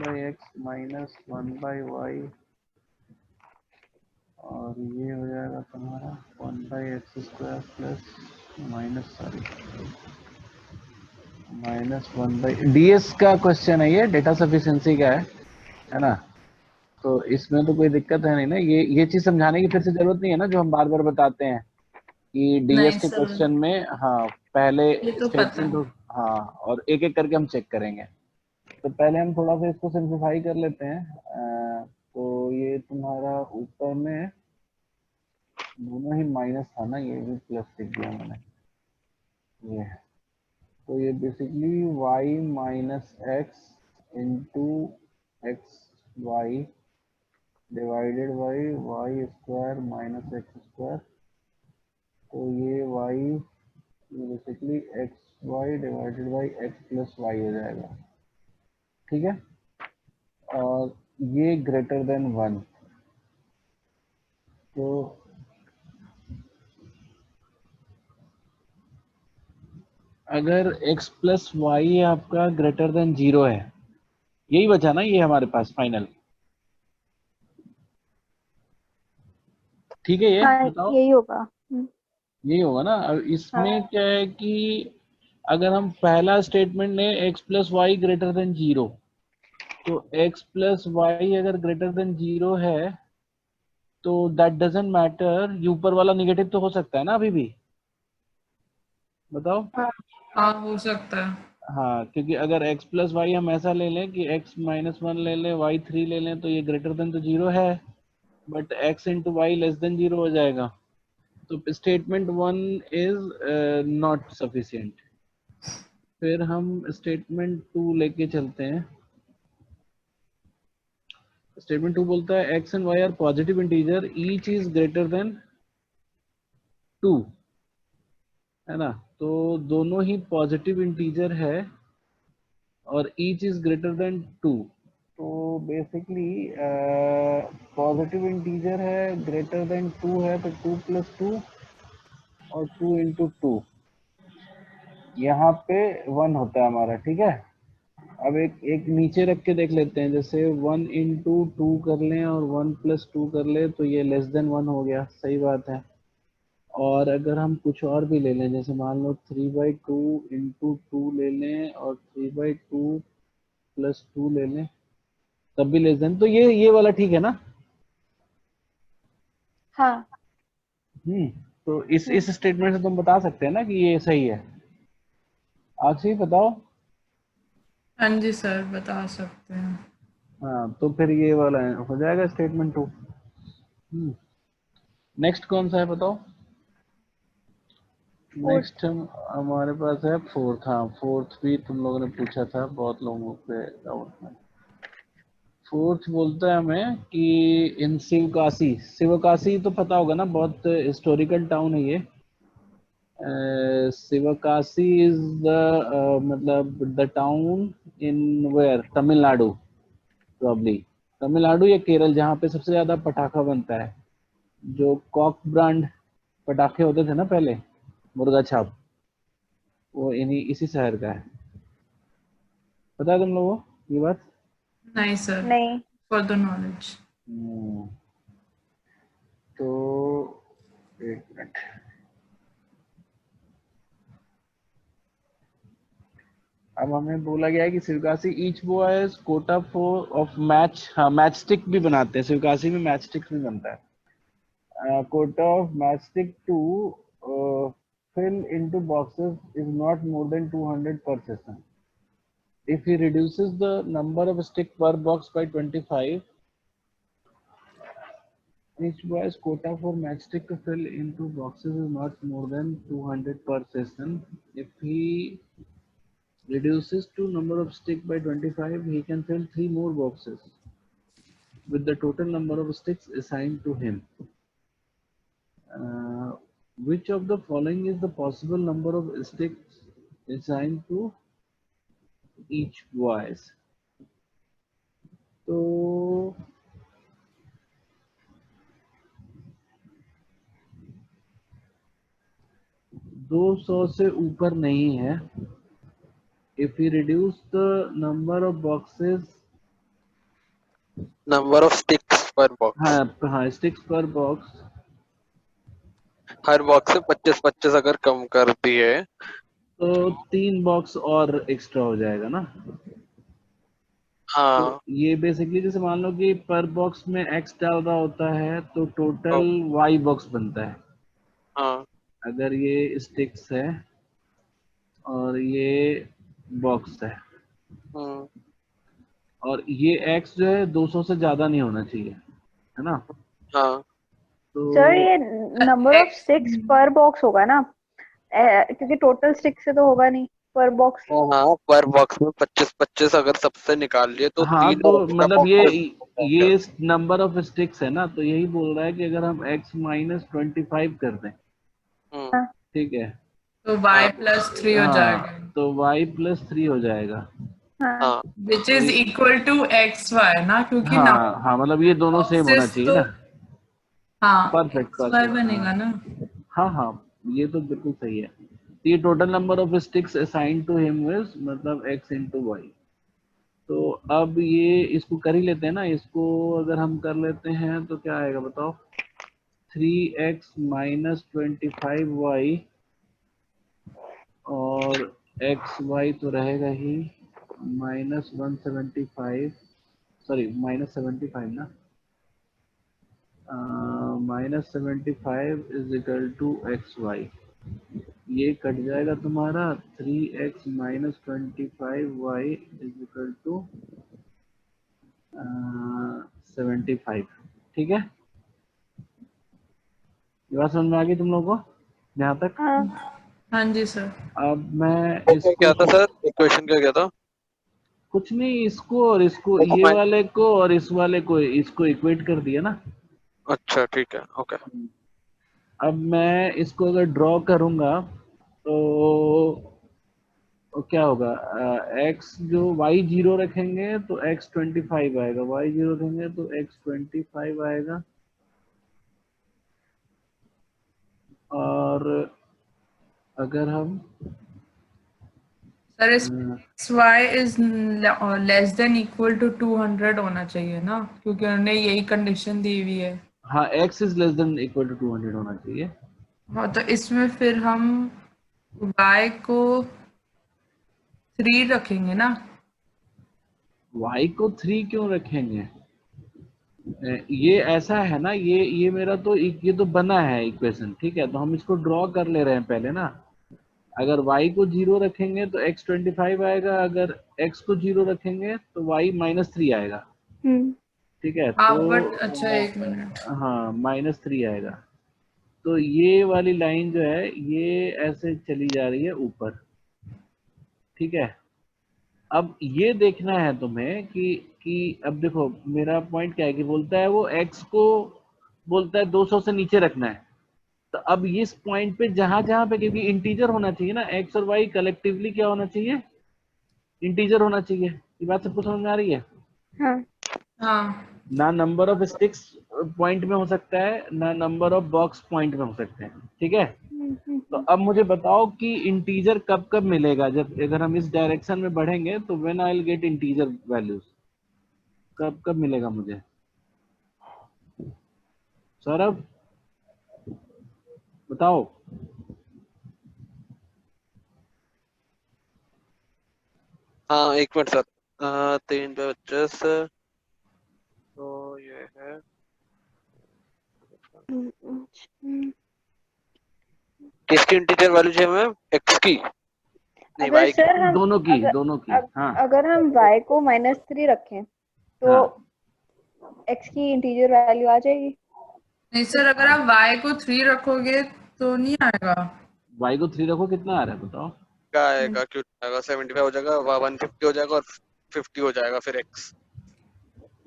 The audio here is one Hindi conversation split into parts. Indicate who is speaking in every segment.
Speaker 1: 1/x माइनस 1/y, और ये हो जाएगा तुम्हारा 1/x² प्लस -1/ds का क्वेश्चन है, ये डेटा सफिशिएंसी का है ना। तो इसमें तो कोई दिक्कत है नहीं ना, ये चीज समझाने की फिर से जरूरत नहीं है ना, जो हम बार बार बताते हैं कि डीएस
Speaker 2: नहीं
Speaker 1: के
Speaker 2: सर,
Speaker 1: क्वेश्चन में हाँ पहले
Speaker 2: ये तो पता
Speaker 1: स्टेटमेंट,
Speaker 2: है।
Speaker 1: हाँ और एक एक करके हम चेक करेंगे। तो पहले हम थोड़ा सा इसको सिंप्लीफाई कर लेते हैं। तो ये तुम्हारा ऊपर में दोनों ही माइनस था ना, ये भी प्लस लिख दिया मैंने, ये तो ये basically y minus x into x y divided by y square minus x square. तो ये y basically x y divided by x plus y हो जाएगा, ठीक है। और ये ग्रेटर देन 1, तो अगर x प्लस वाई आपका ग्रेटर देन 0 है, यही बचा ना ये हमारे पास फाइनल, ठीक है, ये
Speaker 3: हाँ
Speaker 1: बताओ।
Speaker 3: यही होगा।
Speaker 1: यही होगा ना। अब
Speaker 3: हाँ
Speaker 1: इसमें क्या है कि अगर हम पहला स्टेटमेंट ने x plus y greater than 0, तो x प्लस वाई अगर ग्रेटर देन 0 है तो दैट डजंट मैटर, ऊपर वाला निगेटिव तो हो सकता है ना अभी भी, बताओ।
Speaker 2: हाँ हो सकता है।
Speaker 1: हाँ क्योंकि अगर x प्लस वाई हम ऐसा ले लें कि x माइनस 1 ले लें, y 3 ले लें, तो ये ग्रेटर देन तो 0 है, but x into y less than 0 हो जाएगा। तो स्टेटमेंट 1 इज नॉट सफिशिएंट। फिर हम स्टेटमेंट 2 लेके चलते हैं। स्टेटमेंट 2 बोलता है x and y are positive integer, each is greater than 2, है ना। तो दोनों ही पॉजिटिव इंटीजर है और ईच इज ग्रेटर देन 2। तो बेसिकली पॉजिटिव इंटीजर है, ग्रेटर देन 2 है, तो 2 प्लस 2 और 2 इंटू 2, यहाँ पे 1 होता है हमारा, ठीक है। अब एक एक नीचे रख के देख लेते हैं, जैसे 1 इंटू 2 कर लें और 1 प्लस 2 कर ले, तो ये लेस देन 1 हो गया, सही बात है। और अगर हम कुछ और भी ले लें, जैसे मान लो 3/2 इंटू 2 ले लें और 3/2 प्लस 2 ले लें, तब भी लेस देन, तो ये वाला ठीक है ना।
Speaker 3: हाँ।
Speaker 1: तो इस स्टेटमेंट से तुम बता सकते हैं ना कि ये सही है। आखिरी बताओ।
Speaker 2: हाँ जी सर, बता सकते हैं।
Speaker 1: हाँ तो फिर ये वाला हो जाएगा स्टेटमेंट 2। नेक्स्ट कौन सा है बताओ। नेक्स्ट हमारे पास है फोर्थ। हाँ फोर्थ भी तुम लोगों ने पूछा था, बहुत लोगों पे डाउट में। फोर्थ बोलता है हमें कि इन शिवकाशी, शिवकाशी तो पता होगा ना, बहुत हिस्टोरिकल टाउन है ये। शिवकाशी इज द मतलब the town in where, Tamil Nadu probably, Tamil Nadu या केरल, जहाँ पे सबसे ज्यादा पटाखा बनता है। जो कॉक ब्रांड पटाखे होते थे ना पहले, मुर्गा छाप, वो इन्हीं इसी शहर का है। पता है तुम लोगों को ये बात।
Speaker 2: नहीं सर,
Speaker 3: नहीं।
Speaker 2: For the knowledge.
Speaker 1: तो एक मिनट, अब हमें बोला गया है कि Sivakasi each boys Kota for of match, हाँ मैच स्टिक भी बनाते हैं शिवकाशी में, मैच स्टिक भी बनता है। Quota of match stick to fill into boxes is not more than 200 per session. If he reduces the number of stick per box by 25, each boy's quota for matchstick to fill into boxes is not more than 200 per session. If he reduces to number of stick by 25, he can fill 3 more boxes with the total number of sticks assigned to him. Uh, which of the following is the possible number of sticks assigned to each boys? तो 200 से ऊपर नहीं है। If we reduce the number of boxes
Speaker 3: number of sticks पर बॉक्स,
Speaker 1: हाँ हाँ, स्टिक्स पर बॉक्स।
Speaker 3: हर बॉक्स से 25-25 अगर कम कर दिए
Speaker 1: तो 3 बॉक्स और एक्स्ट्रा हो जाएगा ना। तो
Speaker 3: हाँ
Speaker 1: ये बेसिकली जैसे मान लो कि पर बॉक्स में एक्स डाल रहा होता है तो टोटल
Speaker 3: तो
Speaker 1: वाई बॉक्स बनता है।
Speaker 3: हाँ
Speaker 1: अगर ये स्टिक्स है और ये बॉक्स
Speaker 3: हम्म
Speaker 1: और ये एक्स जो है 200 से ज्यादा नहीं होना चाहिए, है ना।
Speaker 3: हाँ
Speaker 1: तो
Speaker 4: सर ये नंबर ऑफ
Speaker 2: X
Speaker 4: स्टिक्स पर बॉक्स होगा ना, क्योंकि टोटल स्टिक्स से तो होगा नहीं, पर बॉक्स।
Speaker 3: हाँ, पर बॉक्स में 25-25 अगर सबसे निकाल लिए तो
Speaker 1: हाँ,
Speaker 3: तीन
Speaker 1: तो
Speaker 3: एक्स्ट्रा
Speaker 1: मतलब
Speaker 3: बॉक्स हो गया।
Speaker 1: ये नंबर ऑफ स्टिक्स है ना, तो यही बोल रहा है कि अगर हम x माइनस 25 कर दें,
Speaker 3: हम्म
Speaker 4: हाँ
Speaker 1: ठीक है।
Speaker 2: तो y
Speaker 3: हाँ
Speaker 2: प्लस 3 हो जाएगा,
Speaker 1: हाँ, तो y प्लस 3 हो जाएगा।
Speaker 4: हाँ
Speaker 3: हाँ
Speaker 2: विच
Speaker 1: तो
Speaker 2: is equal to x y ना, क्योंकि
Speaker 1: हाँ
Speaker 2: नंबर
Speaker 1: हाँ, मतलब ये दोनों सेम होना
Speaker 2: बॉक्सेस
Speaker 1: चाहिए
Speaker 2: तो
Speaker 1: ना।
Speaker 2: हाँ
Speaker 1: परफेक्ट
Speaker 2: एक्स वाई
Speaker 1: परफेक्ट, हाँ
Speaker 2: बनेगा ना।
Speaker 1: हाँ हाँ, ये तो बिल्कुल सही है। तो ये total number of sticks assign to him is मतलब x इंटू वाई। तो अब ये इसको कर ही लेते हैं ना, इसको अगर हम कर लेते हैं तो क्या आएगा बताओ। 3x माइनस 25y और xy तो रहेगा ही माइनस 175, सॉरी माइनस 75 ना, minus 75 is equal to x y. ये कट जाएगा तुम्हारा, 3x minus 25y is equal to 75। ठीक है, ये बात समझ में आ गई तुम लोगों को यहाँ तक।
Speaker 4: हाँ।
Speaker 2: हाँ जी सर।
Speaker 1: अब मैं
Speaker 3: वो क्या
Speaker 1: इसको
Speaker 3: क्या था सर, इक्वेशन क्या क्या था?
Speaker 1: कुछ नहीं, इसको और इसको,
Speaker 3: वो
Speaker 1: ये
Speaker 3: माइन
Speaker 1: वाले को और इस वाले को, इसको इक्वेट कर दिया ना।
Speaker 3: अच्छा ठीक है, ओके।
Speaker 1: अब मैं इसको अगर ड्रॉ करूंगा तो क्या होगा, एक्स जो वाई जीरो रखेंगे तो एक्स 25 आएगा, वाई जीरो रखेंगे तो एक्स 25 आएगा। और अगर हम
Speaker 2: सर इस x y is less than equal to 200 होना चाहिए ना, क्योंकि उन्होंने यही कंडीशन दी हुई है।
Speaker 1: हाँ, x is less than equal to 200 होना चाहिए।
Speaker 2: हाँ, तो इसमें फिर हम y को 3 रखेंगे ना।
Speaker 1: वाई को 3 क्यों रखेंगे, ये ऐसा है ना, ये मेरा तो ये तो बना है इक्वेशन, ठीक है। तो हम इसको ड्रॉ कर ले रहे हैं पहले ना। अगर y को 0 रखेंगे तो x 25 आएगा, अगर x को 0 रखेंगे तो y माइनस 3 आएगा।
Speaker 4: हम्म।
Speaker 1: ठीक है,
Speaker 2: हाँ
Speaker 1: तो
Speaker 2: बट अच्छा, एक मिनट।
Speaker 1: हाँ माइनस 3 आएगा। तो ये वाली लाइन जो है ये ऐसे चली जा रही है ऊपर, ठीक है। अब ये देखना है तुम्हें कि अब देखो मेरा पॉइंट क्या है कि बोलता है वो x को बोलता है 200 से नीचे रखना है। तो अब इस पॉइंट पे जहां जहां पे, क्योंकि इंटीजर होना चाहिए ना, x और y कलेक्टिवली क्या होना चाहिए, इंटीजर होना चाहिए। ये बात सबको समझ में आ रही है
Speaker 4: हाँ।
Speaker 2: हाँ
Speaker 1: ना। नंबर ऑफ स्टिक्स पॉइंट में हो सकता है ना, नंबर ऑफ बॉक्स पॉइंट में हो सकते हैं, ठीक है। तो अब मुझे बताओ कि इंटीजर कब कब मिलेगा, जब अगर हम इस डायरेक्शन में बढ़ेंगे तो when I will get integer values, कब कब मिलेगा मुझे, सौरभ बताओ।
Speaker 3: हाँ एक मिनट सर, 3 पे 25, तो ये है किसकी इंटीजर वैल्यू चाहिए हमें, एक्स की नहीं
Speaker 4: अगर
Speaker 3: वाई की?
Speaker 4: सर हम अगर
Speaker 1: दोनों की हाँ
Speaker 4: अगर हम y को -3 रखें तो
Speaker 1: हाँ।
Speaker 4: x की इंटीजर वैल्यू आ जाएगी।
Speaker 2: नहीं सर, अगर आप y को 3 रखोगे तो नहीं आएगा।
Speaker 1: वाई को 3 रखो, कितना आ रहा है बताओ।
Speaker 3: क्या आएगा, क्यों आएगा, 75 हो जाएगा, 150 हो जाएगा और 50 हो जाएगा, फिर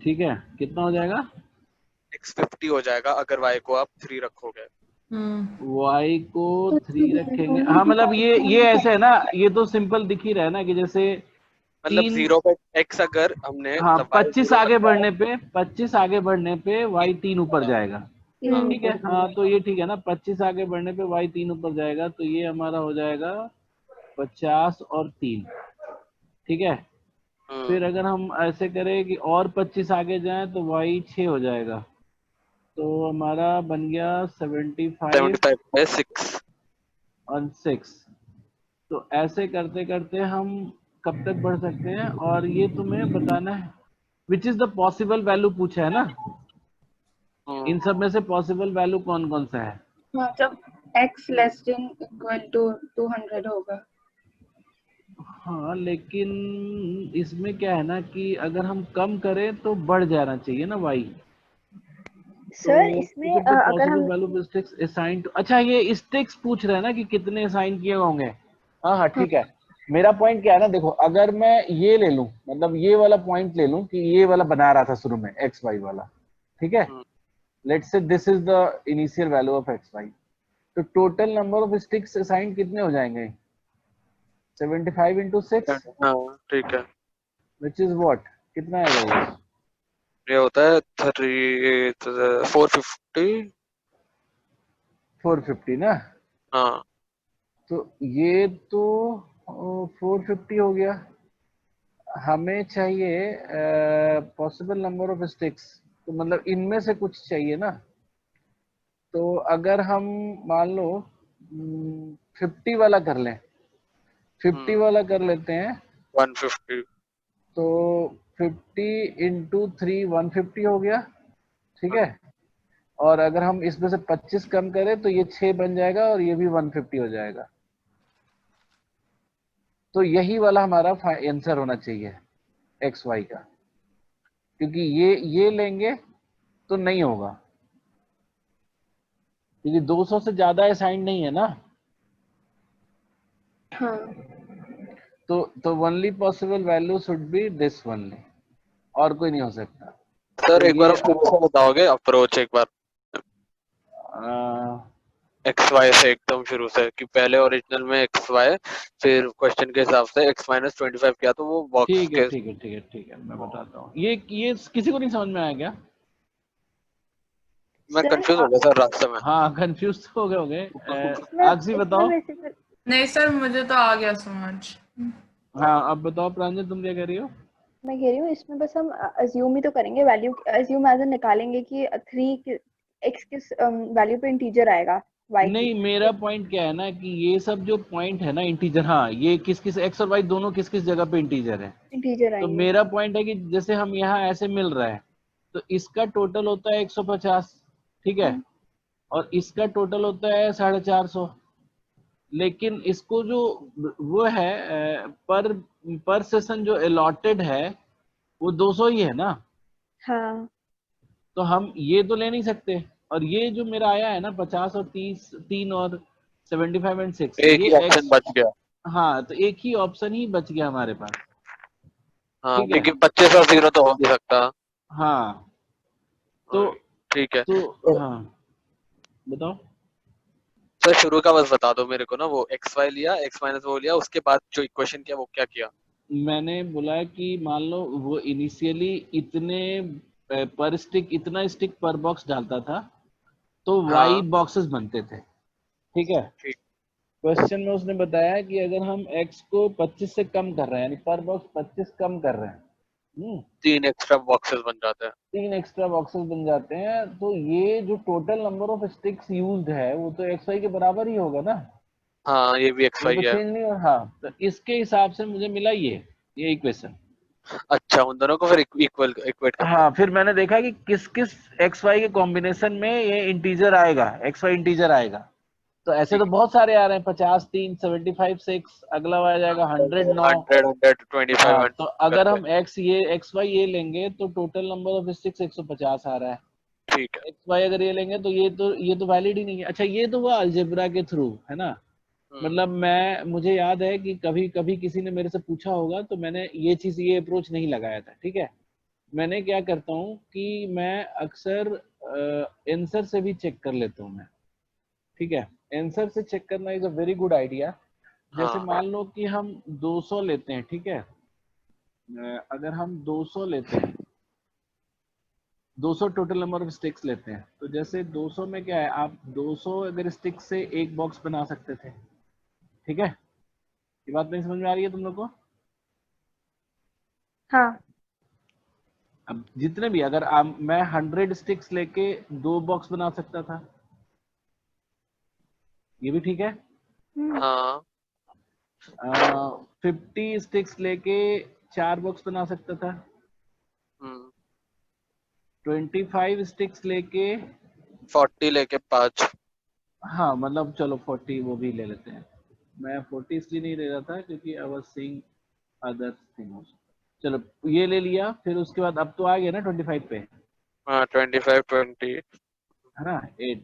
Speaker 1: ठीक है, कितना हो जाएगा,
Speaker 3: एक्स 50 हो जाएगा अगर वाई को आप 3 रखोगे।
Speaker 1: वाई को 3 रखेंगे, हाँ मतलब ये ऐसे है ना, ये तो सिंपल दिख ही रहा है ना कि जैसे
Speaker 3: मतलब
Speaker 1: 3,
Speaker 3: 0 पे एक्स अगर हमने
Speaker 1: हाँ
Speaker 3: मतलब वाई
Speaker 1: 25
Speaker 3: जीरो
Speaker 1: आगे
Speaker 3: रखा है।
Speaker 1: बढ़ने पे, 25 आगे बढ़ने पे वाई 3 ऊपर जाएगा।
Speaker 3: हाँ
Speaker 1: ठीक है, हाँ तो ये ठीक है ना, 25 आगे बढ़ने पे वाई 3 ऊपर जाएगा, तो ये हमारा हो जाएगा 50 और 3, ठीक है। फिर अगर हम ऐसे करें कि और 25 आगे जाएं तो y 6 हो जाएगा, तो हमारा बन गया 75
Speaker 3: 75/6।
Speaker 1: और 6। तो ऐसे करते करते हम कब तक बढ़ सकते हैं, और ये तुम्हें बताना है which is the possible value पूछा है ना, इन सब में से पॉसिबल वैल्यू कौन कौन सा है।
Speaker 2: हाँ, जब x less than equal to 200 होगा।
Speaker 1: हाँ लेकिन इसमें क्या है ना कि अगर हम कम करें तो बढ़ जाना चाहिए ना y।
Speaker 4: सर
Speaker 1: तो
Speaker 4: इसमें
Speaker 1: द
Speaker 4: अगर
Speaker 1: पॉसिबल
Speaker 4: हम
Speaker 1: value of sticks assign to, अच्छा ये स्टिक्स पूछ रहे हैं ना कि कितने असाइन किए होंगे। हाँ हाँ ठीक है। मेरा पॉइंट क्या है ना, देखो अगर मैं ये ले लूं, मतलब ये वाला पॉइंट ले लूं कि ये वाला बना रहा था शुरू में एक्स वाई वाला, ठीक है, let's say this is the initial value of X Y, तो total number of sticks assign कितने हो जाएंगे, 75 into 6,
Speaker 3: हाँ ठीक है,
Speaker 1: विच इज व्हाट, कितना आएगा
Speaker 3: ये होता है 450।
Speaker 1: 450 ना।
Speaker 3: हाँ
Speaker 1: तो ये तो 450 हो गया। हमें चाहिए पॉसिबल नंबर ऑफ स्टिक्स, तो मतलब इनमें से कुछ चाहिए ना। तो अगर हम मान लो 50 वाला कर लें, 50 वाला कर लेते हैं,
Speaker 3: 150।
Speaker 1: तो 50 into 3 150 हो गया, ठीक है। और अगर हम इसमें से 25 कम करें तो ये 6 बन जाएगा और ये भी 150 हो जाएगा। तो यही वाला हमारा आंसर होना चाहिए एक्स वाई का, क्योंकि ये लेंगे तो नहीं होगा, क्योंकि 200 से ज्यादा असाइन नहीं है ना।
Speaker 2: हाँ,
Speaker 1: तो only possible value should be this only, और कोई नहीं हो सकता।
Speaker 3: सर
Speaker 1: तो
Speaker 3: एक बार
Speaker 1: ये
Speaker 3: फिर से बताओगे अप्रोच एक बार, एक्स वाई से एकदम शुरू से, कि पहले ओरिजिनल में एक्स वाई, फिर क्वेश्चन के हिसाब से x-25 किया तो वो बॉक्स
Speaker 1: ठीक है
Speaker 3: के।
Speaker 1: ठीक है ठीक है ठीक है, मैं बताता हूँ। ये किसी को नहीं समझ में आया क्या?
Speaker 3: मैं
Speaker 4: सर
Speaker 3: कंफ्यूज हो गया सर रास्ते में।
Speaker 1: हाँ कंफ्यूज तो हो गए
Speaker 4: इसमें
Speaker 1: आखिरी बताओ।
Speaker 4: बेसिकली
Speaker 2: नहीं सर, मुझे तो आ गया समझ।
Speaker 1: हाँ अब बताओ प्रांजल, तुम क्या कह रही हो?
Speaker 4: मैं कह रही हूँ इसमें बस हम अज्यूम ही तो करेंगे, वैल्यू अज्यूम एज निकालेंगे कि 3 x किस वैल्यू पे इंटीजर आएगा y की।
Speaker 1: नहीं, मेरा पॉइंट क्या है ना कि ये सब जो पॉइंट है ना इंटीजर, हाँ ये किस किस एक्स और वाई दोनों किस किस जगह पे इंटीजर है।
Speaker 4: इंटीजर
Speaker 1: तो
Speaker 4: आएंगे।
Speaker 1: मेरा पॉइंट है कि जैसे हम यहाँ ऐसे मिल रहा है, तो इसका टोटल होता है 150, ठीक है, और इसका टोटल होता है 450। लेकिन इसको जो वो है पर सेशन जो अलॉटेड है वो 200 ही है ना।
Speaker 4: हाँ
Speaker 1: तो हम ये तो ले नहीं सकते, और ये जो मेरा आया है ना 50 और 30, 3 और 75 एंड 6,
Speaker 3: एक
Speaker 1: ये
Speaker 3: ही ऑप्शन
Speaker 1: एक्स,
Speaker 3: बच गया।
Speaker 1: हाँ तो एक ही ऑप्शन ही बच गया हमारे पास,
Speaker 3: हाँ
Speaker 1: ठीक है।
Speaker 3: क्योंकि 25 और 0 तो हो नहीं सकता।
Speaker 1: हाँ तो
Speaker 3: हाँ, ठीक है।
Speaker 1: तो हाँ बताओ।
Speaker 3: सर शुरू का बस बता दो मेरे को ना, वो एक्स वाई लिया, x माइनस वो लिया, उसके बाद जो इक्वेशन किया वो क्या किया।
Speaker 1: मैंने बोला कि मान लो वो इनिशियली इतने पर स्टिक, इतना स्टिक पर बॉक्स डालता था, तो वाई
Speaker 3: हाँ
Speaker 1: बॉक्सेस बनते थे, ठीक है।
Speaker 3: ठीक।
Speaker 1: क्वेश्चन में उसने बताया कि अगर हम x को 25 से कम कर रहे हैं, यानी पर बॉक्स 25 कम कर रहे हैं,
Speaker 3: 3 एक्स्ट्रा बॉक्सेस बन जाते हैं।
Speaker 1: 3 एक्स्ट्रा बॉक्सेस बन जाते हैं, तो ये जो total number of sticks used है वो तो एक्स वाई के बराबर ही होगा ना,
Speaker 3: हाँ ये भी एक्स
Speaker 1: वो
Speaker 3: वाई
Speaker 1: तो
Speaker 3: है।
Speaker 1: चेंज नहीं हो। हाँ तो इसके हिसाब से मुझे मिला ये इक्वेशन।
Speaker 3: अच्छा उन दोनों को फिर इक्वेट करना है।
Speaker 1: हाँ फिर मैंने देखा कि किस किस एक्स वाई के कॉम्बिनेशन में ये इंटीजर आएगा, एक्स वाई इंटीजर आएगा। तो ऐसे तो
Speaker 3: ठीक
Speaker 1: बहुत सारे आ रहे हैं, 50 3, 75 6, अगला आ जाएगा 100
Speaker 3: है,
Speaker 1: 9।
Speaker 3: 125
Speaker 1: हाँ तो
Speaker 3: 100
Speaker 1: अगर
Speaker 3: करके।
Speaker 1: हम एक्स वाई ये लेंगे तो टोटल नंबर ऑफ स्टिक्स 150 आ रहा है।
Speaker 3: ठीक है।
Speaker 1: एक्स वाई अगर ये लेंगे तो ये तो वैलिड ही नहीं है। अच्छा ये तो हुआ अलजेब्रा के थ्रू, है ना।
Speaker 3: हम्म,
Speaker 1: मतलब मुझे याद है कि कभी कभी किसी ने मेरे से पूछा होगा, तो मैंने ये अप्रोच नहीं लगाया था, ठीक है। मैंने क्या करता हूँ कि मैं अक्सर आंसर से भी चेक कर लेता हूँ मैं, ठीक है। आंसर से चेक करना is a very good idea. जैसे
Speaker 3: हाँ
Speaker 1: मान लो कि हम 200 लेते हैं, ठीक है। अगर हम 200 लेते हैं, 200 टोटल नंबर ऑफ स्टिक्स लेते हैं, तो जैसे 200 में क्या है, आप 200 अगर स्टिक से एक बॉक्स बना सकते थे, ठीक है। ये बात नहीं समझ में आ रही है तुम लोग को?
Speaker 4: हाँ
Speaker 1: अब जितने भी, अगर मैं 100 स्टिक्स लेके 2 बॉक्स बना सकता था, ये भी ठीक है।
Speaker 3: हाँ
Speaker 1: 50 स्टिक्स लेके 4 बॉक्स बना सकता था। 25 स्टिक्स लेके
Speaker 3: 40 लेके 5।
Speaker 1: हाँ मतलब चलो 40 वो भी ले लेते हैं। मैं 40 इसलिए नहीं ले रहा था क्योंकि I was seeing other things. चलो ये ले लिया, फिर उसके बाद अब तो आ गया ना 25 पे,
Speaker 3: हाँ 25 20।
Speaker 1: है ना 8।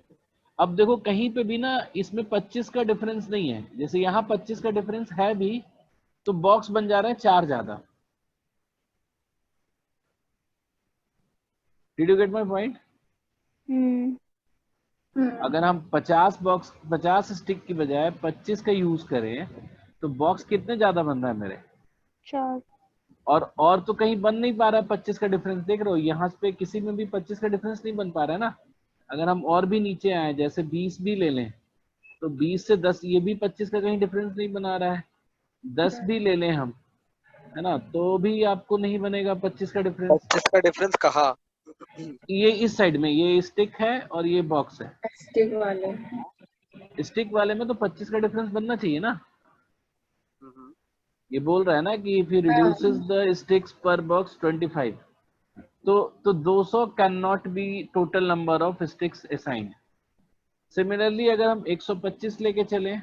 Speaker 1: अब देखो कहीं पे भी ना इसमें 25 का डिफरेंस नहीं है, जैसे यहाँ 25 का डिफरेंस है भी तो बॉक्स बन जा रहा है 4 ज्यादा। Did you get my point? अगर हम 50 स्टिक की बजाय 25 का यूज करें तो बॉक्स कितने ज्यादा बन रहा है मेरे?
Speaker 4: 4।
Speaker 1: और तो कहीं बन नहीं पा रहा है 25 का डिफरेंस, देख रहे हो यहाँ पे किसी में भी 25 का डिफरेंस नहीं बन पा रहा है ना। अगर हम और भी नीचे आए, जैसे 20 भी ले लें, तो 20 से 10 ये भी 25 का कहीं डिफरेंस नहीं बना रहा है। 10 भी ले लें हम, है ना, तो भी आपको नहीं बनेगा 25 का डिफरेंस।
Speaker 3: 25 का डिफरेंस कहाँ?
Speaker 1: ये इस साइड में, ये स्टिक है और ये बॉक्स है।
Speaker 2: स्टिक वाले
Speaker 1: स्टिक वाले में तो 25 का डिफरेंस बनना चाहिए ना।
Speaker 3: हम्म,
Speaker 1: ये बोल रहा है ना कि if you reduces the sticks पर बॉक्स 25, तो 200 can not be total number of sticks assigned. Similarly अगर हम 125 लेके चले,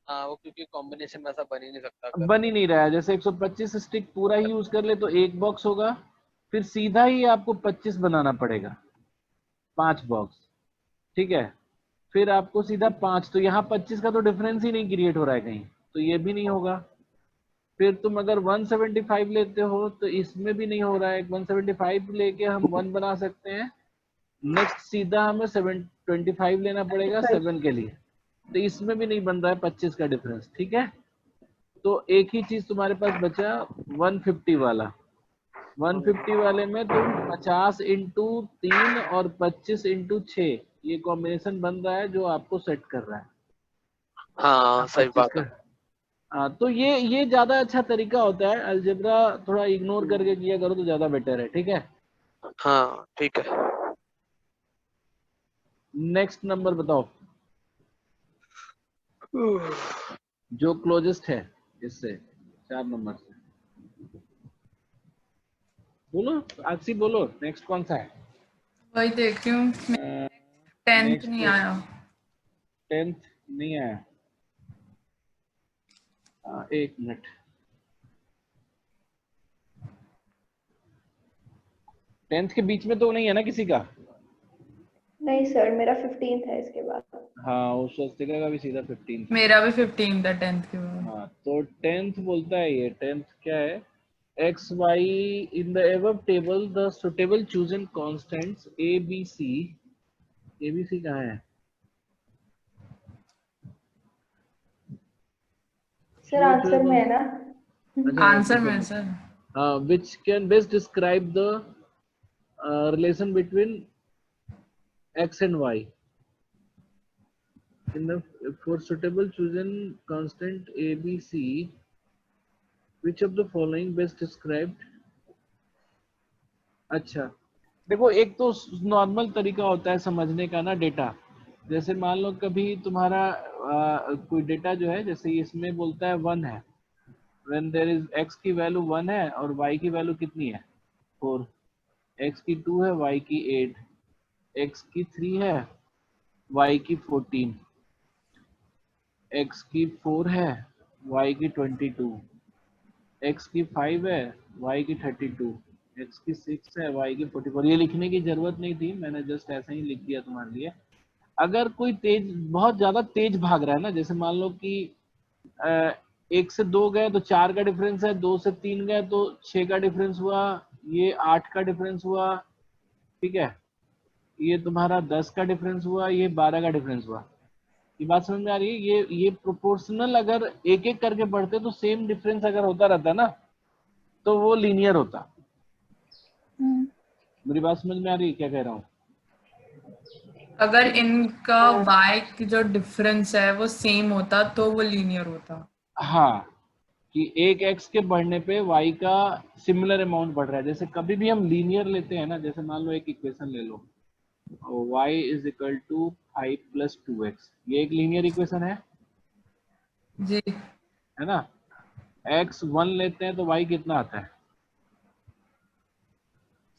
Speaker 3: हाँ वो क्योंकि कॉम्बिनेशन में ऐसा बन ही नहीं सकता अगर।
Speaker 1: बन ही नहीं रहा है। जैसे 125 स्टिक पूरा ही यूज कर ले तो एक बॉक्स होगा, फिर सीधा ही आपको 25 बनाना पड़ेगा, 5 बॉक्स, ठीक है। फिर आपको सीधा 5, तो यहाँ 25 का तो डिफरेंस ही नहीं क्रिएट हो रहा है कहीं, तो ये भी नहीं होगा। फिर तुम अगर 175 लेते हो तो इसमें भी नहीं हो रहा है। 175 लेके हम 1 बना सकते हैं, नेक्स्ट सीधा हमें 725 लेना पड़ेगा 7 के लिए, तो इसमें भी नहीं बन रहा है 25 का डिफरेंस, ठीक है। तो एक ही चीज तुम्हारे पास बचा 150 वाला। 150 वाले में तुम 50 इंटू 3 और 25 इंटू 6 ये कॉम्बिनेशन बन रहा है जो आपको सेट कर रहा है।
Speaker 3: हाँ सही
Speaker 1: 25
Speaker 3: बात
Speaker 1: का।
Speaker 3: है।
Speaker 1: हाँ तो ये ज्यादा अच्छा तरीका होता है, अलजेब्रा थोड़ा इग्नोर करके किया करो तो ज्यादा बेटर है, ठीक है।
Speaker 3: हाँ ठीक है।
Speaker 1: नेक्स्ट नंबर बताओ जो क्लोजेस्ट है इससे, 4 नंबर से। बोलो आक्षी, बोलो नेक्स्ट कौन सा है?
Speaker 2: वही देख रही हूँ। 10th
Speaker 1: नेक्स्ट
Speaker 2: नहीं आया।
Speaker 1: 10th नहीं आया। एक मिनट, 10th के बीच में तो नहीं है ना किसी का?
Speaker 4: नहीं सर, मेरा 15th है इसके बाद।
Speaker 1: हाँ उस स्वस्तिका का भी सीधा 15th।
Speaker 2: मेरा भी 15 था 10th के बाद।
Speaker 1: हाँ तो 10th बोलता है, ये 10th क्या है? X y in the above table the suitable chosen constants A B C. A B C कहाँ है?
Speaker 4: सर आंसर में है ना?
Speaker 1: अच्छा
Speaker 2: आंसर में sir.
Speaker 1: which can best describe the relation between x and y in the for suitable chosen constant a b c, which of the following best described? अच्छा देखो, एक तो नॉर्मल तरीका होता है समझने का ना डेटा। जैसे मान लो कभी तुम्हारा कोई डेटा जो है, जैसे इसमें बोलता है 1 है, when there is x की वैल्यू 1 है और y की वैल्यू कितनी है 4, x की 2 है y की 8, x की 3 है y की 14, x की 4 है y की 22, x की 5 है y की 32, x की 6 है y की 44। ये लिखने की जरूरत नहीं थी, मैंने जस्ट ऐसे ही लिख दिया तुम्हारे लिए। अगर कोई तेज, बहुत ज्यादा तेज भाग रहा है ना, जैसे मान लो कि 1 से 2 गए तो 4 का डिफरेंस है, 2 से 3 गए तो 6 का डिफरेंस हुआ, ये 8 का डिफरेंस हुआ, ठीक है, ये तुम्हारा 10 का डिफरेंस हुआ, ये 12 का डिफरेंस हुआ। ये बात समझ में आ रही है? ये प्रोपोर्शनल अगर एक एक करके बढ़ते तो सेम डिफरेंस अगर होता रहता ना तो वो लीनियर होता। मेरी बात समझ में आ रही है क्या कह रहा हूँ?
Speaker 2: अगर इनका y की जो डिफरेंस है वो सेम होता तो वो लीनियर होता।
Speaker 1: हाँ कि एक x के बढ़ने पे y का सिमिलर अमाउंट बढ़ रहा है। जैसे कभी भी हम लीनियर लेते हैं ना, जैसे मान लो एक इक्वेशन ले लो, y is equal to 5 plus 2x, ये एक लीनियर इक्वेशन
Speaker 2: जी
Speaker 1: है ना। x 1 लेते हैं तो y कितना आता है?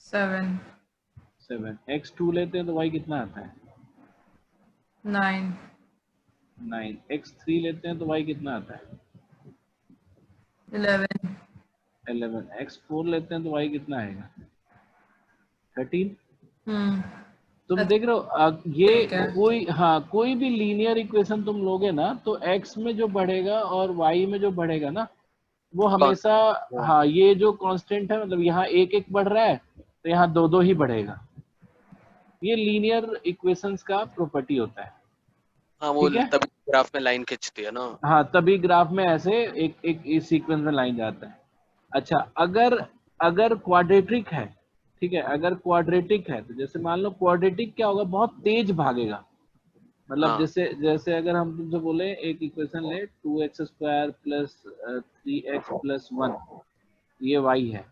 Speaker 2: 7
Speaker 1: 7। x 2 लेते हैं तो y कितना आता है?
Speaker 2: 9
Speaker 1: 9। x 3 लेते हैं तो y कितना आता है?
Speaker 2: 11
Speaker 1: 11। x 4 लेते हैं तो y कितना आएगा? 13। तुम
Speaker 2: अच्छा,
Speaker 1: देख रहे हो ये
Speaker 2: ठीक है।
Speaker 1: कोई, हाँ, कोई भी लीनियर इक्वेशन तुम लोगे ना तो x में जो बढ़ेगा और y में जो बढ़ेगा ना वो हमेशा, हाँ, ये जो कांस्टेंट है, मतलब यहाँ एक एक बढ़ रहा है तो यहाँ दो दो ही बढ़ेगा। ये लीनियर इक्वेशंस का प्रॉपर्टी होता है।
Speaker 3: हाँ, वो
Speaker 1: ठीक है,
Speaker 3: तभी ग्राफ में लाइन खींचती है ना।
Speaker 1: हाँ, तभी ग्राफ में ऐसे एक एक इस सीक्वेंस में लाइन जाता है। अच्छा, अगर अगर क्वाड्रेटिक है, ठीक है, अगर क्वाड्रेटिक है तो जैसे मान लो क्वाड्रेटिक क्या होगा, बहुत तेज भागेगा। मतलब
Speaker 3: हाँ,
Speaker 1: जैसे जैसे अगर हम तुमसे बोले एक इक्वेशन ले, 2x² प्लस 3x प्लस 1, ये y है,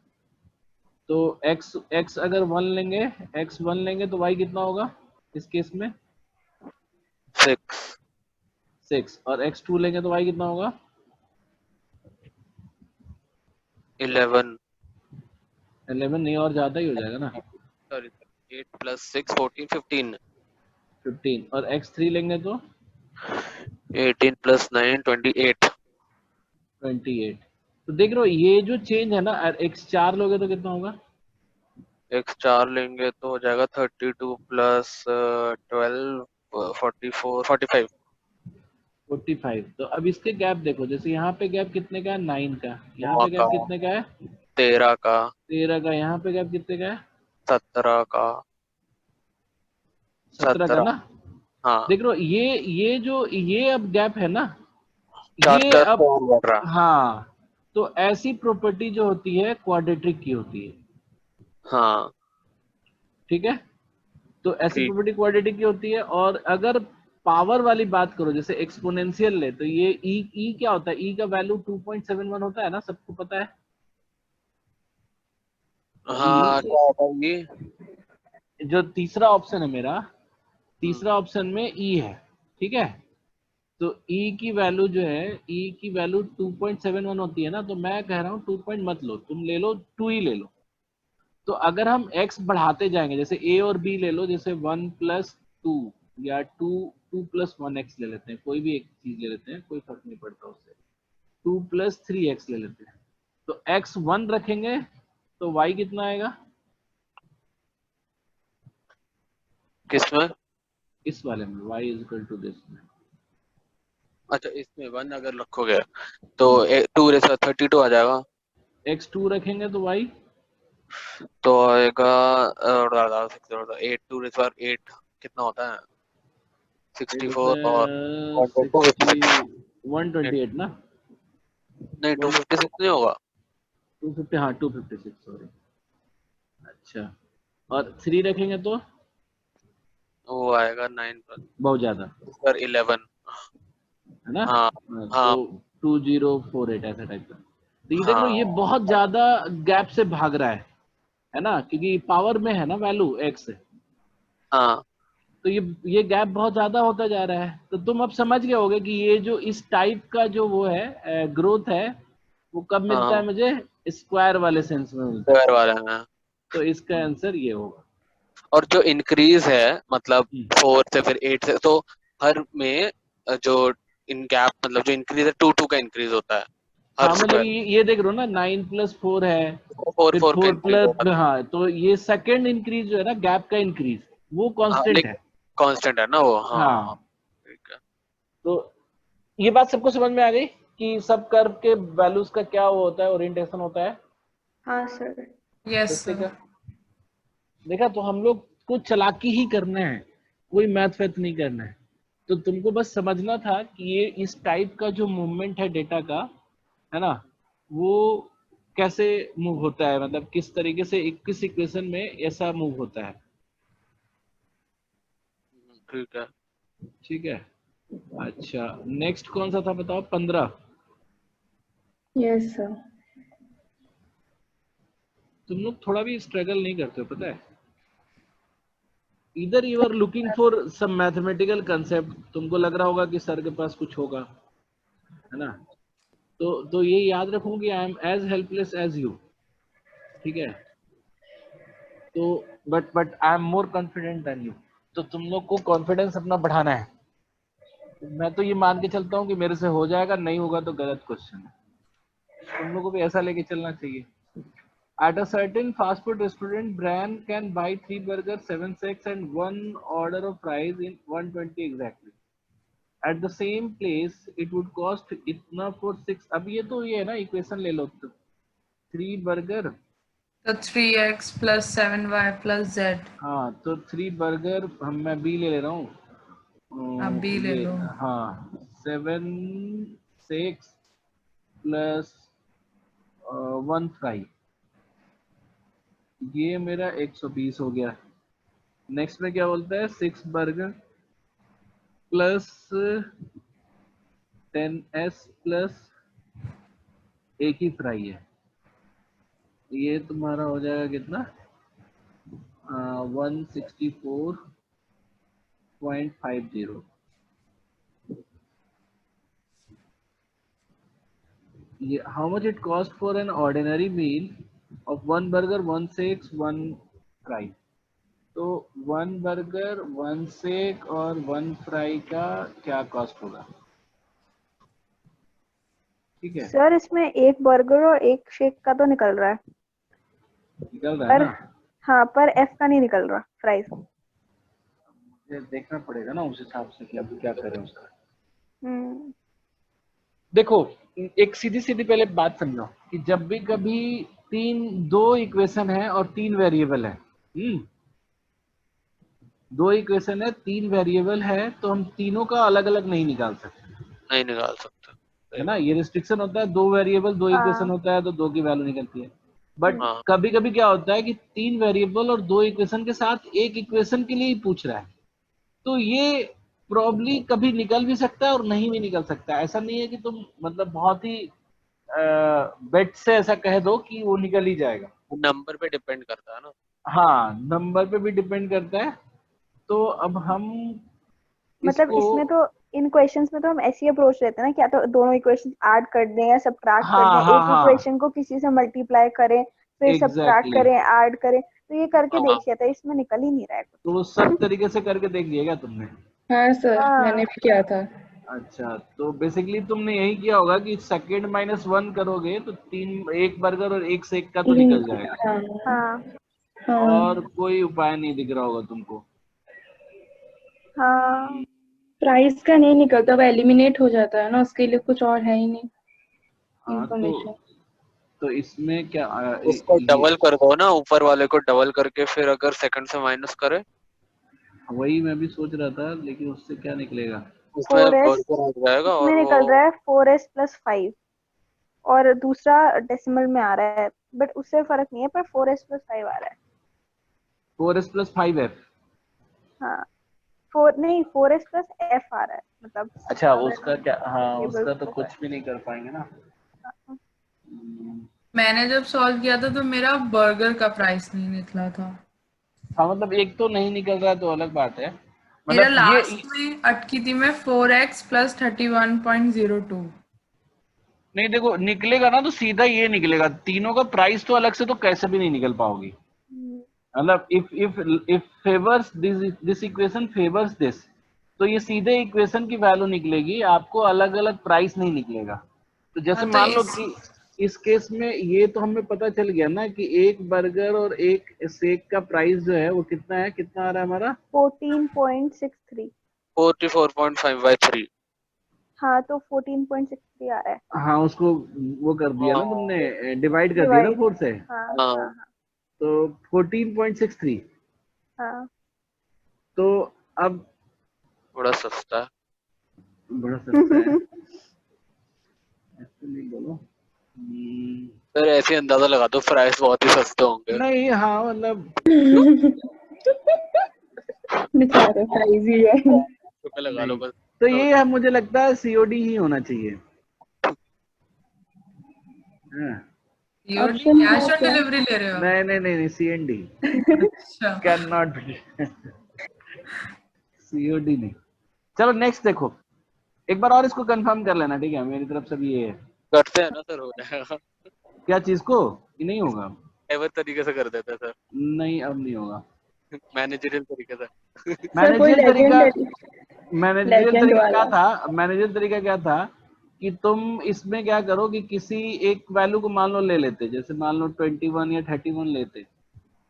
Speaker 1: तो x अगर 1 लेंगे, x 1 लेंगे तो y कितना होगा इस केस में?
Speaker 3: 6
Speaker 1: 6। और x 2 लेंगे तो y कितना होगा?
Speaker 3: 11
Speaker 1: 11 नहीं, और ज्यादा ही हो जाएगा ना,
Speaker 3: सॉरी 8 प्लस 6 14 15
Speaker 1: 15। और x 3 लेंगे तो
Speaker 3: 18 प्लस 9 28
Speaker 1: 28। तो देख रहे हो ये जो चेंज है ना, x 4 लोगे तो कितना होगा?
Speaker 3: x 4 लेंगे तो हो जाएगा 32 प्लस 12 44 45
Speaker 1: 45। तो अब इसके गैप देखो, जैसे यहाँ पे गैप कितने का है? 9 का। यहाँ पे
Speaker 3: का
Speaker 1: गैप कितने का है?
Speaker 3: 13 का
Speaker 1: 13 का। यहाँ पे गैप कितने का है?
Speaker 3: 17 का
Speaker 1: 17 का
Speaker 3: 17
Speaker 1: ना।
Speaker 3: हाँ,
Speaker 1: देख लो ये जो ये अब गैप है ना,
Speaker 3: 4
Speaker 1: ये
Speaker 3: 4
Speaker 1: अब,
Speaker 3: और बढ़ रहा।
Speaker 1: हाँ, तो ऐसी प्रॉपर्टी जो होती है क्वाड्रेटिक की होती है।
Speaker 3: हाँ,
Speaker 1: ठीक है, तो ऐसी
Speaker 3: ठीक।
Speaker 1: प्रॉपर्टी क्वाड्रेटिक की होती है। और अगर पावर वाली बात करो, जैसे एक्सपोनेंशियल ले, तो ये ई क्या होता है? ई का वैल्यू 2.71 होता है ना, सबको पता है।
Speaker 3: हाँ, क्या होता है ये?
Speaker 1: जो तीसरा ऑप्शन है मेरा,
Speaker 3: हम्म,
Speaker 1: तीसरा ऑप्शन में ई है, ठीक है। तो ई की वैल्यू जो है, ई की वैल्यू 2.71 होती है ना, तो मैं कह रहा हूँ 2 पॉइंट मत लो, तुम ले लो 2 ही ले लो। तो अगर हम x बढ़ाते जाएंगे, जैसे a और b ले लो, जैसे 1 प्लस 2 या 2 प्लस 1x ले लेते हैं, कोई भी एक चीज ले लेते हैं, कोई फर्क नहीं पड़ता उससे। 2 प्लस 3x ले लेते हैं, तो x 1 रखेंगे तो y कितना आएगा
Speaker 3: किसमें?
Speaker 1: इस वाले में? y is equal to this में।
Speaker 3: अच्छा, इसमें 1 अगर रखोगे तो 2 रेसा 32 आ जाएगा।
Speaker 1: x 2 रखेंगे तो y
Speaker 3: तो आएगा 8 2 रेसा 8 कितना होता है?
Speaker 1: 8 होता
Speaker 3: 64 और
Speaker 1: है 60,
Speaker 3: 256
Speaker 1: 128 ना।
Speaker 3: नहीं
Speaker 1: 1
Speaker 3: 256 नहीं होगा।
Speaker 1: 250, हाँ 256, सॉरी। अच्छा, और 3 रखेंगे तो
Speaker 3: वो आएगा 9
Speaker 1: बहुत ज्यादा
Speaker 3: प्लस 11।
Speaker 1: है ना।
Speaker 3: हाँ,
Speaker 1: हाँ,
Speaker 3: हाँ,
Speaker 1: तो 2048 ऐसा टाइप का। तो ये देख लो,
Speaker 3: हाँ,
Speaker 1: ये बहुत ज्यादा गैप से भाग रहा है ना, क्योंकि पावर में है ना वैल्यू x।
Speaker 3: हाँ,
Speaker 1: तो ये गैप बहुत ज्यादा होता जा रहा है। तो तुम अब समझ गए होगे कि ये जो इस टाइप का जो वो है ग्रोथ है, वो कब मिलता
Speaker 3: हाँ,
Speaker 1: है मुझे? स्क्वायर वाले सेंस में मिलता है।
Speaker 3: स्क्वायर वाला है।
Speaker 1: तो इसका आंसर ये होगा।
Speaker 3: और जो इंक्रीज है मतलब
Speaker 1: हम्म।
Speaker 3: 4 से फिर 8 से, तो हर में जो इन गैप मतलब जो इंक्रीज है 2 2 का इंक्रीज होता है हर
Speaker 1: हाँ, मतलब
Speaker 3: स्क्वायर।
Speaker 1: ये देख रहे हो ना, 9 प्लस 4 है,
Speaker 3: 4
Speaker 1: फिर
Speaker 3: 4 का
Speaker 1: 4
Speaker 3: इंक्रीज
Speaker 1: प्लस,
Speaker 3: होगा।
Speaker 1: हाँ, तो ये सेकंड इंक्रीज जो है ना, गैप का इंक्रीज, वो
Speaker 3: हाँ,
Speaker 1: कांस्टेंट है।
Speaker 3: लेकिन कांस्टेंट है ना वो। हाँ,
Speaker 1: हाँ,
Speaker 3: ठीक है।
Speaker 1: तो ये बात सबको समझ में आ गई कि सब कर्व के वैल्यूज का क्या वो होता है, ओरिएंटेशन होता है
Speaker 4: हाँ सर।
Speaker 2: यस
Speaker 1: कितने
Speaker 2: सर।
Speaker 1: का। देखा, तो हम लोग को चालाकी ही करना है, कोई मैथ वैथ नहीं करना है। तो तुमको बस समझना था कि ये इस टाइप का जो मूवमेंट है डेटा का, है ना, वो कैसे मूव होता है, मतलब किस तरीके से किस इक्वेशन में ऐसा मूव होता है।
Speaker 3: ठीक है।
Speaker 1: ठीक है। अच्छा, नेक्स्ट कौन सा था बताओ? 15।
Speaker 5: Yes sir.
Speaker 1: तुम लोग थोड़ा भी स्ट्रगल नहीं करते हो, पता है। इधर you are looking for some mathematical concept, तुमको लग रहा होगा कि सर के पास कुछ होगा, है ना। तो ये याद रखो कि I am as helpless as you, ठीक है। तो but I am more confident than you. तो तुम लोग को कॉन्फिडेंस अपना बढ़ाना है। मैं तो ये मान के चलता हूँ कि मेरे से हो जाएगा, नहीं होगा तो गलत क्वेश्चन है। तुम लोग को भी ऐसा लेके चलना चाहिए। At a certain fast food restaurant, Brian can buy 3 burgers, 7 shakes, and 1 order of fries in 120 exactly. At the same place, it would cost इतना for 6। अब ये तो ये है ना, इक्वेशन ले लो तो 3 बर्गर,
Speaker 2: तो 3x plus 7y plus z।
Speaker 1: हाँ तो 3 बर्गर, हम मैं बी ले रहा हूँ,
Speaker 2: आप b ले
Speaker 1: ये
Speaker 2: लो।
Speaker 1: हाँ 7 shakes प्लस 1 फ्राई, ये मेरा 120 हो गया। नेक्स्ट में क्या बोलता है, 6 बर्गर प्लस 10s प्लस एक ही फ्राई है, ये तुम्हारा हो जाएगा कितना, 164.50। ये how much it cost for an ordinary meal of 1 burger 1 shakes 1 fry. तो 1 बर्गर 1 शेक और 1 फ्राई का क्या कॉस्ट होगा, ठीक है।
Speaker 4: सर इसमें एक बर्गर और एक शेक का तो निकल रहा है,
Speaker 1: निकल रहा है
Speaker 4: पर
Speaker 1: ना,
Speaker 4: हाँ पर एफ का नहीं निकल रहा प्राइस।
Speaker 1: ये देखना पड़ेगा ना उस हिसाब से कि अब क्या करें उसका।
Speaker 4: हम्म।
Speaker 1: देखो एक सीधी सीधी पहले बात समझो कि जब भी कभी दो इक्वेशन है और 3 वेरिएबल है, 2 इक्वेशन है 3 वेरिएबल है, तो हम तीनों का अलग अलग नहीं निकाल सकते,
Speaker 3: नहीं निकाल सकते,
Speaker 1: है ना। ये रिस्ट्रिक्शन होता है, 2 वेरिएबल 2 इक्वेशन
Speaker 4: हाँ।
Speaker 1: होता है तो 2 की वैल्यू निकलती है। बट
Speaker 3: हाँ
Speaker 1: कभी कभी क्या होता है कि 3 वेरिएबल और 2 इक्वेशन के साथ एक इक्वेशन के लिए ही पूछ रहा है, तो ये प्रॉब्ली कभी निकल भी सकता है और नहीं भी निकल सकता है। ऐसा नहीं है कि तुम मतलब बहुत ही बेट से ऐसा कह दो कि वो निकल ही जाएगा।
Speaker 3: नंबर पे डिपेंड करता है ना।
Speaker 1: हाँ नंबर पे भी डिपेंड करता है। तो अब हम
Speaker 4: मतलब
Speaker 1: इसको,
Speaker 4: इसमें तो इन क्वेश्चंस में तो हम ऐसी अप्रोच लेते हैं ना, क्या तो दोनों इक्वेशन ऐड कर दें या सब्ट्रैक्ट कर
Speaker 1: हाँ
Speaker 4: दें,
Speaker 1: हाँ
Speaker 4: एक
Speaker 1: हाँ
Speaker 4: इक्वेशन को किसी से मल्टीप्लाई करें फिर सब्ट्रैक्ट
Speaker 1: एग्जैक्टली
Speaker 4: करें ऐड करें, तो ये करके
Speaker 3: हाँ
Speaker 4: देख लिया था, इसमें निकल ही नहीं रहा है कुछ।
Speaker 1: तो वो सब तरीके से करके देख लिया क्या तुमने।
Speaker 5: हाँ सर,
Speaker 4: हाँ
Speaker 5: मैंने भी किया था।
Speaker 1: अच्छा तो बेसिकली तुमने यही किया होगा कि सेकेंड -1 करोगे तो 3 एक बर्गर और एक शेक का तो निकल जाएगा,
Speaker 5: हाँ
Speaker 4: हाँ
Speaker 1: और
Speaker 5: हाँ।
Speaker 1: कोई उपाय नहीं दिख रहा होगा तुमको।
Speaker 4: हाँ।
Speaker 5: प्राइस का नहीं निकलता, वो एलिमिनेट हो जाता है ना, उसके लिए कुछ और है ही नहीं
Speaker 1: हाँ
Speaker 5: इंफॉर्मेशन।
Speaker 1: तो इसमें क्या
Speaker 3: उसको
Speaker 1: ये
Speaker 3: डबल कर दो ना, ऊपर वाले को डबल करके फिर अगर सेकंड से माइनस करे,
Speaker 1: वही मैं भी सोच रहा था, लेकिन उससे क्या निकलेगा।
Speaker 3: उसमें
Speaker 4: 4s
Speaker 3: बर्गर आ जाएगा
Speaker 4: इसमें
Speaker 3: और
Speaker 4: निकल
Speaker 3: वो
Speaker 4: रहा है 4s + 5 और दूसरा डेसिमल में आ रहा है, बट उससे फर्क नहीं है, पर 4s + 5 आ रहा है।
Speaker 1: 4s + 5f।
Speaker 4: हाँ 4 नहीं 4s + f आ रहा है, मतलब
Speaker 1: अच्छा
Speaker 4: अगर
Speaker 1: उसका क्या, हाँ
Speaker 4: टेबल्स
Speaker 1: उसका तो
Speaker 4: को
Speaker 1: कुछ भी नहीं कर पाएंगे ना।
Speaker 4: हाँ।
Speaker 2: मैंने जब सॉल्व किया था तो मेरा बर्गर का प्राइस नहीं निकला था।
Speaker 1: हाँ मतलब एक तो नहीं निकल रहा है तो अलग बात है,
Speaker 2: मेरा
Speaker 1: मतलब ये
Speaker 2: लास्ट में अटकी थी मैं 4x + 31.02।
Speaker 1: नहीं, देखो निकलेगा ना तो सीधा ये निकलेगा, तीनों का प्राइस तो अलग से तो कैसे भी नहीं निकल पाओगी।
Speaker 4: हम्म।
Speaker 1: मतलब if favours this equation favours this, तो ये सीधे इक्वेशन की वैल्यू निकलेगी, आपको अलग अलग प्राइस नहीं निकलेगा। तो जैसे
Speaker 2: हाँ तो
Speaker 1: मान लो
Speaker 2: इस
Speaker 1: कि इस केस में ये तो हमें पता चल गया ना कि एक बर्गर और एक शेक का प्राइस जो है वो कितना है, कितना आ रहा है हमारा
Speaker 4: 14.63।
Speaker 3: 44.5/3।
Speaker 4: हाँ तो 14.63 आ रहा है।
Speaker 1: हाँ उसको वो कर दिया
Speaker 3: हाँ
Speaker 1: ना तुमने, डिवाइड कर दिया ना
Speaker 4: डिवाइड।
Speaker 1: 4 से,
Speaker 4: हाँ
Speaker 3: हाँ
Speaker 4: हाँ
Speaker 1: तो 14.63।
Speaker 4: हाँ।
Speaker 1: तो अब
Speaker 3: बड़ा सस्ता है।
Speaker 1: बड़ा सस्ता है, ऐसे नहीं बोलो।
Speaker 3: फिर ऐसे अंदाजा लगा दो प्राइस बहुत ही सस्ते होंगे।
Speaker 1: नहीं हाँ मतलब
Speaker 5: बेचारा प्राइस ही है।
Speaker 3: रुपए लगा लो
Speaker 1: नहीं,
Speaker 3: बस।
Speaker 1: तो ये मुझे लगता है सीओडी ही होना चाहिए। हाँ।
Speaker 2: COD
Speaker 5: Option
Speaker 2: कैश
Speaker 5: है
Speaker 2: ऑन
Speaker 5: क्या?
Speaker 2: डिलीवरी ले रहे हो?
Speaker 1: नहीं CND
Speaker 2: अच्छा
Speaker 1: कैन नॉट COD नहीं। चलो नेक्स्ट देखो, एक बार और इसको कंफर्म कर लेना, ठीक है? मेरी तरफ से भी ये है।
Speaker 3: करते हैं ना सर, हो जाएगा।
Speaker 1: क्या चीज को? ये नहीं होगा।
Speaker 3: एवर तरीके से कर देते हैं सर,
Speaker 1: नहीं, अब नहीं होगा।
Speaker 3: मैनेजरियल तरीके से।
Speaker 5: सर कोई
Speaker 1: मैनेजरियल तरीका,
Speaker 5: लेजेंड
Speaker 1: मैनेजरियल
Speaker 5: लेजेंड
Speaker 1: तरीका क्या
Speaker 5: वाला।
Speaker 1: था? मैनेजरियल तरीका क्या था कि तुम इसमें क्या करो कि किसी एक वैल्यू को मान लो ले लेते, जैसे मान लो 21 या 31 लेते।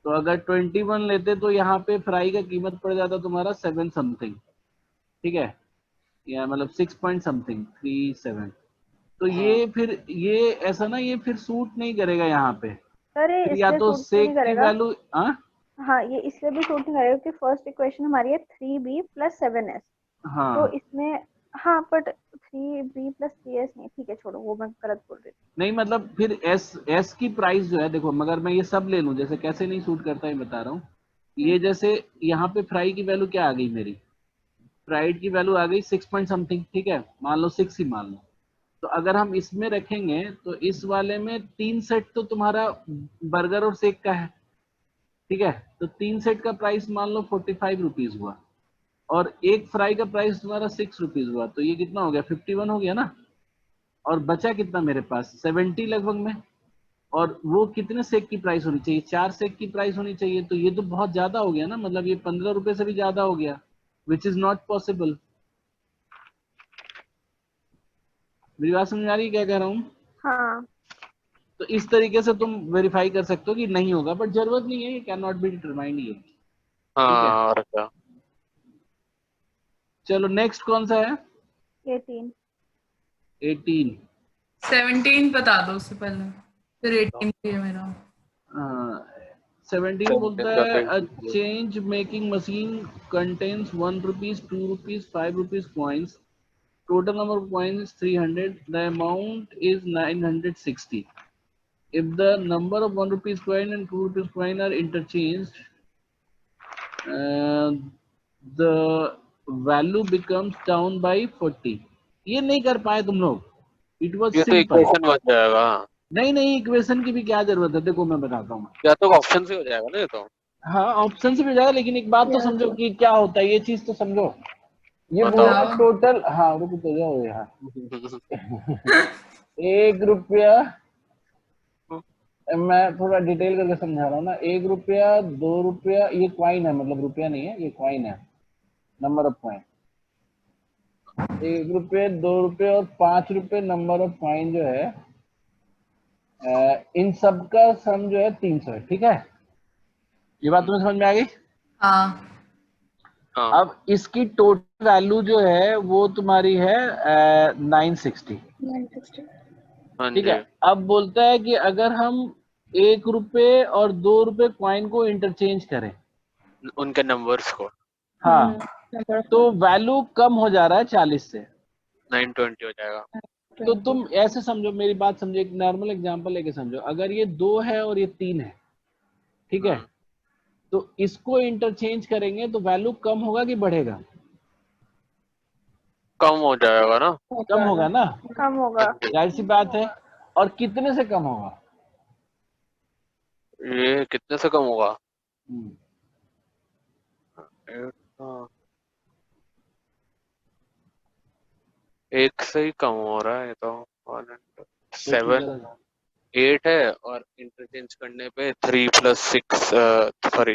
Speaker 1: तो अगर 21 लेते तो यहाँ पे फ्राई का कीमत पड़ जाता तुम्हारा 7 समथिंग, ठीक है? या मतलब 6 पॉइंट समथिंग 37। तो ये फिर ये ऐसा ना, ये फिर सूट नहीं करेगा यहाँ पे।
Speaker 4: सर ये
Speaker 1: फिर या
Speaker 4: इसलिए
Speaker 1: तो
Speaker 4: सूट क्यों
Speaker 1: सेक
Speaker 4: नहीं
Speaker 1: की
Speaker 4: करेगा?
Speaker 1: वैल्यू, हाँ
Speaker 4: हाँ, ये इसलिए भी सूट नहीं करेगा क्योंकि फर्स्ट इक्वेशन हमारी है 3b + 7s। तो
Speaker 1: हाँ
Speaker 4: इसमें हाँ, बट 3b + 3s नहीं, ठीक है छोड़ो, वो मैं गलत बोल रही थी।
Speaker 1: नहीं, मतलब फिर एस की प्राइस जो है, देखो मगर मैं ये सब ले लूं, जैसे कैसे नहीं सूट करता है बता रहा हूँ। ये जैसे यहाँ पे फ्राई की वैल्यू क्या आ गई मेरी? फ्राइड की वैल्यू आ गई 6 पॉइंट समथिंग, ठीक है? मान लो 6 ही मान लो। तो अगर हम इसमें रखेंगे तो इस वाले में 3 सेट तो तुम्हारा बर्गर और शेक का है, ठीक है? तो 3 सेट का प्राइस मान लो 45 रुपीज हुआ, और एक फ्राई का प्राइस तुम्हारा 6 रुपीज हुआ। तो ये कितना हो गया? 51 हो गया ना। और बचा कितना मेरे पास? 70 लगभग में। और वो कितने सेक की प्राइस होनी चाहिए? 4 सेक की प्राइस होनी चाहिए। तो ये तो बहुत ज्यादा हो गया ना, मतलब ये 15 रुपए से भी ज्यादा हो गया, विच इज नॉट पॉसिबल। मेरी बात समझ आ रही है क्या कह रहा हूँ?
Speaker 4: हाँ,
Speaker 1: तो इस तरीके से तुम वेरीफाई कर सकते हो कि नहीं होगा, बट जरूरत नहीं है, कैन नॉट बी डिटरमाइंड ये, ठीक है?
Speaker 3: हाँ, और क्या।
Speaker 1: चलो नेक्स्ट कौन सा है?
Speaker 4: 18।
Speaker 1: 18।
Speaker 2: 17 बता दो उससे पहले, फिर 18 भी है मेरा।
Speaker 1: 17 बोलता
Speaker 3: इनका
Speaker 1: है
Speaker 3: तो
Speaker 1: अ
Speaker 3: easy है।
Speaker 1: Change making machine contains 1 rupees 2 rupees 5 rupees coins, total number of coins 300, the amount is 960. If the number of 1 rupees coin and 2 rupees coin are interchanged, uh, the value becomes down by 40. ये नहीं कर पाए तुम लोग, it was
Speaker 3: ये तो
Speaker 1: simple।
Speaker 3: इक्वेशन बन जाएगा।
Speaker 1: नहीं इक्वेशन की भी क्या जरूरत है? देखो मैं बताता हूँ।
Speaker 3: या तो ऑप्शन से हो जाएगा ना ये तो।
Speaker 1: हाँ ऑप्शन से भी जाएगा, लेकिन एक बात तो समझो कि क्या होता है, ये चीज तो समझो। ये बोल रहा
Speaker 2: बताओ।
Speaker 1: टोटल, हाँ रुको तो जाओ यार। 1 रुपया, मैं थोड़ा डिटेल करके समझा रहा हूँ ना। 1 रुपया 2 रुपया, ये क्वाइन है, मतलब रुपया नहीं है, ये क्वाइन है, नंबर ऑफ क्वाइन। 1 रुपये 2 रुपये और 5 रुपये नंबर ऑफ क्वाइन जो है, इन सब का सम जो है 300 है, ठीक है? ये बात तुम्हें समझ में आ गई?
Speaker 2: हाँ
Speaker 3: हाँ
Speaker 1: अब इसकी टोटल वैल्यू जो है वो तुम्हारी है 960,
Speaker 5: 960।
Speaker 3: हाँ
Speaker 1: ठीक
Speaker 3: जी।
Speaker 1: है? अब बोलता है कि अगर हम 1 रुपये और 2 रुपये क्वाइन को इंटरचेंज करें,
Speaker 3: उनके नंबर्स को
Speaker 1: हाँ,
Speaker 5: नंबर ऑफ
Speaker 1: तो वैल्यू कम हो जा रहा है 40 से।
Speaker 3: 920 हो जाएगा।
Speaker 1: तो तुम ऐसे समझो, मेरी बात समझो, एक नॉर्मल एग्जांपल लेके समझो। अगर ये 2 है और ये 3 है, ठीक है? तो इसको इंटरचेंज करेंगे तो वैल्यू कम होगा कि बढ़ेगा?
Speaker 3: कम हो जाएगा ना।
Speaker 1: कम होगा ना,
Speaker 4: कम होगा।
Speaker 1: जाहिर सी बात है। और कितने से कम होगा?
Speaker 3: ये कितने से कम होगा?
Speaker 1: हम्म,
Speaker 3: हाँ, 1 से ही कम हो रहा है ये तो। 7 8 है और इंटरचेंज करने पे 3 + 6 सॉरी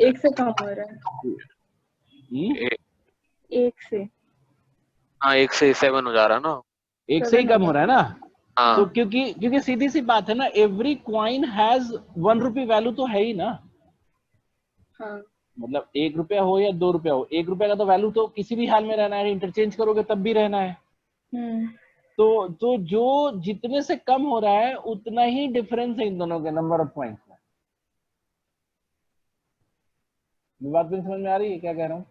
Speaker 5: 1 से कम हो रहा है। 1 से।
Speaker 3: हाँ 1 से 7 हो जा रहा है ना।
Speaker 1: 1 से ही कम हो रहा है ना।
Speaker 3: हाँ
Speaker 1: तो क्योंकि सीधी सी बात है ना, every coin has 1 rupee value तो है ही ना।
Speaker 5: हाँ
Speaker 1: मतलब 1 रुपया हो या 2 रुपया हो, 1 रुपया का तो वैल्यू तो किसी भी हाल में रहना है, इंटरचेंज करोगे तब भी रहना है। तो जो जितने से कम हो रहा है उतना ही डिफरेंस है इन दोनों के नंबर ऑफ पॉइंट्स में। बात भी समझ में आ रही है क्या कह रहा हूँ?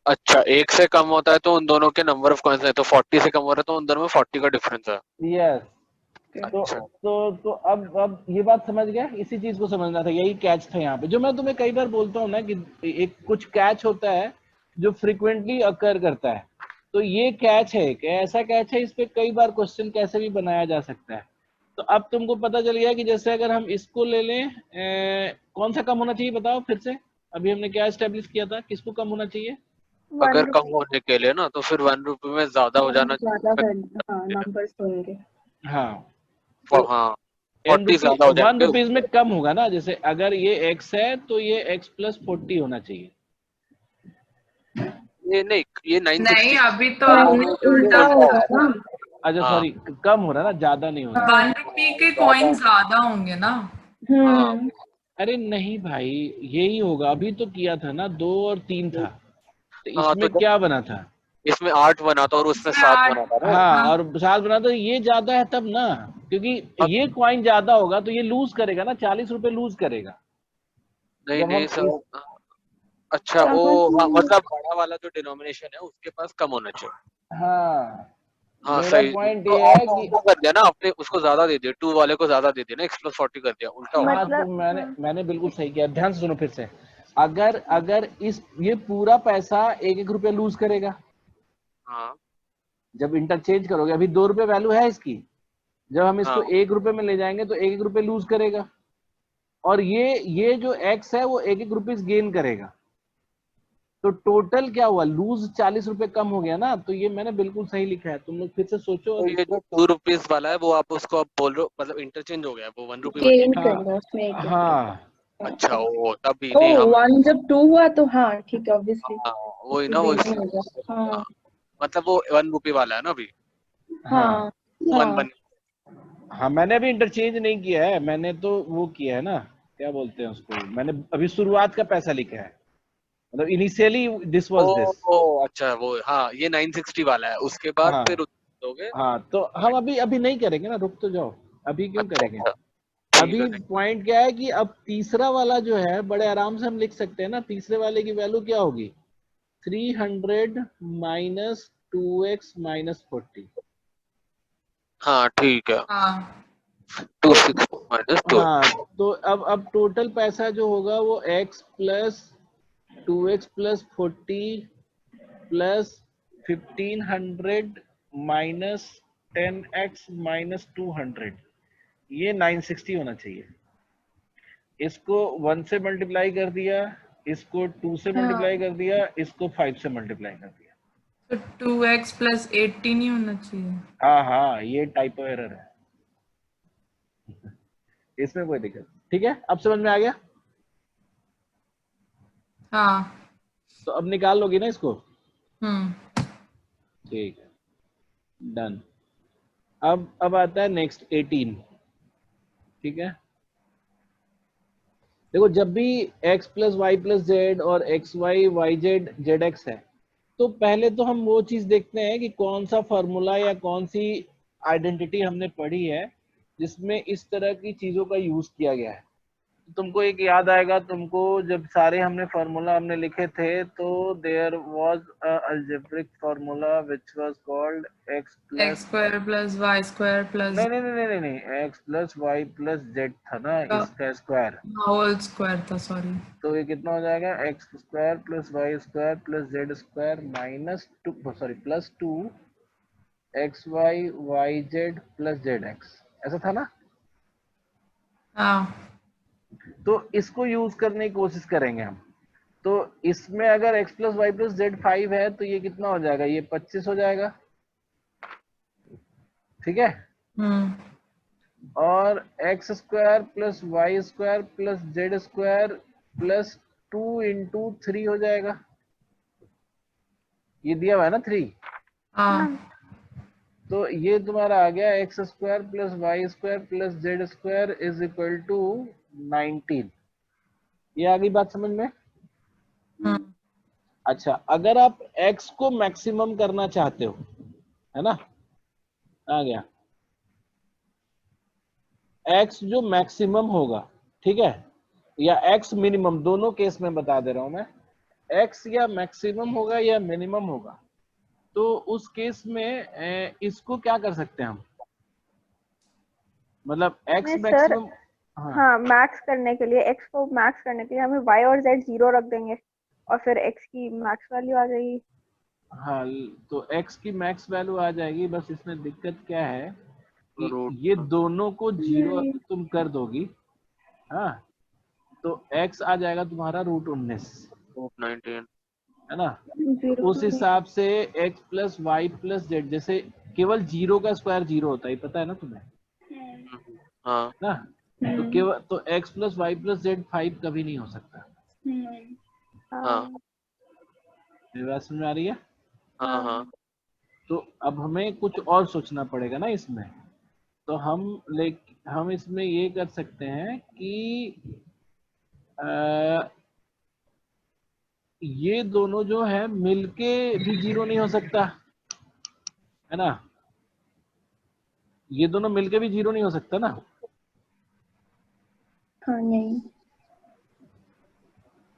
Speaker 3: अच्छा, 1 से कम होता है तो उन दोनों के नंबर ऑफ कॉइन्स है, तो 40 से कम हो रहा है तो उन दोनों में 40 का डिफरेंस है।
Speaker 1: यस। तो
Speaker 3: अच्छा।
Speaker 1: तो अब ये बात समझ गया, इसी चीज को समझना था, यही कैच था यहाँ पे। जो मैं तुम्हें कई बार बोलता हूँ ना कि एक कुछ कैच होता है जो फ्रिक्वेंटली अकर करता है। तो ये कैच है, एक ऐसा कैच है, इस पे कई बार क्वेश्चन कैसे भी बनाया जा सकता है। तो अब तुमको पता चल गया कि जैसे अगर हम इसको ले लें, कौन सा कम होना चाहिए बताओ फिर से। अभी हमने क्या एस्टेब्लिश किया था, किसको कम होना चाहिए?
Speaker 3: अगर कम
Speaker 4: 1 रुपी।
Speaker 3: होने के लिए ना तो फिर 1 रुपए में ज्यादा हो जाना
Speaker 5: ज्यादा
Speaker 3: चाहिए।
Speaker 5: कर, हाँ नंबर्स होंगे।
Speaker 1: हाँ, तो
Speaker 3: हाँ
Speaker 1: एन
Speaker 3: 40
Speaker 1: रुपी
Speaker 3: ज्यादा हो
Speaker 1: 1
Speaker 3: जाएंगे।
Speaker 1: रुपीज में कम होगा ना, जैसे अगर ये x है तो ये x प्लस 40 होना चाहिए।
Speaker 3: ये नहीं, ये 960
Speaker 2: नहीं, अभी तो
Speaker 5: नहीं,
Speaker 2: आपने
Speaker 5: उल्टा
Speaker 2: उल्टा
Speaker 5: होगा
Speaker 2: बताया।
Speaker 5: ना।
Speaker 1: अच्छा
Speaker 3: हाँ
Speaker 1: सॉरी, कम हो रहा है ना, ज्यादा नहीं हो रहा।
Speaker 2: 1 रुपी के कॉइन ज्यादा होंगे ना।
Speaker 3: हाँ
Speaker 5: हम्म।
Speaker 1: अरे नहीं भाई, यही होगा, अभी तो किया था ना, 2 और 3 था, तो
Speaker 3: हाँ, तो
Speaker 1: इसमें क्या बना था?
Speaker 3: इसमें 8 बना था और उसमें
Speaker 2: इसमें
Speaker 3: 7
Speaker 2: 8।
Speaker 3: बना था ना।
Speaker 1: हाँ,
Speaker 2: हाँ,
Speaker 1: और साथ बना तो ये ज्यादा है तब ना, क्योंकि
Speaker 3: अब
Speaker 1: ये कॉइन ज्यादा होगा तो ये लूज करेगा ना, 40 रुपए लूज करेगा
Speaker 3: नहीं
Speaker 1: जब हम
Speaker 3: नहीं
Speaker 1: इस।
Speaker 3: सर, अच्छा ओ,
Speaker 5: समझ
Speaker 3: हाँ
Speaker 5: नहीं।
Speaker 3: मतलब बड़ा वाला जो डिनोमिनेशन है उसके पास कम होना चाहिए।
Speaker 1: हाँ,
Speaker 3: हाँ
Speaker 1: मेरा
Speaker 3: सही,
Speaker 1: पॉइंट
Speaker 3: तो
Speaker 1: ये है
Speaker 3: आपने
Speaker 1: कि,
Speaker 3: उल्टा कर दिया ना, आपने उसको ज्यादा दे दिया, 2 वाले को ज्यादा दे दिया ना, x प्लस 40 कर दिया, उल्टा हो गया।
Speaker 1: हाँ तो
Speaker 4: मतलब
Speaker 1: मैंने
Speaker 4: हाँ,
Speaker 1: मैंने बिल्कुल सही किया, ध्यान से सुनो फिर से। अगर अगर इस ये पूरा पैसा 1-1 रुपया लूज करेगा
Speaker 3: हाँ
Speaker 1: जब इंटरचेंज करोगे, अभी 2 रुपए वैल्यू है इसकी, जब हम इसको
Speaker 3: हाँ
Speaker 1: 1 रुपए में ले जाएंगे तो 1-1 रुपए लूज करेगा, और ये जो x है वो 1-1 रुपीज गेन करेगा, तो टोटल क्या हुआ, लूज 40 रुपए कम हो गया ना, तो ये मैंने बिल्कुल सही लिखा है, तुम लोग फिर से सोचो
Speaker 3: तो
Speaker 1: और
Speaker 3: ये जो
Speaker 1: इसको।
Speaker 3: 2 रुपीज वाला है वो आप उसको अब बोल रहे हो, मतलब इंटरचेंज हो गया, वो 1 रुपी बन
Speaker 5: गेन
Speaker 3: गया।
Speaker 5: कर
Speaker 1: हाँ
Speaker 5: लो उसमें एक एक रुपया।
Speaker 1: हाँ
Speaker 3: अच्छा वो तभी
Speaker 5: ओ
Speaker 3: नहीं हम।
Speaker 5: 1 जब 2 हुआ तो हाँ ठीक है, ऑब्वियसली
Speaker 3: हाँ वही
Speaker 5: उसको
Speaker 3: ना, वो
Speaker 5: गेन होगा। हाँ
Speaker 3: हाँ, मतलब वो 1 रुपी वाला है ना अभी,
Speaker 1: हाँ
Speaker 5: हाँ
Speaker 3: वो 1
Speaker 5: हाँ।
Speaker 3: बन।
Speaker 1: हाँ, मैंने अभी इंटरचेंज नहीं किया है, मैंने तो वो किया है ना, क्या बोलते हैं उसको, मैंने अभी शुरुआत का पैसा लिखा है, मतलब इनिशियली दिस वाज दिस।
Speaker 3: अच्छा वो हाँ, ये 960 वाला है, उसके बाद
Speaker 1: हाँ
Speaker 3: फिर दोगे।
Speaker 1: हाँ, तो हम अभी अभी नहीं करेंगे ना, रुक तो जाओ, अभी क्यों
Speaker 3: अच्छा
Speaker 1: करेंगे?
Speaker 3: अच्छा, ठीक है
Speaker 1: अभी
Speaker 3: ठीक।
Speaker 1: पॉइंट क्या है कि अब तीसरा वाला जो है बड़े आराम से हम लिख सकते हैं ना, तीसरे वाले की वैल्यू क्या होगी, 300 माइनस 2x माइनस 40।
Speaker 3: हाँ ठीक है,
Speaker 2: हाँ,
Speaker 3: 260 माइनस 2।
Speaker 1: हाँ, तो अब टोटल पैसा जो होगा वो x plus 2x plus 40 plus 1500 minus 10x minus 200, ये 960 होना चाहिए। इसको 1 से मल्टीप्लाई कर दिया, इसको 2 से
Speaker 5: हाँ
Speaker 1: मल्टीप्लाई कर दिया, इसको 5 से मल्टीप्लाई कर दिया।
Speaker 2: तो 2x प्लस 18 ही होना चाहिए।
Speaker 1: हाँ हाँ, ये टाइपो एरर है, इसमें कोई दिक्कत नहीं। ठीक है, अब समझ में आ गया?
Speaker 2: हाँ।
Speaker 1: तो अब निकाल लोगी ना इसको?
Speaker 2: हम्म।
Speaker 1: ठीक है, डन। अब आता है नेक्स्ट 18। ठीक है, देखो जब भी x plus Y plus Z और X Y Y Z Z X है, तो पहले तो हम वो चीज देखते हैं कि कौन सा फॉर्मूला या कौन सी आइडेंटिटी हमने पढ़ी है जिसमें इस तरह की चीजों का यूज किया गया है। तुमको एक याद आएगा, तुमको जब सारे हमने फार्मूला हमने लिखे थे, तो there was a algebraic formula which was called x
Speaker 2: x
Speaker 1: plus,
Speaker 2: square plus y square plus
Speaker 1: नहीं नहीं नहीं नहीं नहीं, x plus Y plus z था ना, इसका स्क्वायर।
Speaker 2: होल स्क्वायर था, सॉरी।
Speaker 1: तो ये कितना हो जाएगा, x square plus y square plus z square minus 2, sorry plus 2 x Y Y z plus z x, ऐसा था ना?
Speaker 2: हाँ।
Speaker 1: तो इसको यूज करने की कोशिश करेंगे हम। तो इसमें अगर x plus Y plus z 5 है तो ये कितना हो जाएगा, ये 25 हो जाएगा। ठीक है, और x square plus y square plus z square plus 2 × 3 हो जाएगा, ये दिया हुआ है ना 3।
Speaker 2: हाँ।
Speaker 1: तो ये तुम्हारा आ गया x square plus y square plus z square is equal to 19। ये आ गई बात समझ में? अच्छा, अगर आप x को मैक्सिमम करना चाहते हो, है ना, आ गया x जो मैक्सिमम होगा, ठीक है, या x मिनिमम, दोनों केस में बता दे रहा हूं मैं, x या मैक्सिमम होगा या मिनिमम होगा, तो उस केस में इसको क्या कर सकते हैं हम, मतलब x
Speaker 4: नहीं सर,
Speaker 1: मैक्सिमम। हाँ
Speaker 4: हाँ मैक्स करने के लिए, x को मैक्स करने के लिए हमें y और z 0 रख देंगे और फिर x की मैक्स वैल्यू आ जाएगी।
Speaker 1: हाँ, तो x की मैक्स वैल्यू आ जाएगी, बस इसमें दिक्कत क्या है
Speaker 3: रूट
Speaker 1: ये दोनों को 0 अगर तुम कर दोगी, हाँ, तो x आ जाएगा तुम्हारा √19,
Speaker 3: 19।
Speaker 1: है ना।
Speaker 5: जीरो
Speaker 1: उस हिसाब से x plus Y plus z, जैसे केवल 0 का स्क्वायर 0 होता है, पता है ना तुम्हें,
Speaker 3: हाँ
Speaker 1: ना। तो केवल तो x plus Y plus z 5 कभी नहीं हो सकता।
Speaker 3: हाँ
Speaker 1: मेरी बात समझ में आ रही है?
Speaker 3: हाँ हाँ
Speaker 1: तो अब हमें कुछ और सोचना पड़ेगा ना इसमें। तो हम इसमें ये कर सकते हैं कि ये दोनों जो है मिलके भी 0 नहीं हो सकता, है ना। ये दोनों मिलके भी 0 नहीं हो सकता ना।
Speaker 5: हाँ नहीं।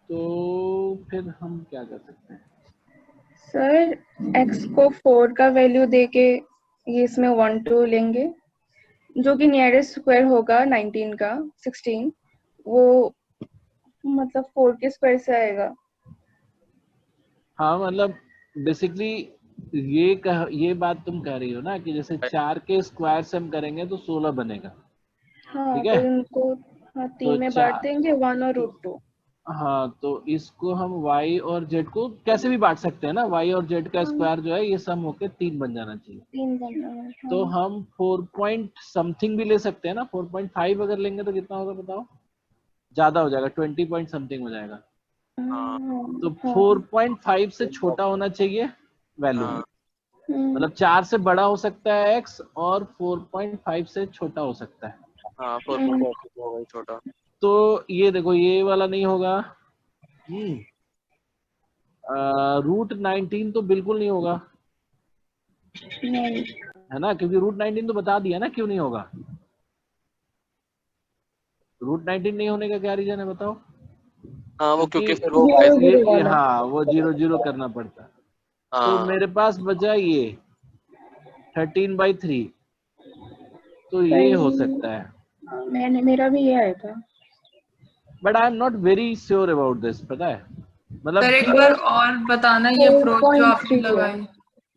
Speaker 1: तो फिर हम क्या कर सकते हैं?
Speaker 5: सर x को 4 का वैल्यू देके ये इसमें 1 2 लेंगे, जो कि नियरेस्ट स्क्वायर होगा 19 का 16, वो मतलब 4 के स्क्वायर से आएगा।
Speaker 1: हाँ, मतलब बेसिकली ये बात तुम कह रही हो ना कि जैसे 4 के स्क्वायर से हम करेंगे तो 16 बनेगा,
Speaker 5: हाँ
Speaker 1: ठीक
Speaker 5: तो
Speaker 1: है।
Speaker 5: इनको हाँ 3
Speaker 1: तो
Speaker 5: में बांट देंगे, 1 और √2।
Speaker 1: हाँ, तो इसको हम y और z को कैसे भी बांट सकते हैं ना, y और z का स्क्वायर जो है ये सम होके 3 बन जाना चाहिए।
Speaker 5: 3 बना है,
Speaker 1: तो
Speaker 5: हाँ।
Speaker 1: हम 4 पॉइंट समथिंग भी ले सकते हैं ना, 4.5 अगर लेंगे तो कितना होगा बताओ? ज्यादा हो जाएगा, 20 पॉइंट समथिंग हो जाएगा। तो
Speaker 5: हाँ
Speaker 1: 4.5 से छोटा होना चाहिए वैल्यू,
Speaker 3: हाँ
Speaker 1: मतलब 4 से बड़ा हो सकता है x और 4.5 से छोटा हो सकता है।
Speaker 3: हाँ 4.5 होगा ही छोटा।
Speaker 1: तो ये देखो ये वाला नहीं होगा, √19 तो बिल्कुल नहीं होगा,
Speaker 5: नहीं।
Speaker 1: है ना, क्योंकि √19 तो बता दिया ना क्यों नहीं होगा। √19 नहीं होने का क्या रीजन है बताओ?
Speaker 3: हाँ वो
Speaker 1: क्योंकि
Speaker 3: क्योंकि फिर वो
Speaker 1: हाँ वो 0 करना पड़ता है। तो
Speaker 3: हाँ
Speaker 1: मेरे पास बचा ये 13/3, तो ये हो
Speaker 5: सही।
Speaker 1: सकता है,
Speaker 5: मेरा भी ये आया था।
Speaker 1: But I am not very sure about this, पता है, मतलब
Speaker 2: सर एक बार और बताना ये अप्रोच जो आपने
Speaker 5: 4.3 है।
Speaker 2: लगाई।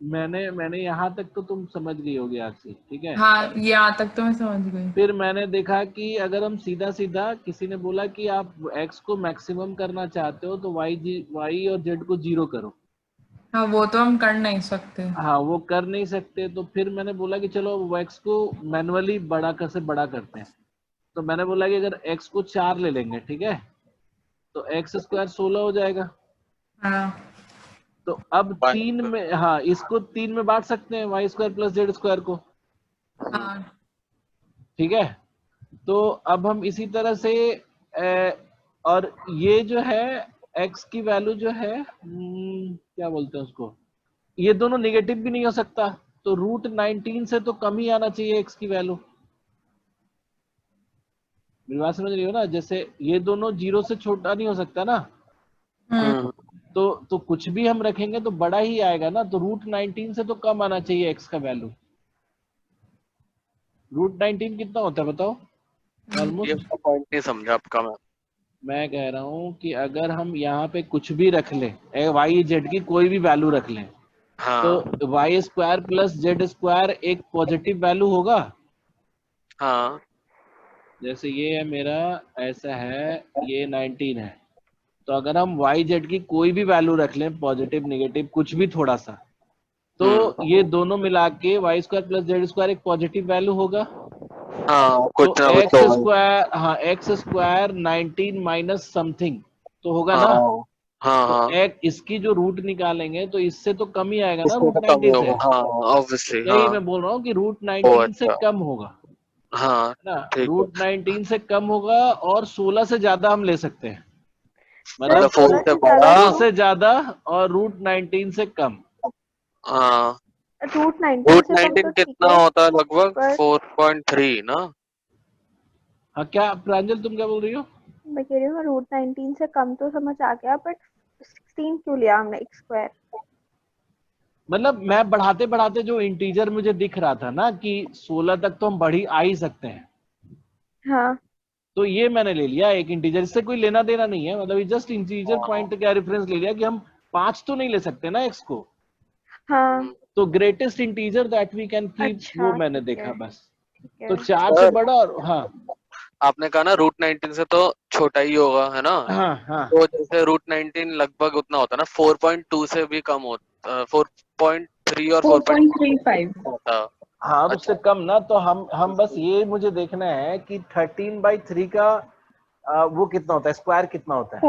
Speaker 1: मैंने यहाँ तक तो तुम समझ गई होगी आरसी, ठीक है।
Speaker 2: हाँ यहाँ तक तो मैं समझ गई।
Speaker 1: फिर मैंने देखा कि अगर हम सीधा सीधा, किसी ने बोला कि आप x को मैक्सिमम करना चाहते हो तो y और z को 0 करो।
Speaker 2: हाँ वो तो हम कर नहीं सकते।
Speaker 1: हाँ वो कर नहीं सकते, तो फिर मैंने बोला कि चलो x को मैनुअली बड़ा करते हैं। तो मैंने बोला कि अगर x को 4 ले लेंगे, ठीक है, तो x स्क्वायर 16 हो जाएगा।
Speaker 2: हाँ
Speaker 1: तो अब 3 में, हाँ, इसको 3 में बांट सकते हैं y square plus z square को,
Speaker 2: हाँ
Speaker 1: ठीक है। तो अब हम इसी तरह से और ये जो है x की वैल्यू जो है क्या बोलते हैं उसको, ये दोनों निगेटिव भी नहीं हो सकता, तो √19 से तो कम ही आना चाहिए x की वैल्यू। मेरी बात समझ रही हो ना, जैसे ये दोनों 0 से छोटा नहीं हो सकता ना, तो कुछ भी हम रखेंगे तो बड़ा ही आएगा ना, तो √19 से तो कम आना चाहिए x का वैल्यू। √19 कितना होता है बताओ?
Speaker 3: ये
Speaker 1: ऑलमोस्ट,
Speaker 3: पॉइंट नहीं समझा आपका
Speaker 1: मैं कह रहा हूँ कि अगर हम यहाँ पे कुछ भी रख लें, y z की कोई भी वैल्यू रख लें, तो
Speaker 3: हाँ
Speaker 1: y square plus z square एक पॉजिटिव वैल्यू होगा।
Speaker 3: हाँ
Speaker 1: जैसे ये है मेरा, ऐसा है, ये 19 है, तो अगर हम y z की कोई भी वैल्यू रख लें, पॉजिटिव नेगेटिव कुछ भी थोड़ा सा, तो ये दोनों मिला के y square plus z square एक पॉजिटिव वैल्यू होगा।
Speaker 3: हाँ
Speaker 1: तो
Speaker 3: कुछ ना कुछ
Speaker 1: एक्स
Speaker 3: तो
Speaker 1: स्क्वायर, हाँ एक्स स्क्वायर 19 माइनस समथिंग तो होगा
Speaker 3: हाँ
Speaker 1: ना।
Speaker 3: हाँ
Speaker 1: तो
Speaker 3: हाँ
Speaker 1: एक इसकी जो रूट निकालेंगे तो इससे तो कम ही आएगा ना
Speaker 3: इसको तो कम ही
Speaker 1: √19 से।
Speaker 3: होगा हाँ ऑब्वियसली
Speaker 1: यही
Speaker 3: हाँ।
Speaker 1: मैं बोल रहा हूँ कि
Speaker 3: ओ
Speaker 1: √19 से
Speaker 3: अच्छा
Speaker 1: कम होगा,
Speaker 3: हाँ
Speaker 1: है ना।
Speaker 3: ठीक है।
Speaker 1: √19 से कम होगा और 16 से ज्यादा हम ले सकते हैं,
Speaker 4: सर
Speaker 1: मतलब
Speaker 3: 4
Speaker 4: 16
Speaker 3: से
Speaker 4: से ज्यादा
Speaker 1: 4
Speaker 3: बड़ा
Speaker 4: तो
Speaker 1: से ज्यादा और √19 से कम।
Speaker 3: हाँ।
Speaker 4: √19
Speaker 3: रूट
Speaker 4: से कम तो
Speaker 3: 19
Speaker 4: ठीक
Speaker 3: कितना
Speaker 4: है,
Speaker 3: होता है लगभग
Speaker 4: पर
Speaker 3: 4.3 ना।
Speaker 1: हाँ क्या प्रांजल तुम क्या बोल रही हो?
Speaker 4: मैं कह रही हूँ √19 से कम तो समझ आ गया, बट 16 क्यों लिया हमने x स्क्वायर?
Speaker 1: मतलब मैं बढ़ाते बढ़ाते जो इंटीजर मुझे दिख रहा था ना कि 16 तक तो हम बढ़ी आ ही सकते हैं,
Speaker 4: हाँ
Speaker 1: तो ये मैंने ले लिया एक इंटीजर, इससे कोई लेना देना नहीं है, मतलब जस्ट इंटीजर पॉइंट का रेफरेंस ले लिया कि हम 5 तो नहीं ले सकते ना x को,
Speaker 4: हाँ
Speaker 1: तो greatest integer that we can keep वो
Speaker 4: अच्छा
Speaker 1: मैंने
Speaker 4: ठीक
Speaker 1: देखा
Speaker 4: है,
Speaker 1: बस। तो 4 से बड़ा और हाँ
Speaker 3: आपने कहा ना रूट 19 से तो छोटा ही होगा, है ना?
Speaker 1: हाँ हाँ
Speaker 3: तो जैसे रूट 19 लगभग उतना होता है ना, 4.2 से भी कम होता, 4.3 और
Speaker 5: 4.35
Speaker 3: होता।
Speaker 1: हाँ, तो
Speaker 3: अच्छा,
Speaker 1: उससे कम ना, तो हम बस ये मुझे देखना है कि 13/3 का वो कितना होता है, स्क्वायर कितना होता है।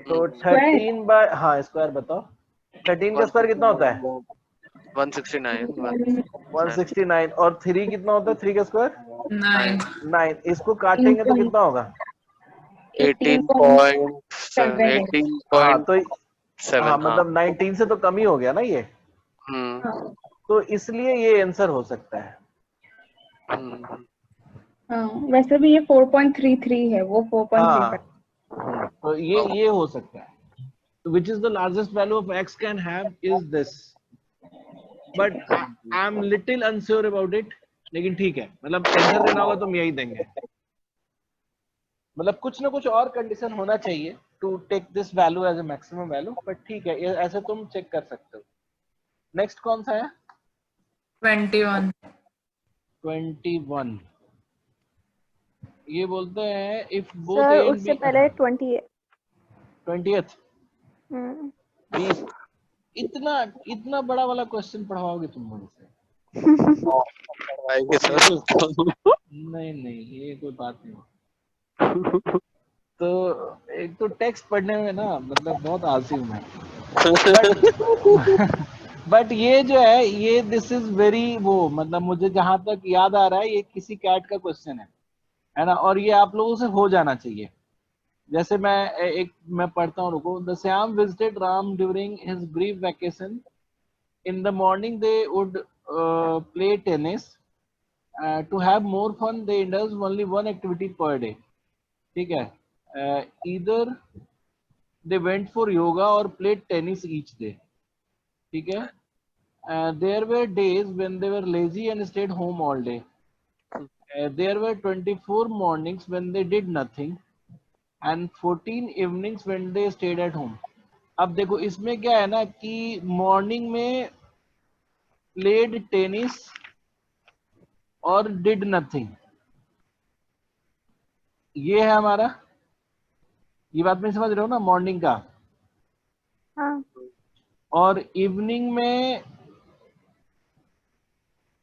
Speaker 1: तो
Speaker 5: स्क्वायर
Speaker 1: स्क्वायर बताओ, 13 का स्क्वायर कितना होता है?
Speaker 3: 169
Speaker 1: 169। और 3 कितना होता है, 3 का स्क्वायर?
Speaker 2: 9।
Speaker 1: 9। इसको काटेंगे तो कितना होगा?
Speaker 3: 18.7
Speaker 1: हाँ तो
Speaker 3: 18.7 हाँ।
Speaker 1: मतलब 19 से तो कम ही हो गया ना ये,
Speaker 3: हम्म
Speaker 1: तो इसलिए ये आंसर हो सकता है।
Speaker 3: हम्म,
Speaker 5: हाँ, वैसे भी ये 4.33 है, वो 4.35।
Speaker 1: तो ये हो सकता है। Which is the largest value of x can have is this, but I am little unsure about it, लेकिन ठीक है, मतलब आंसर देना होगा तो हम यही देंगे। मतलब कुछ ना कुछ और कंडीशन होना चाहिए to take this value as a maximum value, but ठीक है, ऐसे तुम चेक कर सकते हो। नेक्स्ट कौन सा है?
Speaker 2: 21।
Speaker 1: 21। ये बोलते हैं if both
Speaker 4: sir
Speaker 1: A and
Speaker 4: उससे
Speaker 1: बी।
Speaker 4: पहले 20
Speaker 1: 20th।
Speaker 4: हम्म
Speaker 1: 20। इतना इतना बड़ा वाला क्वेश्चन पढ़वाओगे तुम मुझे से?
Speaker 3: पढ़वाएंगे सर।
Speaker 1: नहीं नहीं, ये कोई बात नहीं। तो एक तो टेक्स्ट पढ़ने में ना, मतलब बहुत आलसी हूँ मैं, बट ये जो है, ये दिस इज वेरी वो, मतलब मुझे जहां तक याद आ रहा है ये किसी कैट का क्वेश्चन है ना, और ये आप लोगों से हो जाना चाहिए। जैसे मैं पढ़ता हूँ, रुको। The Shyam visited Ram during his brief vacation. In the morning they would play tennis. To have more fun they indulge only one activity per day. ठीक है, either they went for yoga or played tennis each day. ठीक है, there were days when they were lazy and stayed home all day. There were 24 mornings when they did nothing and 14 evenings when they stayed at home. अब देखो इसमें क्या है ना कि मॉर्निंग में प्लेड टेनिस और डिड नथिंग, ये है हमारा। ये बात में समझ रहे हो ना, मॉर्निंग का।
Speaker 4: हाँ
Speaker 1: और इवनिंग में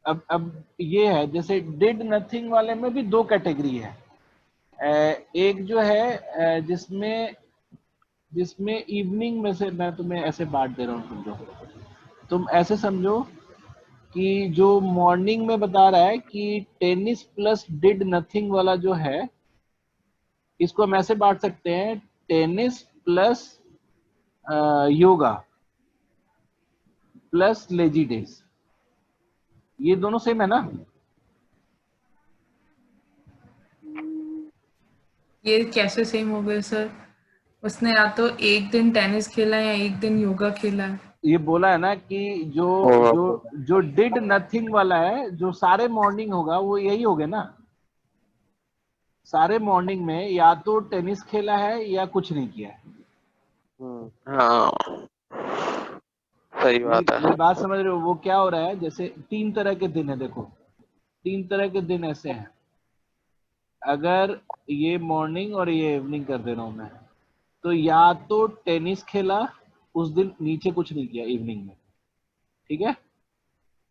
Speaker 1: अब ये है, जैसे डिड नथिंग वाले में भी दो कैटेगरी है। एक जो है जिसमें जिसमें इवनिंग में से, मैं तुम्हें ऐसे बांट दे रहा हूँ, समझो। तुम ऐसे समझो कि जो मॉर्निंग में बता रहा है कि टेनिस प्लस डिड नथिंग वाला जो है, इसको हम ऐसे बांट सकते हैं, tennis plus yoga plus lazy days. ये दोनों सेम है ना?
Speaker 2: ये कैसे सेम हो गए सर? उसने या तो एक दिन टेनिस खेला है या एक दिन योगा खेला है।
Speaker 1: ये बोला है ना कि जो जो जो डिड नथिंग वाला है, जो सारे मॉर्निंग होगा, वो यही हो गया ना। सारे मॉर्निंग में या तो टेनिस खेला है या कुछ नहीं किया है।
Speaker 3: हाँ सही बात है।
Speaker 1: मेरी बात समझ रहे हो? वो क्या हो रहा है, जैसे 3 तरह के दिन है, देखो 3 तरह के दिन ऐसे हैं। अगर ये मॉर्निंग और ये इवनिंग कर दे रहा हूं मैं, तो या तो टेनिस खेला उस दिन, नीचे कुछ नहीं किया इवनिंग में, ठीक है,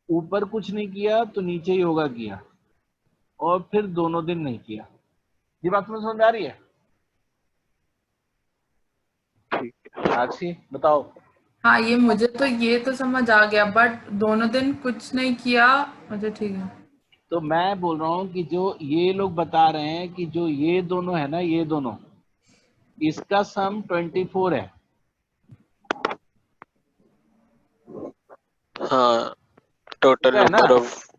Speaker 1: ऊपर कुछ नहीं किया तो नीचे योगा किया, और फिर दोनों दिन नहीं किया। ये बात तुम्हें समझ आ रही है?
Speaker 3: ठीक है।
Speaker 1: साक्षी बताओ।
Speaker 2: हाँ, ये तो समझ आ गया, बट दोनों दिन कुछ नहीं किया। अच्छा ठीक है।
Speaker 1: तो मैं बोल रहा हूँ कि जो ये लोग बता रहे हैं कि जो ये दोनों है ना, ये दोनों, इसका सम 24 है।
Speaker 3: हाँ टोटल
Speaker 1: है ना?
Speaker 3: Number of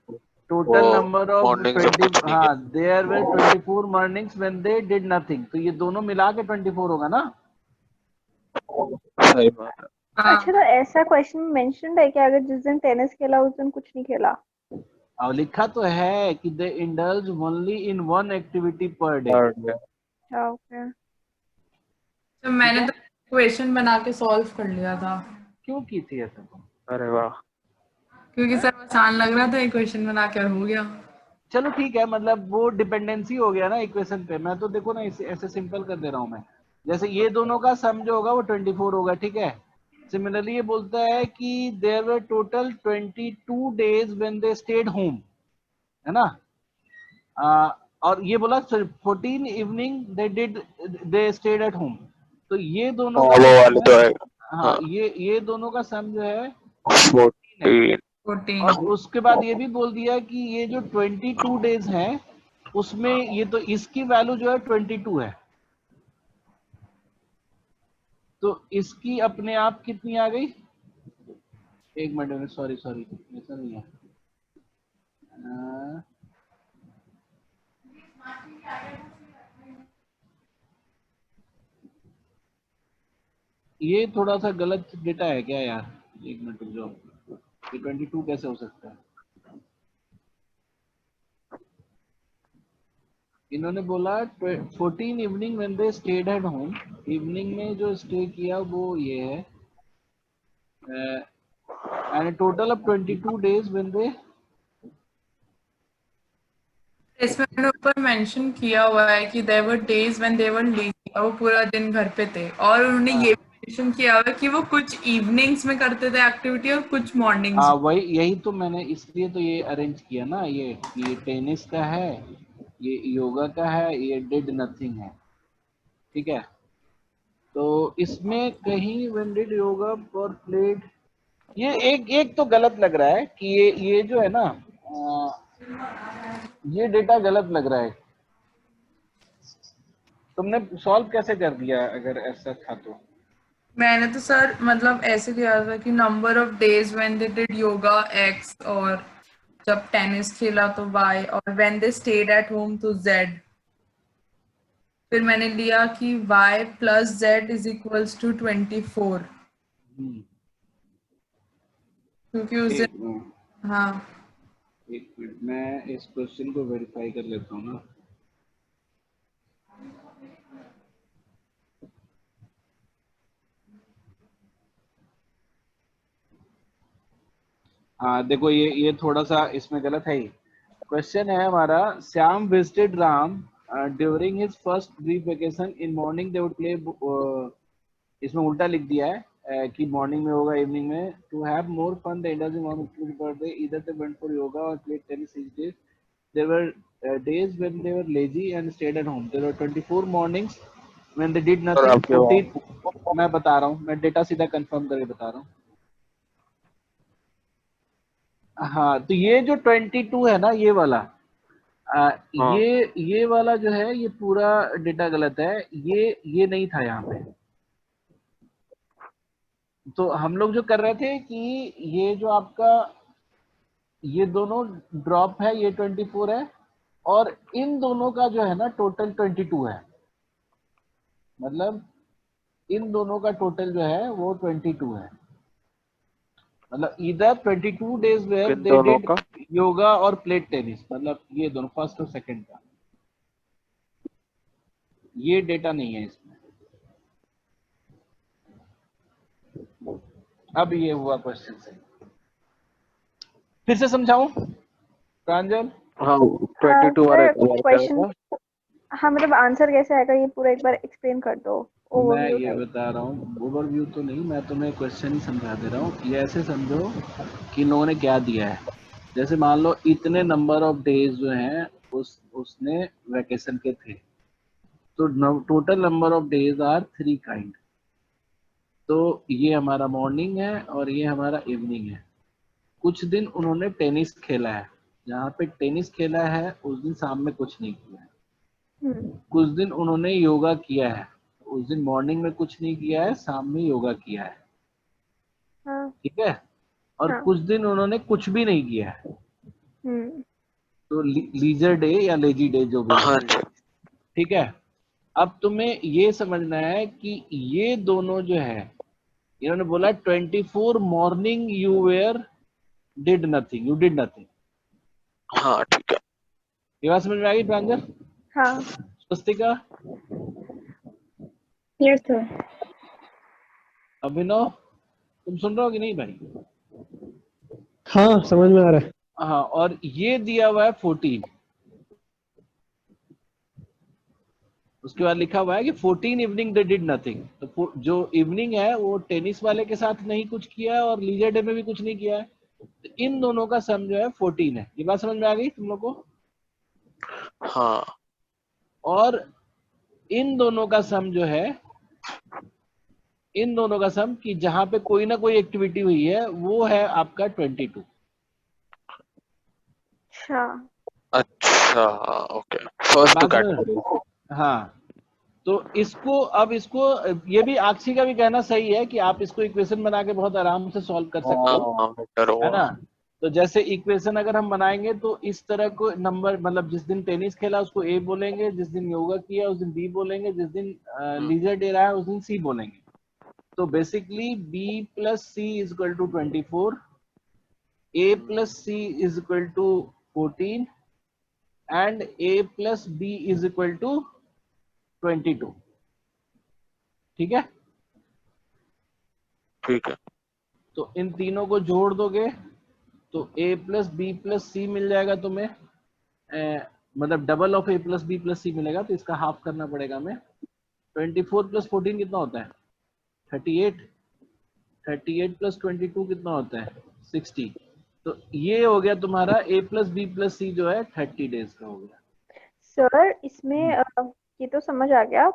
Speaker 1: total number of
Speaker 3: morning से
Speaker 1: 20,
Speaker 3: कुछ नहीं
Speaker 1: हाँ, there were 24 mornings when they did nothing, तो ये दोनों मिला के 24 होगा ना।
Speaker 3: किया। सही बात है।
Speaker 2: हाँ,
Speaker 4: अच्छा, तो ऐसा क्वेश्चन में मेंशन्ड है कि अगर जिस दिन टेनिस खेला उस दिन कुछ नहीं खेला?
Speaker 1: और लिखा तो है कि they indulge only in one activity per day.
Speaker 4: अच्छा ओके।
Speaker 2: तो मैंने तो क्वेश्चन बना के सॉल्व कर लिया था,
Speaker 1: क्यों की थी ऐसा तुम?
Speaker 3: अरे वाह।
Speaker 2: क्योंकि सर आसान लग रहा था, एक क्वेश्चन बना के और हो गया।
Speaker 1: चलो ठीक है, मतलब वो डिपेंडेंसी हो गया ना इक्वेशन पे। मैं तो देखो ना इसे ऐसे सिंपल कर दे रहा हूं मैं, जैसे ये दोनों का सम जो होगा वो 24 होगा, ठीक है। सिमिलरली ये बोलता है कि there were total 22 days when they stayed home, है ना। और ये बोला 14 evening they stayed at home. तो ये दोनों का
Speaker 3: वो
Speaker 1: जो
Speaker 3: वाले
Speaker 1: सम
Speaker 3: तो
Speaker 1: है,
Speaker 3: है।
Speaker 1: हाँ
Speaker 3: हाँ,
Speaker 1: ये दोनों का सम जो है वो 14 है।
Speaker 3: 14।
Speaker 2: 14।
Speaker 1: और उसके बाद ये भी बोल दिया कि ये जो 22 डेज हैं उसमें ये तो इसकी वैल्यू जो है 22 है, तो इसकी अपने आप कितनी आ गई, एक मिनट में, सॉरी सॉरी ऐसा नहीं है। ये थोड़ा सा गलत डेटा है क्या यार, एक मिनट रुक जाओ, ये 22 कैसे हो सकता है। इन्होंने बोला 14 evening when they stayed at home, evening में जो स्टे किया वो ये है, and total of 22 days when they,
Speaker 2: इसमें मैंने ऊपर मेंशन किया हुआ है कि there were days when they were lazy, वो पूरा दिन घर पे थे, और उन्होंने ये भी मेंशन किया हुआ है कि वो कुछ इवनिंग्स में करते थे एक्टिविटी और कुछ मॉर्निंग्स।
Speaker 1: हाँ वही, यही तो मैंने इसलिए तो ये अरेंज किया ना, ये टेनिस का है, ये योगा का है, ये डिड नथिंग है, ठीक है। तो इसमें कहीं when did yoga for played, ये एक एक तो गलत लग रहा है कि ये जो है ना, ये डेटा गलत लग रहा है। तुमने सॉल्व कैसे कर दिया अगर ऐसा था तो।
Speaker 2: मैंने तो सर मतलब ऐसे किया था कि number of days when they did yoga x, और जब टेनिस खेला तो y, और when they stayed at home तो z। फिर मैंने लिया कि y plus z is equals to 24, क्योंकि उस
Speaker 1: एक
Speaker 2: दिन, हाँ
Speaker 1: एक मिनट, मैं इस क्वेश्चन को वेरीफाई कर लेता हूँ ना। हाँ देखो, ये थोड़ा सा इसमें गलत है ही। क्वेश्चन है हमारा, Shyam visited Ram during his first brief vacation, in morning they would play, इसमें उल्टा लिख दिया है कि मॉर्निंग में होगा इवनिंग में, to have more fun the Anders in birthday either they went for yoga और played tennis each day, there were days when they were lazy and stayed at home, there were 24 mornings when they did
Speaker 3: और
Speaker 1: नथिंग,
Speaker 3: आपके
Speaker 1: 14, मैं बता रहा हूँ, मैं डेटा सीधा कंफर्म करके बता रहा हूँ। हाँ तो ये जो 22 है ना, ये वाला,
Speaker 3: हाँ,
Speaker 1: ये वाला जो है ये पूरा डेटा गलत है, ये नहीं था यहाँ पे। तो हम लोग जो कर रहे थे कि ये जो आपका ये दोनों ड्रॉप है, ये 24 है, और इन दोनों का जो है ना टोटल 22 है, मतलब इन दोनों का टोटल जो है वो 22 है, मतलब इधर 22 डेज वेयर
Speaker 3: किन
Speaker 1: दे
Speaker 3: दोनों
Speaker 1: डिड
Speaker 3: का?
Speaker 1: योगा और प्लेड टेनिस, मतलब ये दोनों फर्स्ट और सेकंड का, ये डेटा नहीं है इसमें। अब ये हुआ क्वेश्चन से, फिर से समझाऊं प्रांजल।
Speaker 3: हाँ, 22 वाले
Speaker 4: सर
Speaker 3: कलर क्या
Speaker 4: क्वेश्चन,
Speaker 3: था?
Speaker 4: हाँ मतलब आंसर कैसे आएगा ये पूरा एक बार एक्सप्लेन कर दो,
Speaker 1: मैं
Speaker 4: ओवरव्यू
Speaker 1: ये
Speaker 4: टाइप।
Speaker 1: बता रहा हूँ, ओवरव्यू तो नहीं, मैं तुम्हें क्वेश्चन ही समझा दे रहा हूँ। ये ऐसे समझो कि इन लोगों ने क्या दिया है, जैसे मान लो इतने नंबर ऑफ डेज जो हैं उसने वैकेशन के थे, तो total number of days are 3 kind. तो ये हमारा मॉर्निंग है और ये हमारा इवनिंग है। कुछ दिन उन्होंने टेनिस खेला है, जहाँ पे टेनिस खेला है उस दिन शाम में कुछ नहीं किया है। कुछ दिन उन्होंने योगा किया है, उस दिन मॉर्निंग में कुछ नहीं किया है, शाम में योगा किया है,
Speaker 4: हाँ
Speaker 1: ठीक है। और
Speaker 4: हाँ।
Speaker 1: कुछ दिन उन्होंने कुछ भी नहीं किया है,
Speaker 4: हम्म
Speaker 1: तो लीजर डे या लेजी डे जो भी
Speaker 3: हाँ
Speaker 1: है,
Speaker 3: जी।
Speaker 1: ठीक है। अब तुम्हें ये समझना है कि ये दोनों जो है, इन्होंने बोला 24 morning you were did nothing, you did nothing.
Speaker 3: हाँ ठीक है।
Speaker 1: ये बात समझ में आ गई प्रांजल,
Speaker 4: हाँ
Speaker 1: स्वस्तिका,
Speaker 5: यस सर।
Speaker 1: अभिनव, तुम सुन रहे हो कि नहीं भाई?
Speaker 6: हाँ समझ में आ रहा है।
Speaker 1: हाँ, और ये दिया हुआ है 14, उसके बाद लिखा हुआ है कि 14 इवनिंग दे डिड नथिंग। तो जो इवनिंग है वो टेनिस वाले के साथ नहीं कुछ किया है और लीजर डे में भी कुछ नहीं किया है, तो इन दोनों का सम जो है 14 है। ये बात समझ में आ गई तुम लोग को?
Speaker 3: हाँ
Speaker 1: और इन दोनों का सम जो है, इन दोनों का सम कि जहां पे कोई ना कोई एक्टिविटी हुई है वो है आपका 22।
Speaker 4: अच्छा
Speaker 3: अच्छा ओके, फर्स्ट
Speaker 1: बात
Speaker 3: कैटेगरी।
Speaker 1: समझ? हाँ, तो इसको अब इसको ये भी आक्षी का भी कहना सही है कि आप इसको इक्वेशन बना के बहुत आराम से सॉल्व कर सकते हो,
Speaker 3: हाँ बेटर
Speaker 1: है
Speaker 3: हुआ।
Speaker 1: ना। तो जैसे इक्वेशन अगर हम बनाएंगे तो इस तरह को नंबर, मतलब जिस दिन टेनिस खेला उसको ए बोलेंगे, जिस दिन योगा किया उस दिन बी बोलेंगे, जिस दिन लीजर डे रहा है उस दिन सी बोलेंगे। तो basically B plus C is equal to 24, A plus C is equal to 14 and A plus B is equal to 22। ठीक है,
Speaker 3: ठीक है।
Speaker 1: तो इन तीनों को जोड़ दोगे तो a plus B plus C मिल जाएगा तुम्हें, मतलब double of a plus B plus C मिलेगा, तो इसका हाफ करना पड़ेगा हमें। 24 प्लस 14 कितना होता है? 38। 38 प्लस 22 कितना होता है? 60। तो ये हो गया तुम्हारा a प्लस बी प्लस सी जो है 30 डेज का हो गया।
Speaker 4: सर, इसमें ये तो समझ आ गया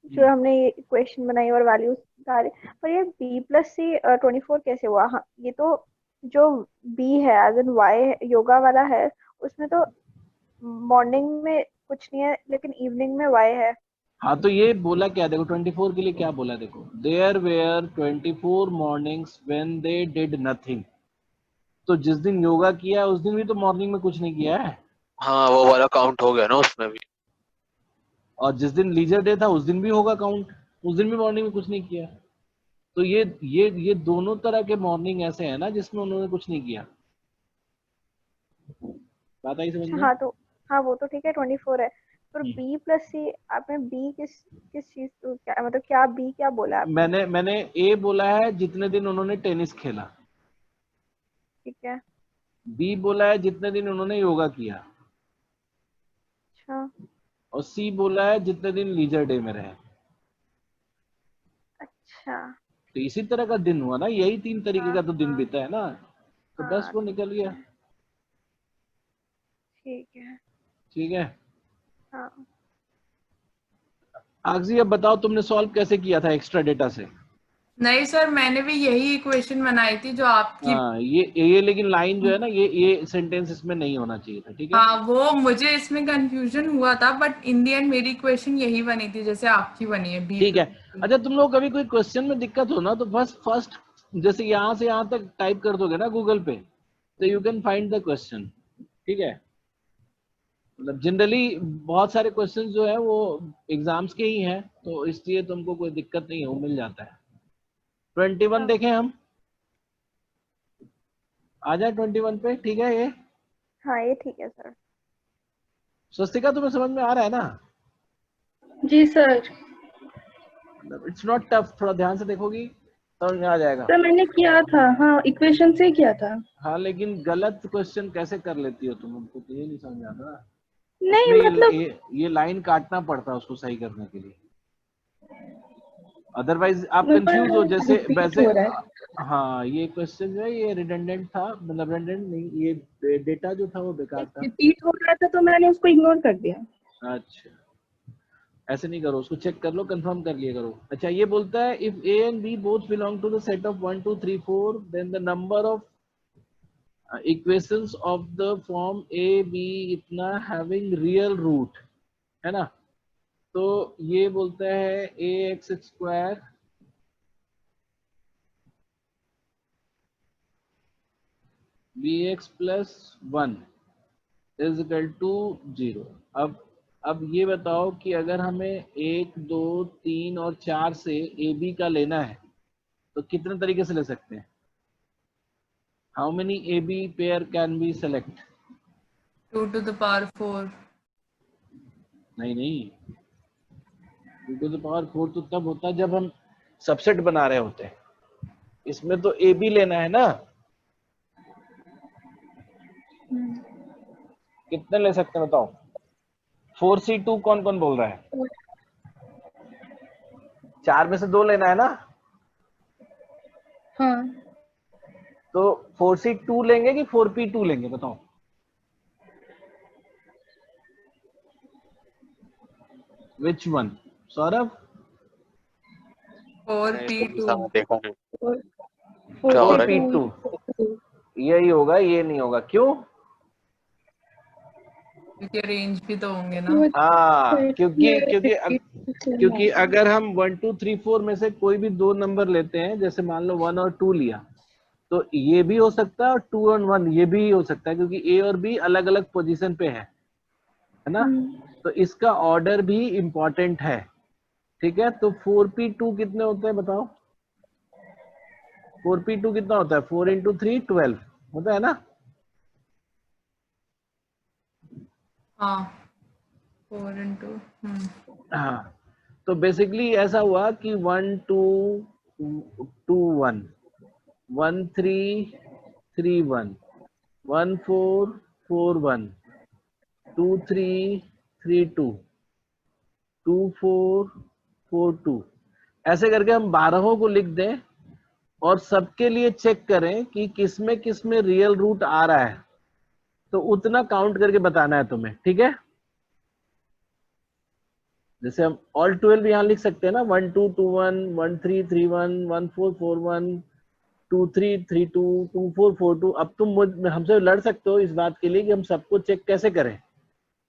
Speaker 4: जो हमने ये इक्वेशन बनाई और वैल्यूज सारे, पर ये b प्लस सी 24 कैसे हुआ? हाँ, ये तो जो b है एज इन y योगा वाला है, उसमें तो मॉर्निंग में कुछ नहीं है लेकिन इवनिंग में y है।
Speaker 1: हाँ, तो ये बोला क्या, देखो 24 के लिए क्या बोला, देखो there were 24 mornings when they did nothing. तो जिस दिन योगा किया उस दिन भी तो मॉर्निंग में कुछ नहीं किया है,
Speaker 3: हाँ वो वाला काउंट हो गया ना उसमें भी।
Speaker 1: और जिस दिन लीजर डे था उस दिन भी होगा काउंट, उस दिन भी मॉर्निंग में कुछ नहीं किया। तो ये दोनों तरह के मॉर्निंग ऐसे हैं ना जिसमें उन्होंने कुछ नहीं किया। बात आई समझ
Speaker 4: अच्छा,
Speaker 1: में?
Speaker 4: हाँ तो हाँ वो तो ठीक है 24 है, पर b प्लस सी आपने b किस किस चीज को क्या मतलब क्या b क्या बोला आपने?
Speaker 1: मैंने ए बोला है जितने दिन उन्होंने टेनिस खेला,
Speaker 4: ठीक है।
Speaker 1: बी बोला है जितने दिन उन्होंने योगा किया,
Speaker 4: अच्छा
Speaker 1: और सी बोला है जितने दिन लीजर डे में रहे।
Speaker 4: अच्छा।
Speaker 1: तो इसी तरह का दिन हुआ ना, यही 3 तरीके
Speaker 4: हाँ
Speaker 1: का तो दिन
Speaker 4: हाँ
Speaker 1: बीता है ना, तो बस
Speaker 4: हाँ
Speaker 1: वो
Speaker 4: ठीक
Speaker 1: निकल गया।
Speaker 4: है ठीक है।
Speaker 1: ठीक है,
Speaker 4: हाँ
Speaker 1: आगजी अब बताओ तुमने सॉल्व कैसे किया था एक्स्ट्रा डेटा से?
Speaker 2: नहीं सर, मैंने भी यही इक्वेशन बनाई थी जो आपकी।
Speaker 1: हाँ, ये लेकिन लाइन जो है ना, ये सेंटेंस इसमें नहीं होना चाहिए था। ठीक है,
Speaker 2: हाँ, वो मुझे इसमें कंफ्यूजन हुआ था, बट इन दी एंड मेरी इक्वेशन यही बनी थी जैसे आपकी बनी है बी
Speaker 1: ठीक है।
Speaker 2: प्लस।
Speaker 1: अच्छा, तुम लोग कभी कोई क्वेश्चन में दिक्कत हो ना तो बस फर्स्ट जैसे यहाँ से यहाँ तक टाइप कर दोगे ना गूगल पे, तो you can find the question. ठीक है, मतलब जनरली बहुत सारे क्वेश्चन जो है वो एग्जाम्स के ही हैं, तो इसलिए तुमको कोई दिक्कत नहीं है, वो मिल जाता है। 21 देखें हम, आ जाए 21 पे। ठीक है, ये
Speaker 4: हाँ ये ठीक है सर।
Speaker 1: स्वस्तिका तुम्हें समझ में आ रहा है ना?
Speaker 5: जी सर।
Speaker 1: इट्स नॉट टफ, थोड़ा ध्यान से देखोगी समझ में आ जाएगा।
Speaker 5: सर मैंने किया था, हाँ इक्वेशन से ही किया था।
Speaker 1: हाँ, लेकिन गलत क्वेश्चन कैसे कर लेती हो तुम, हमको तो ये नहीं समझ आता ना।
Speaker 5: नहीं
Speaker 1: उसमें
Speaker 5: मतलब
Speaker 1: ये लाइन काटना पड़ता है उसको सही करने के लिए, अदरवाइज आप
Speaker 5: मेरे
Speaker 1: कंफ्यूज हो
Speaker 5: को
Speaker 1: जैसे
Speaker 5: रिपीट
Speaker 1: वैसे।
Speaker 5: हो रहा है।
Speaker 1: हाँ, ये क्वेश्चन जो है ये रिडंडेंट था, मतलब रिडंडेंट नहीं, ये डेटा जो था वो बेकार था।
Speaker 5: रिपीट हो रहा था तो मैंने उसको इग्नोर कर दिया।
Speaker 1: अच्छा, ऐसे नहीं करो, उसको चेक कर लो, कंफर्म कर लिया करो। अच्छा, ये बोलता है if A and B both belong to the set of 1 2 3 4 then the number of equations of the form A B इतना हैविंग रियल रूट, है ना। तो ये बोलता है A X square B X plus 1 is equal to 0। अब ये बताओ कि अगर हमें 1 2 3 और 4 से ए बी का लेना है तो कितने तरीके से ले सकते हैं? How many A B pair can be select?
Speaker 2: 2 to the power 4।
Speaker 1: नहीं, 2 to the power 4 तो तब होता है जब हम सबसेट बना रहे होते हैं, इसमें तो ए बी लेना है ना। कितने ले सकते हैं बताओ? 4C2 कौन कौन बोल रहा है? 4 में से 2 लेना है ना,
Speaker 5: हाँ,
Speaker 1: तो 4C2 लेंगे कि 4P2 लेंगे बताओ। Which one Saurabh?
Speaker 2: 4P2।
Speaker 3: देखो नहीं,
Speaker 5: और
Speaker 3: क्या हो रहा है?
Speaker 1: 4P2 यही होगा, ये नहीं होगा, क्यों?
Speaker 2: क्योंकि रेंज भी तो होंगे ना।
Speaker 1: हाँ, क्योंकि अगर हम 1 2 3 4 में से कोई भी 2 नंबर लेते हैं, जैसे मान लो 1 और 2 लिया, तो ये भी हो सकता है और 2 और 1 ये भी हो सकता है, क्योंकि ए और बी अलग अलग पोजीशन पे है ना। तो इसका ऑर्डर भी इंपॉर्टेंट है, ठीक है। तो 4P2 कितने होते हैं बताओ? 4P2 कितना होता है? 4 इंटू 3 12 होता है ना।
Speaker 2: हाँ 4 into
Speaker 1: हाँ, तो बेसिकली ऐसा हुआ कि 1 2 2 1 1 3 3 1 1 4 4 1 2 3 3 2 2 4 4 2, ऐसे करके हम 12 को लिख दें और सबके लिए चेक करें कि किसमें रियल रूट आ रहा है, तो उतना काउंट करके बताना है तुम्हें, ठीक है। जैसे हम ऑल 12 यहां लिख सकते हैं ना, 1 2 2 1 1 3 3 1 1 4 4 1 2 3 3 2 2 4 4 2। अब तुम हमसे लड़ सकते हो इस बात के लिए कि हम सबको चेक कैसे करें,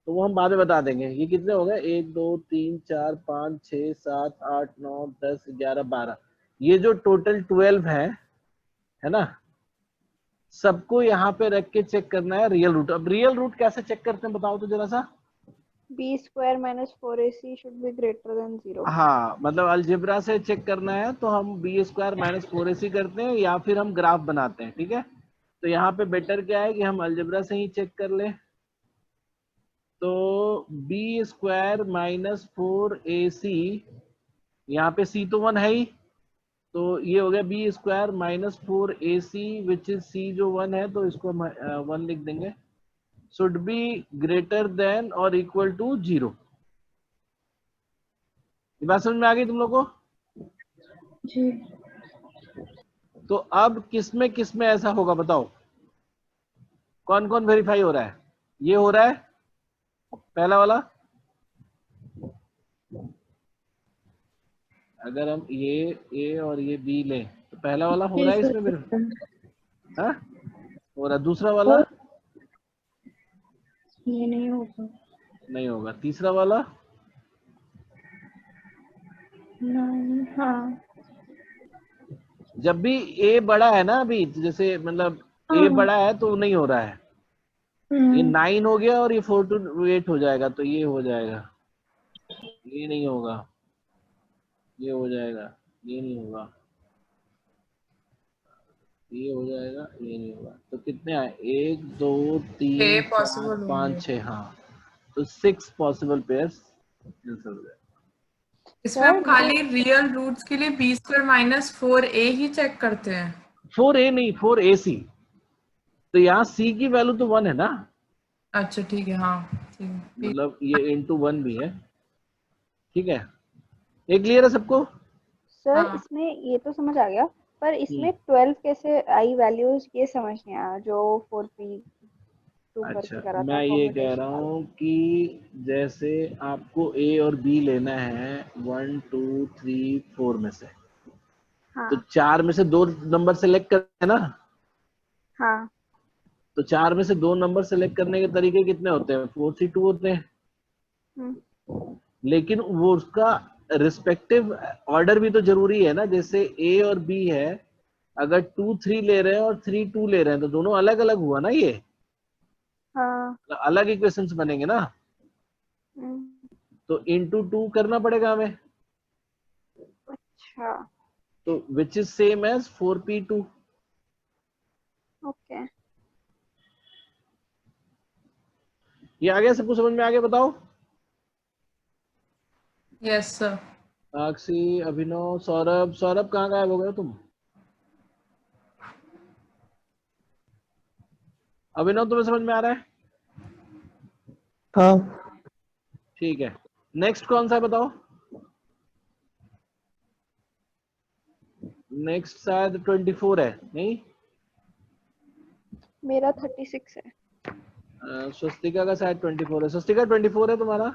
Speaker 1: तो वो हम बाद में बता देंगे। ये कितने हो गए? 1 2 3 4 5 6 7 8 9 10 11 12, ये जो टोटल 12 है ना, सबको यहाँ पे रख के चेक करना है रियल रूट। अब रियल रूट कैसे चेक करते हैं बताओ तो जरा सा।
Speaker 4: b square minus 4ac should be greater than 0.
Speaker 1: हाँ, मतलब अलजेब्रा से चेक करना है तो हम बी स्क्वायर माइनस 4ac करते हैं, या फिर हम ग्राफ बनाते हैं, ठीक है। तो यहाँ पे बेटर क्या है कि हम अलजेब्रा से ही चेक कर लें। तो बी स्क्वायर माइनस 4ac, यहाँ पे c तो 1 है ही, तो ये हो गया B square minus 4ac which is c जो 1 है, तो इसको हम 1 लिख देंगे। शुड बी ग्रेटर देन और इक्वल टू 0। ये बात समझ में आ गई तुम लोग को?
Speaker 5: जी।
Speaker 1: तो अब किसमें ऐसा होगा बताओ, कौन कौन वेरीफाई हो रहा है? ये हो रहा है पहला वाला, अगर हम ये ए और ये बी लें तो पहला वाला हो रहा है इसमें मेरे, हाँ हो रहा है। दूसरा वाला
Speaker 5: ये नहीं होगा।
Speaker 1: नहीं होगा। तीसरा वाला
Speaker 5: नहीं, हाँ
Speaker 1: जब भी ए बड़ा है ना, अभी जैसे मतलब ए
Speaker 5: हाँ।
Speaker 1: बड़ा है तो नहीं हो रहा है। ये 9 हो गया और ये 4 to 8 हो जाएगा, तो ये हो जाएगा, ये नहीं होगा, ये हो जाएगा, ये नहीं होगा, ये हो जाएगा, ये नहीं होगा। तो कितने आए? 1 2 3 4
Speaker 2: पॉसिबल
Speaker 1: 5
Speaker 2: होंगे।
Speaker 1: 6, हाँ, तो 6 पॉसिबल पेयर्स आंसर हो जाएगा।
Speaker 2: इसमें हम
Speaker 4: सर
Speaker 2: खाली रियल रूट्स के लिए बी स्क्वायर माइनस 4a ही चेक करते हैं।
Speaker 1: 4a नहीं, 4ac, तो यहाँ c की वैल्यू तो 1 है ना,
Speaker 2: अच्छा ठीक है, हाँ ठीक है।
Speaker 1: मतलब ये इंटू 1 भी है, ठीक है। ये क्लियर है सबको?
Speaker 4: सर
Speaker 2: हाँ
Speaker 4: इसमें ये तो समझ आ गया, पर इसमें 12 कैसे आई वैल्यूज, ये समझ नहीं आया जो 4p2
Speaker 1: अच्छा,
Speaker 4: करके करा था
Speaker 1: मैं ये कह रहा
Speaker 4: परम्यूटेशन वाला।
Speaker 1: हूँ कि जैसे आपको ए और बी लेना है 1 2 3 4 में से, तो
Speaker 4: हाँ
Speaker 1: 4 में से 2 नंबर सेलेक्ट करना है ना।
Speaker 4: हाँ।
Speaker 1: तो 4 में से 2 नंबर सेलेक्ट करने के तरीके कितने होते हैं? 4C2 होते हैं,
Speaker 4: हम्म।
Speaker 1: लेकिन वो उसका रिस्पेक्टिव ऑर्डर भी तो जरूरी है ना। जैसे ए और बी है, अगर 2 3 ले रहे हैं और 3 2 ले रहे हैं, तो दोनों अलग अलग हुआ ना, ये
Speaker 4: हाँ।
Speaker 1: अलग इक्वेशंस बनेंगे ना।
Speaker 4: हम्म,
Speaker 1: तो इंटू 2 करना पड़ेगा हमें,
Speaker 4: अच्छा।
Speaker 1: तो which is same as 4p2।
Speaker 4: Okay.
Speaker 1: ये आ गया? सबको समझ में आ गया? बताओ।
Speaker 2: Yes sir.
Speaker 1: साक्षी, अभिनव, सौरभ, सौरभ कहाँ गायब हो गए तुम? अभिनव तुम्हें समझ में आ रहा है?
Speaker 6: हाँ।
Speaker 1: ठीक है, नेक्स्ट कौन सा है बताओ। नेक्स्ट शायद 24 है, नहीं?
Speaker 4: मेरा 36 है।
Speaker 1: स्वस्तिका का शायद 24 है। स्वस्तिका 24 है तुम्हारा?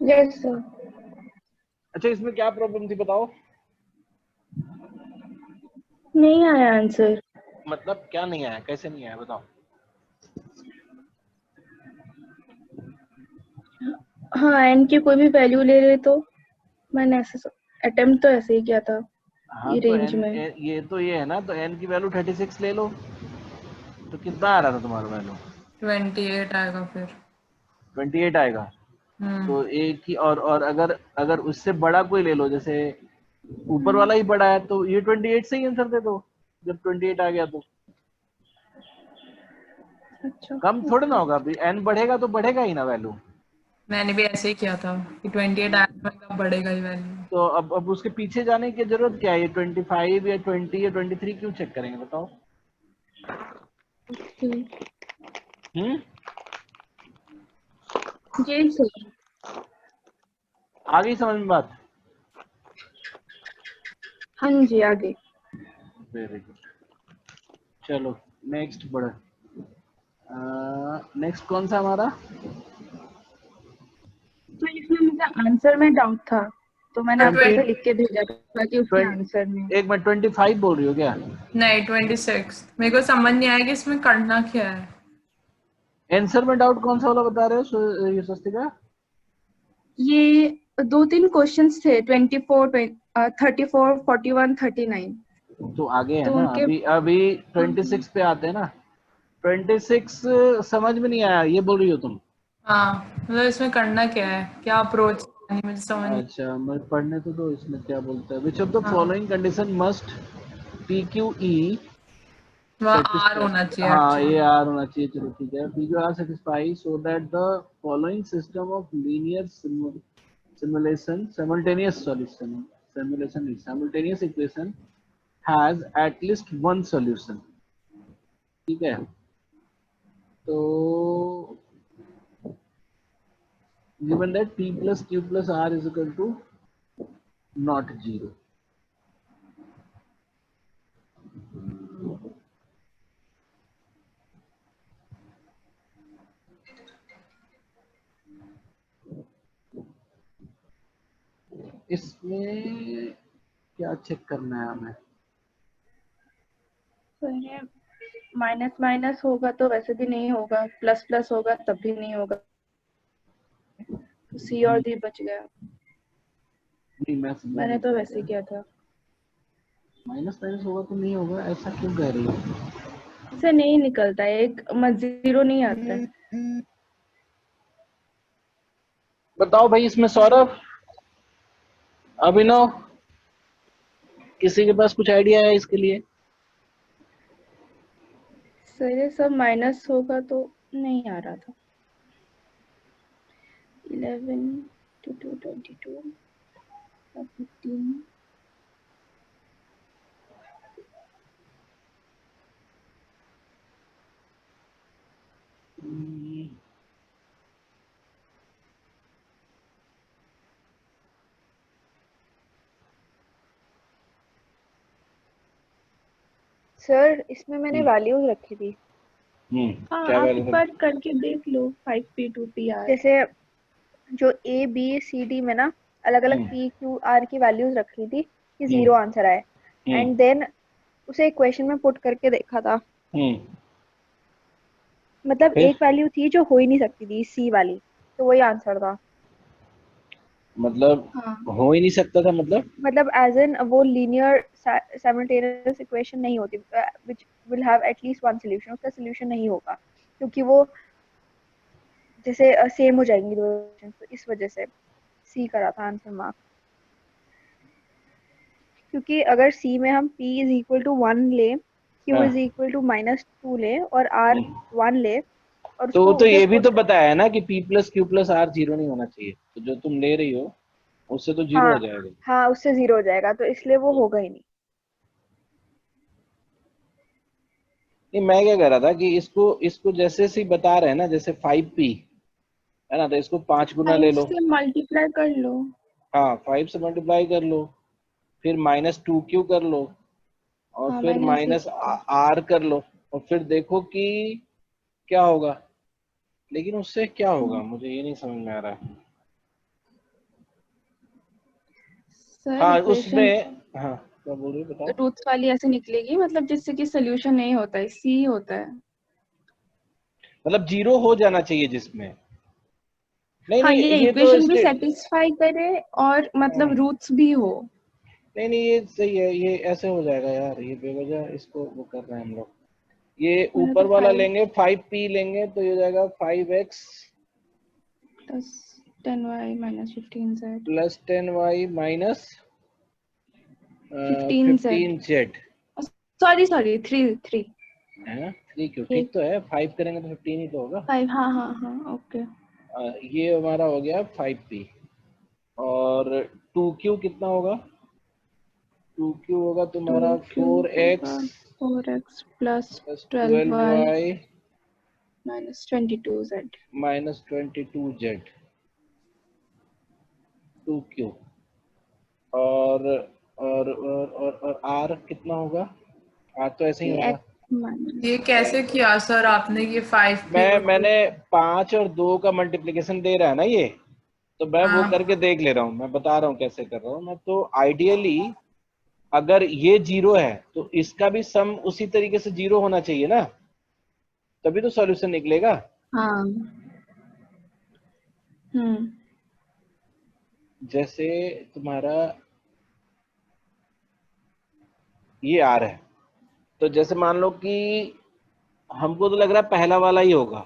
Speaker 5: Yes sir.
Speaker 1: अच्छा, इसमें क्या प्रॉब्लम थी बताओ?
Speaker 5: नहीं आया आंसर।
Speaker 1: मतलब क्या नहीं आया, कैसे नहीं आया बताओ?
Speaker 5: हाँ एन की कोई भी वैल्यू ले रहे तो मैंने ऐसे अटेम्प्ट तो ऐसे ही किया था
Speaker 1: हाँ
Speaker 5: ये
Speaker 1: तो
Speaker 5: रेंज
Speaker 1: n,
Speaker 5: में।
Speaker 1: ये तो ये है ना, तो n की वैल्यू 36 ले लो, तो कितना आ रहा था तुम्हारा वैल्यू?
Speaker 2: 28 आएगा फिर।
Speaker 1: 28 आएगा।
Speaker 2: हम्म।
Speaker 1: तो एक ही, और अगर अगर उससे बड़ा कोई ले लो, जैसे ऊपर वाला ही बड़ा है, तो ये 28 से ही आंसर दे दो जब 28 आ गया तो।
Speaker 5: अच्छा
Speaker 1: कम थोड़ा ना होगा, अभी n बढ़ेगा तो बढ़ेगा ही ना वैल्यू।
Speaker 2: मैंने भी ऐसे ही किया था कि 28 आया तो मैंने कहा बढ़ेगा ही वैल्यू।
Speaker 1: तो अब उसके पीछे जाने की जरूरत क्या है? ये 25 या 20 या 23 क्यों चेक करेंगे बताओ? हम्म,
Speaker 5: जी सर।
Speaker 1: आ गई समझ में बात?
Speaker 5: हाँ जी आगे।
Speaker 1: Very good. चलो नेक्स्ट बढ़े। नेक्स्ट कौन सा हमारा?
Speaker 5: तो इसमें मुझे आंसर में डाउट था तो मैंने आपको ऐसे लिख के भेजा था कि उसके
Speaker 1: 20
Speaker 5: आंसर में।
Speaker 1: एक मिनट, 25 बोल रही हो क्या?
Speaker 2: नहीं 26। मेरे को समझ नहीं आया कि इसमें करना क्या है।
Speaker 1: आंसर में डाउट कौन सा वाला बता रहे हो ये स्वस्तिका?
Speaker 5: ये 2-3 क्वेश्चंस थे 24, 34, 41, 39।
Speaker 1: तो आगे है
Speaker 5: तो
Speaker 1: ना,
Speaker 5: उनके
Speaker 1: अभी अभी 26 पे आते हैं ना। 26 समझ में नहीं आया ये बोल रही हो तुम?
Speaker 2: हाँ मतलब इसमें करना क्या है, क्या अप्रोच मुझे समझ नहीं।
Speaker 1: अच्छा, मैं पढ़ने तो दो, इसमें क्या बोलता है? विच ऑफ द
Speaker 2: हाँ
Speaker 1: फॉलोइंग कंडीशन मस्ट PQE
Speaker 2: वह आर
Speaker 1: satisfy?
Speaker 2: होना चाहिए
Speaker 1: हाँ ये
Speaker 2: एक्चुअली।
Speaker 1: आर होना चाहिए, चलो ठीक है। PQR satisfy so that the following system of linear simultaneous equation has at least one solution। ठीक है, तो given that P plus Q plus R is equal to not 0। इसमें क्या चेक करना है हमें?
Speaker 5: तो ये माइनस माइनस होगा तो वैसे भी नहीं होगा, प्लस प्लस होगा तब भी नहीं होगा, तो सी और डी बच गया।
Speaker 1: नहीं, मैं समझा
Speaker 5: मैंने
Speaker 1: नहीं
Speaker 5: तो
Speaker 1: पाया
Speaker 5: वैसे ही
Speaker 1: क्या।
Speaker 5: किया था।
Speaker 1: माइनस माइनस होगा तो नहीं होगा, ऐसा क्यों कह रही हो?
Speaker 5: इसे नहीं निकलता है, एक जीरो नहीं आता है।
Speaker 1: बताओ भाई, इसमें सौरभ, अभिनव, किसी के पास कुछ आइडिया है इसके लिए?
Speaker 5: सर ये सब माइनस होगा तो नहीं आ रहा था। 11 to 22 15।
Speaker 4: सर इसमें मैंने वैल्यूज रखी थी।
Speaker 5: हाँ
Speaker 1: क्या
Speaker 5: आप
Speaker 1: वैल्यू
Speaker 5: एक
Speaker 1: है?
Speaker 5: बार करके देख लो 5P2PR।
Speaker 4: जैसे जो A B C D में ना अलग अलग P Q R की वैल्यूज रखी थी कि 0 आंसर आए, एंड देन उसे इक्वेशन में पुट करके देखा था। मतलब
Speaker 1: फिर
Speaker 4: एक वैल्यू थी जो हो ही नहीं सकती थी, C वाली, तो वही आंसर था।
Speaker 1: मतलब
Speaker 5: हाँ
Speaker 1: हो ही नहीं सकता था
Speaker 4: मतलब एज इन वो लीनियर साइमल्टेनियस इक्वेशन नहीं होती which will have at least one solution, उसका सॉल्यूशन नहीं होगा क्योंकि वो जैसे सेम हो जाएंगी दो इक्वेशन, तो इस वजह से सी करा था आंसर मार्क। क्योंकि अगर सी में हम p इज इक्वल टू 1 ले, q इज इक्वल टू -2 ले और r 1 ले और
Speaker 1: तो
Speaker 4: उसको
Speaker 1: तो
Speaker 4: उसे
Speaker 1: ये भी तो
Speaker 4: पुट।
Speaker 1: बताया है ना कि P plus Q plus R 0 नहीं होना चाहिए, तो जो तुम ले रही हो उससे तो 0
Speaker 4: हाँ
Speaker 1: हो जाएगा।
Speaker 4: हाँ, उससे 0 हो जाएगा, तो इसलिए वो होगा ही नहीं।
Speaker 1: नहीं, मैं क्या कह रहा था कि इसको इसको जैसे से बता रहे हैं ना, जैसे 5P है ना, तो इसको 5 गुना ले
Speaker 5: 5
Speaker 1: लो।
Speaker 5: से मल्टीप्लाई कर लो।
Speaker 1: हाँ, 5 से मल्टीप्लाई कर लो, फिर -2q कर लो, और
Speaker 5: हाँ,
Speaker 1: फिर
Speaker 5: मैंने
Speaker 1: -r कर लो, और फिर देखो कि क्या होगा। लेकिन उससे क्या होगा मुझे ये नहीं समझ में आ रहा है।
Speaker 5: सर
Speaker 1: हाँ
Speaker 5: इक्वेशन
Speaker 1: उसमें, हाँ क्या बोल रही हो बताओ।
Speaker 5: रूट्स वाली ऐसे निकलेगी, मतलब जिससे कि सोल्यूशन नहीं होता है, सी होता है।
Speaker 1: मतलब 0 हो जाना चाहिए जिसमें, नहीं
Speaker 5: हाँ,
Speaker 1: नहीं
Speaker 5: ये
Speaker 1: ये तो
Speaker 5: इक्वेशन भी
Speaker 1: स्टेट,
Speaker 5: सेटिस्फाई करे और मतलब रूट्स भी हो।
Speaker 1: नहीं नहीं ये सही है, ये ऐसे हो जाएगा यार, ये बेवजह इसको वो कर रहे हैं हम लोग। ये
Speaker 5: मैंने
Speaker 1: ऊपर
Speaker 5: तो
Speaker 1: वाला
Speaker 5: 5
Speaker 1: लेंगे 5p लेंगे तो ये हो जाएगा 5x
Speaker 5: plus 10y minus 15z
Speaker 1: plus 10y minus
Speaker 5: 15z
Speaker 1: 15z,
Speaker 5: sorry 3
Speaker 1: है ना। 3 क्यों, ठीक तो है, 5 करेंगे तो 15 ही तो होगा।
Speaker 5: 5। हाँ हाँ हाँ, ओके।
Speaker 1: ये हमारा हो गया 5p, और 2q कितना होगा, 2q होगा तुम्हारा
Speaker 5: 2q
Speaker 1: 4x
Speaker 5: होगा 4x plus
Speaker 1: plus
Speaker 5: 12y
Speaker 1: 12y
Speaker 5: minus 22z
Speaker 1: minus 22z 2q, और और r कितना होगा, r तो ऐसे ही
Speaker 5: ये
Speaker 1: होगा।
Speaker 5: x माइनस
Speaker 2: ये कैसे किया सर आपने, ये 5p और
Speaker 1: मैंने 5 और 2 का मल्टीप्लिकेशन दे रहा है ना ये, तो मैं वो
Speaker 2: हाँ
Speaker 1: करके देख ले रहा हूँ, मैं बता रहा हूँ कैसे कर रहा हूँ मैं। तो आइडियली अगर ये 0 है तो इसका भी सम उसी तरीके से 0 होना चाहिए ना, तभी तो सॉल्यूशन निकलेगा।
Speaker 5: हाँ।
Speaker 1: जैसे तुम्हारा ये r है, तो जैसे मान लो कि हमको तो लग रहा है पहला वाला ही होगा,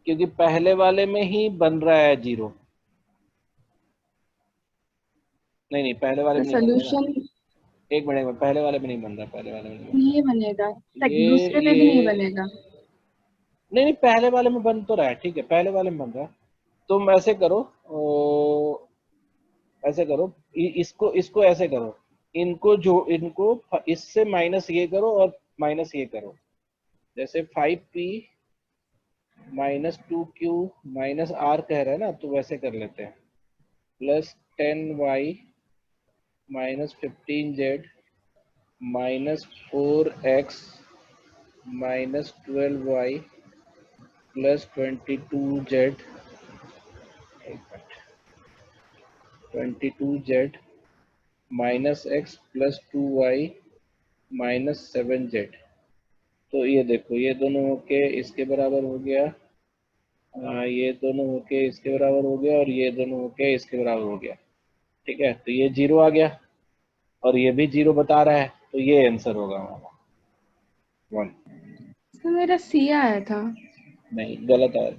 Speaker 1: क्योंकि पहले वाले में ही बन रहा है 0। नहीं नहीं पहले वाले
Speaker 5: तो
Speaker 1: में नहीं बन रहा ना,
Speaker 5: सोल्यूशन
Speaker 1: एक मिनट, पहले वाले में नहीं बन रहा, पहले वाले में नहीं बन
Speaker 5: ये बनेगा,
Speaker 1: रहा।
Speaker 5: दूसरे पे भी नहीं
Speaker 1: ये
Speaker 5: बनेगा।
Speaker 1: नहीं नहीं पहले वाले में बन तो रहा है, ठीक है पहले वाले में बन रहा है। तुम ऐसे करो, ऐसे करो, इसको इसको ऐसे करो, इनको जो इनको इससे माइनस ये करो और माइनस ये करो। जैसे 5p -2q -r कह रहे हैं ना, तो वैसे कर लेते हैं, plus 10y -15z -4x -12y plus 22z 22z -x plus 2y -7z। तो ये देखो ये दोनों होके इसके बराबर हो गया, ये दोनों होके इसके बराबर हो गया, और ये दोनों होके इसके बराबर हो गया। ठीक है, तो ये 0 आ गया, और ये भी 0 बता रहा है, तो ये आंसर होगा हमारा 1।
Speaker 5: तो मेरा सी आया था।
Speaker 1: नहीं गलत है,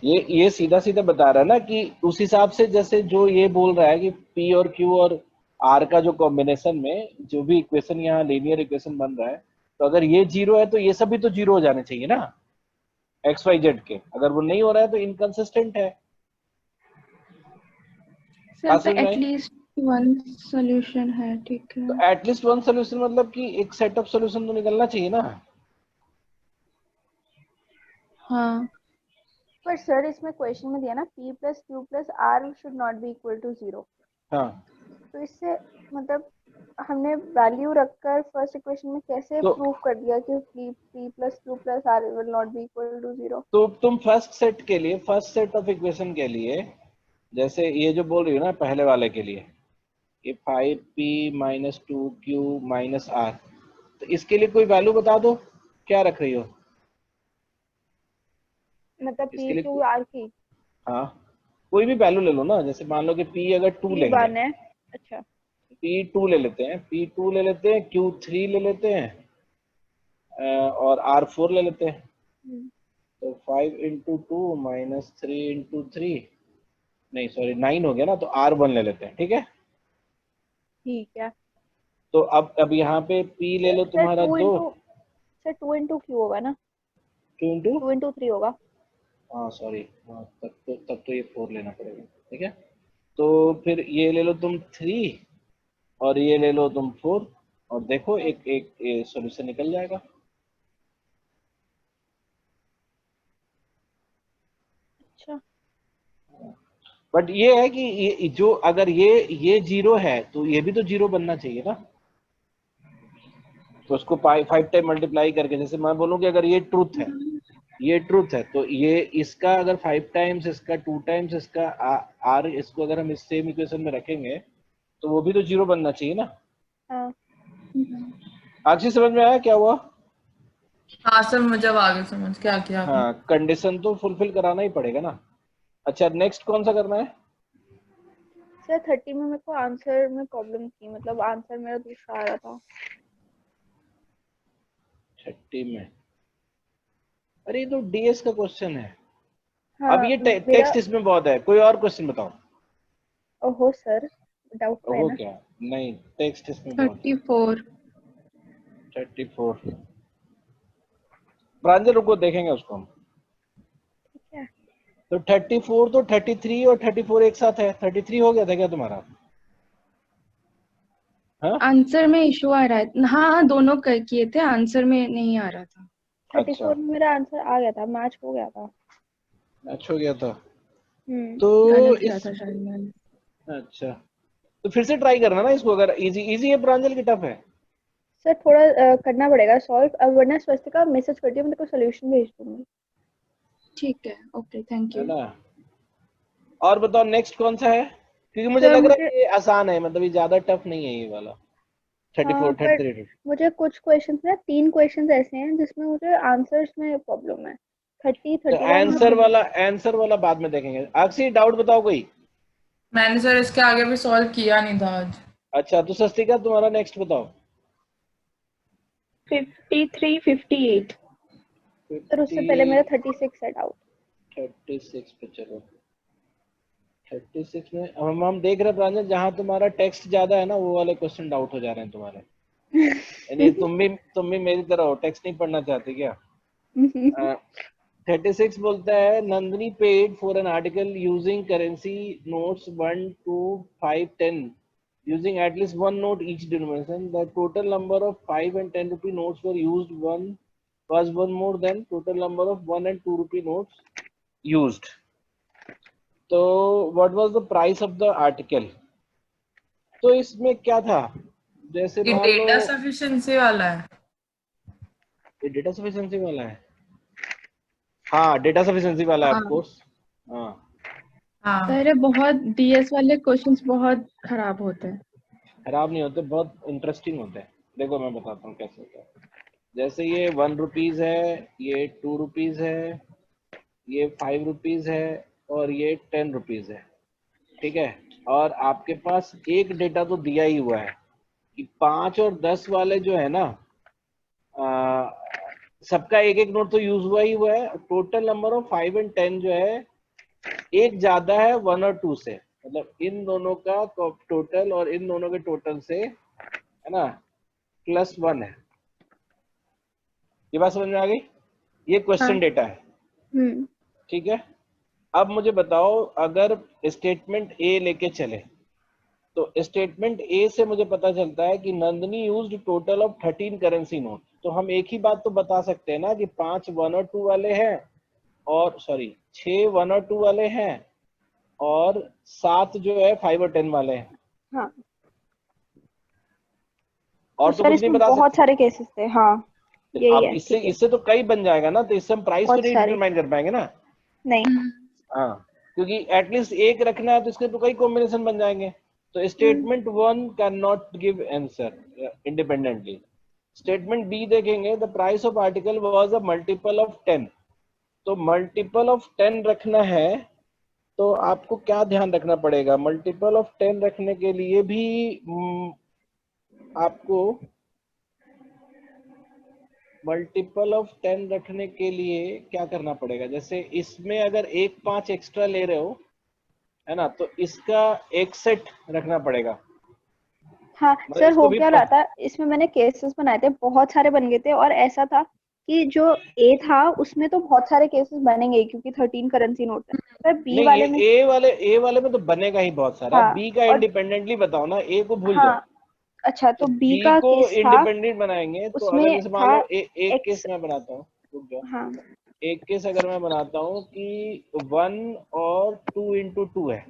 Speaker 1: ये सीधा सीधा बता रहा है ना कि उस हिसाब से, जैसे जो ये बोल रहा है कि P और Q और R का जो कॉम्बिनेशन में जो भी इक्वेशन यहाँ लीनियर इक्वेशन बन रहा है, तो अगर ये 0 है तो ये सभी तो 0 हो जाने चाहिए ना XYZ के, अगर वो नहीं हो रहा है तो इनकंसिस्टेंट है।
Speaker 5: सर
Speaker 1: बात
Speaker 5: तो
Speaker 1: समझ में आई?
Speaker 5: एटलीस्ट वन सॉल्यूशन है, ठीक है।
Speaker 1: तो एटलीस्ट वन सोल्यूशन मतलब कि एक सेट ऑफ सोल्यूशन तो निकलना चाहिए ना।
Speaker 5: हाँ,
Speaker 4: पर सर इसमें क्वेश्चन में दिया ना p plus q plus r should not be equal to 0,
Speaker 1: हाँ
Speaker 4: तो इससे मतलब हमने वैल्यू रखकर फर्स्ट इक्वेशन में कैसे
Speaker 1: तो
Speaker 4: प्रूव कर दिया कि p plus q plus r will not be equal to 0।
Speaker 1: तुम फर्स्ट सेट के लिए, फर्स्ट सेट ऑफ इक्वेशन के लिए, जैसे ये जो बोल रही हो ना पहले वाले के लिए, ये 5p -2q -r, तो इसके लिए कोई वैल्यू बता दो, क्या रख रही हो
Speaker 4: मतलब p
Speaker 1: इसके लिए
Speaker 4: q r की
Speaker 1: हाँ कोई भी वैल्यू ले लो ना, जैसे मान लो कि p अगर 2 लेंगे,
Speaker 4: p1 है। अच्छा
Speaker 1: p2 ले लेते हैं, p2 ले लेते हैं, q3 ले लेते हैं, और r4 ले लेते हैं। तो 5 इंटू 2 -3 इंटू 3, नहीं सॉरी 9 हो गया ना, तो r1 ले लेते हैं, ठीक है।
Speaker 4: ठीक है
Speaker 1: तो अब यहाँ पे p ले लो
Speaker 4: सर
Speaker 1: तुम्हारा 2,
Speaker 4: सर 2 इंटू q होगा ना,
Speaker 1: 2 इंटू,
Speaker 4: 2 इंटू 3 होगा।
Speaker 1: हाँ सॉरी, हाँ तब तो ये 4 लेना पड़ेगा, ठीक है। तो फिर ये ले लो तुम 3, और ये ले लो तुम 4, और देखो एक एक सॉल्यूशन निकल जाएगा।
Speaker 4: अच्छा
Speaker 1: बट ये है कि ये जो अगर ये 0 है तो ये भी तो 0 बनना चाहिए ना, तो उसको 5 टाइम मल्टीप्लाई करके, जैसे मैं बोलूँ कि अगर ये ट्रूथ है, ये ट्रूथ है, तो ये इसका अगर 5 टाइम्स इसका 2 टाइम्स इसका आर, इसको अगर हम इस सेम इक्वेशन में रखेंगे तो वो भी तो 0 बनना चाहिए ना।
Speaker 4: हाँ
Speaker 1: आखिर समझ में आया क्या हुआ?
Speaker 2: हाँ सर, मुझे अब आगे समझ क्या किया आपने।
Speaker 1: हाँ, कंडीशन तो फुलफिल कराना ही पड़ेगा ना। अच्छा, नेक्स्ट कौन सा करना है?
Speaker 4: सर 30 में मेरे को आंसर में प्रॉब्लम थी, मतलब आंसर मेरा दूसरा आ रहा था।
Speaker 1: 30 में, अरे ये तो डीएस का क्वेश्चन है।
Speaker 4: हाँ
Speaker 1: अब ये
Speaker 4: मेरा,
Speaker 1: टेक्स्ट इसमें बहुत है, कोई और क्वेश्चन बताओ।
Speaker 4: ओहो सर, डाउट में है
Speaker 1: वो
Speaker 4: ना।
Speaker 1: क्या? नहीं, टेक्स्ट इसमें बहुत है।
Speaker 5: 34।
Speaker 1: 34 प्रांजल, रुको देखेंगे उसको हम।
Speaker 4: ठीक है।
Speaker 1: तो 34 तो 33 और 34 एक साथ है, 33 हो गया था क्या तुम्हारा? हाँ
Speaker 5: आंसर में इशू आ रहा है। हाँ दोनों किए थे, आंसर में नहीं आ रहा था।
Speaker 4: 34 में मेरा आंसर आ गया था, मैच हो गया था।
Speaker 1: अच्छा हो गया था।
Speaker 4: हम्म।
Speaker 1: तो
Speaker 5: गलत किया
Speaker 1: इस,
Speaker 5: था शायद मैंने।
Speaker 1: अच्छा तो फिर से ट्राई करना ना इसको, अगर इजी इजी है प्रांजल की टफ है?
Speaker 4: सर थोड़ा करना पड़ेगा सॉल्व, अब वरना स्वस्तिका मैसेज कर दियो, मैं तेरे को सोल्यूशन भेज दूंगी।
Speaker 5: ठीक है, ओके, थैंक
Speaker 1: है
Speaker 5: यू।
Speaker 1: ना। और बताओ नेक्स्ट कौन सा है, क्योंकि मुझे
Speaker 4: सर
Speaker 1: लग रहा
Speaker 4: मुझे,
Speaker 1: है ये आसान है, मतलब ये ज्यादा टफ नहीं है ये वाला। 34
Speaker 4: हाँ पर
Speaker 1: 33।
Speaker 4: मुझे कुछ क्वेश्चंस ना, 3 क्वेश्चंस ऐसे हैं जिसमें मुझे आंसर्स में प्रॉब्लम है। 30
Speaker 1: तो
Speaker 4: 31
Speaker 1: आंसर वाला बाद में देखेंगे। अक्षय डाउट बताओ कोई।
Speaker 2: मैंने सर इसके आगे भी सॉल्व किया नहीं था आज।
Speaker 1: अच्छा तो स्वस्तिका तुम्हारा नेक्स्ट बताओ।
Speaker 5: 53 58।
Speaker 4: सर उससे पहले मेरा 36 है डाउट।
Speaker 1: 36 पे चलो। 36 में हम देख रहे हैं प्रांजल, जहां तुम्हारा टेक्स्ट ज्यादा है ना वो वाले क्वेश्चन डाउट हो जा रहे हैं तुम्हारे। यानी तुम भी मेरी तरह हो, टेक्स्ट नहीं पढ़ना चाहते क्या? 36 बोलता है Nandini paid for an article using currency notes 1 2 5 10 using at least one note each denomination. The total number of 5 and 10 rupee notes were used was one more than total number of 1 and 2 rupee notes used. तो what was the price of the article? तो इसमें क्या था, जैसे
Speaker 2: ये
Speaker 1: मान लो
Speaker 2: डेटा सफिशिएंसी वाला है।
Speaker 1: ये डेटा सफिशिएंसी वाला है। हाँ डेटा सफिशिएंसी वाला है ऑफ
Speaker 5: हाँ
Speaker 1: कोर्स। हाँ
Speaker 2: हाँ
Speaker 5: अरे बहुत डीएस वाले क्वेश्चंस बहुत खराब होते हैं।
Speaker 1: खराब नहीं होते, बहुत इंटरेस्टिंग होते हैं। देखो मैं बताता हूँ कैसे होता है। जैसे ये 1 रुपीज है, ये 2 रुपीज है, ये 5 रुपीज है और ये 10 रुपीज है। ठीक है, और आपके पास एक डेटा तो दिया ही हुआ है कि 5 और 10 वाले जो है ना, सबका एक एक नोट तो यूज हुआ है। टोटल नंबर ऑफ 5 एंड 10 जो है एक ज्यादा है 1 और 2 से, मतलब इन दोनों का टोटल और इन दोनों के टोटल से, है ना, +1 है। ये बात समझ में आ गई? ये क्वेश्चन
Speaker 4: हाँ।
Speaker 1: डेटा है। ठीक है, अब मुझे बताओ अगर स्टेटमेंट ए लेके चले तो स्टेटमेंट ए से मुझे पता चलता है कि Nandini used total of 13 currency note. तो हम एक ही बात तो बता सकते हैं ना कि 5 1 और 2 वाले हैं, और सॉरी 6 1 और 2 वाले हैं, और 7 जो है 5 और 10 वाले हैं।
Speaker 4: हाँ
Speaker 1: और
Speaker 4: तो
Speaker 1: तो
Speaker 4: सर
Speaker 1: कुछ नहीं
Speaker 4: इसमें
Speaker 1: बता
Speaker 4: बहुत
Speaker 1: सकते।
Speaker 4: सारे केसेस थे। हाँ यही
Speaker 1: अब
Speaker 4: है,
Speaker 1: इससे
Speaker 4: ठीक है।
Speaker 1: इससे तो कई बन जाएगा ना, तो इससे हम प्राइस तो
Speaker 4: बहुत
Speaker 1: नहीं
Speaker 4: सारे,
Speaker 1: डिटरमाइन कर पाएंगे ना।
Speaker 4: नहीं।
Speaker 1: हाँ, क्योंकि एटलीस्ट एक रखना है तो इसके तो कई कॉम्बिनेशन बन जाएंगे। तो statement 1 can not give answer independently. Statement B देखेंगे, the price of article was a multiple of 10। तो मल्टीपल ऑफ 10 रखना है तो आपको क्या ध्यान रखना पड़ेगा? मल्टीपल ऑफ 10 रखने के लिए भी आपको मल्टीपल ऑफ 10 रखने के लिए क्या करना पड़ेगा? जैसे इसमें अगर एक 5 एक्स्ट्रा ले रहे हो, है ना, तो इसका एक सेट रखना पड़ेगा।
Speaker 4: हाँ
Speaker 1: मतलब
Speaker 4: सर,
Speaker 1: इसको
Speaker 4: हो
Speaker 1: भी
Speaker 4: क्या रहा था इसमें, मैंने केसेस बनाए थे, बहुत सारे बन गए थे, और ऐसा था कि जो ए था उसमें तो बहुत सारे केसेस बनेंगे क्योंकि 13 करेंसी नोट है, पर बी
Speaker 1: नहीं,
Speaker 4: वाले
Speaker 1: ये
Speaker 4: में।
Speaker 1: ए वाले में तो बनेगा ही बहुत सारा।
Speaker 4: हाँ
Speaker 1: बी का
Speaker 4: और
Speaker 1: इंडिपेंडेंटली बताओ ना, ए को भूल जाओ।
Speaker 4: हाँ, अच्छा
Speaker 1: तो
Speaker 4: तो बी
Speaker 1: बी
Speaker 4: का
Speaker 1: को
Speaker 4: केस था,
Speaker 1: इंडिपेंडेंट बनाएंगे तो अगर
Speaker 4: उसमें
Speaker 1: जैसे मान
Speaker 4: था
Speaker 1: लो एक केस
Speaker 4: एक्स।
Speaker 1: मैं बनाता हूँ, रुक जाओ।
Speaker 4: हाँ
Speaker 1: एक केस अगर मैं बनाता हूँ कि 1 और 2 into 2 है,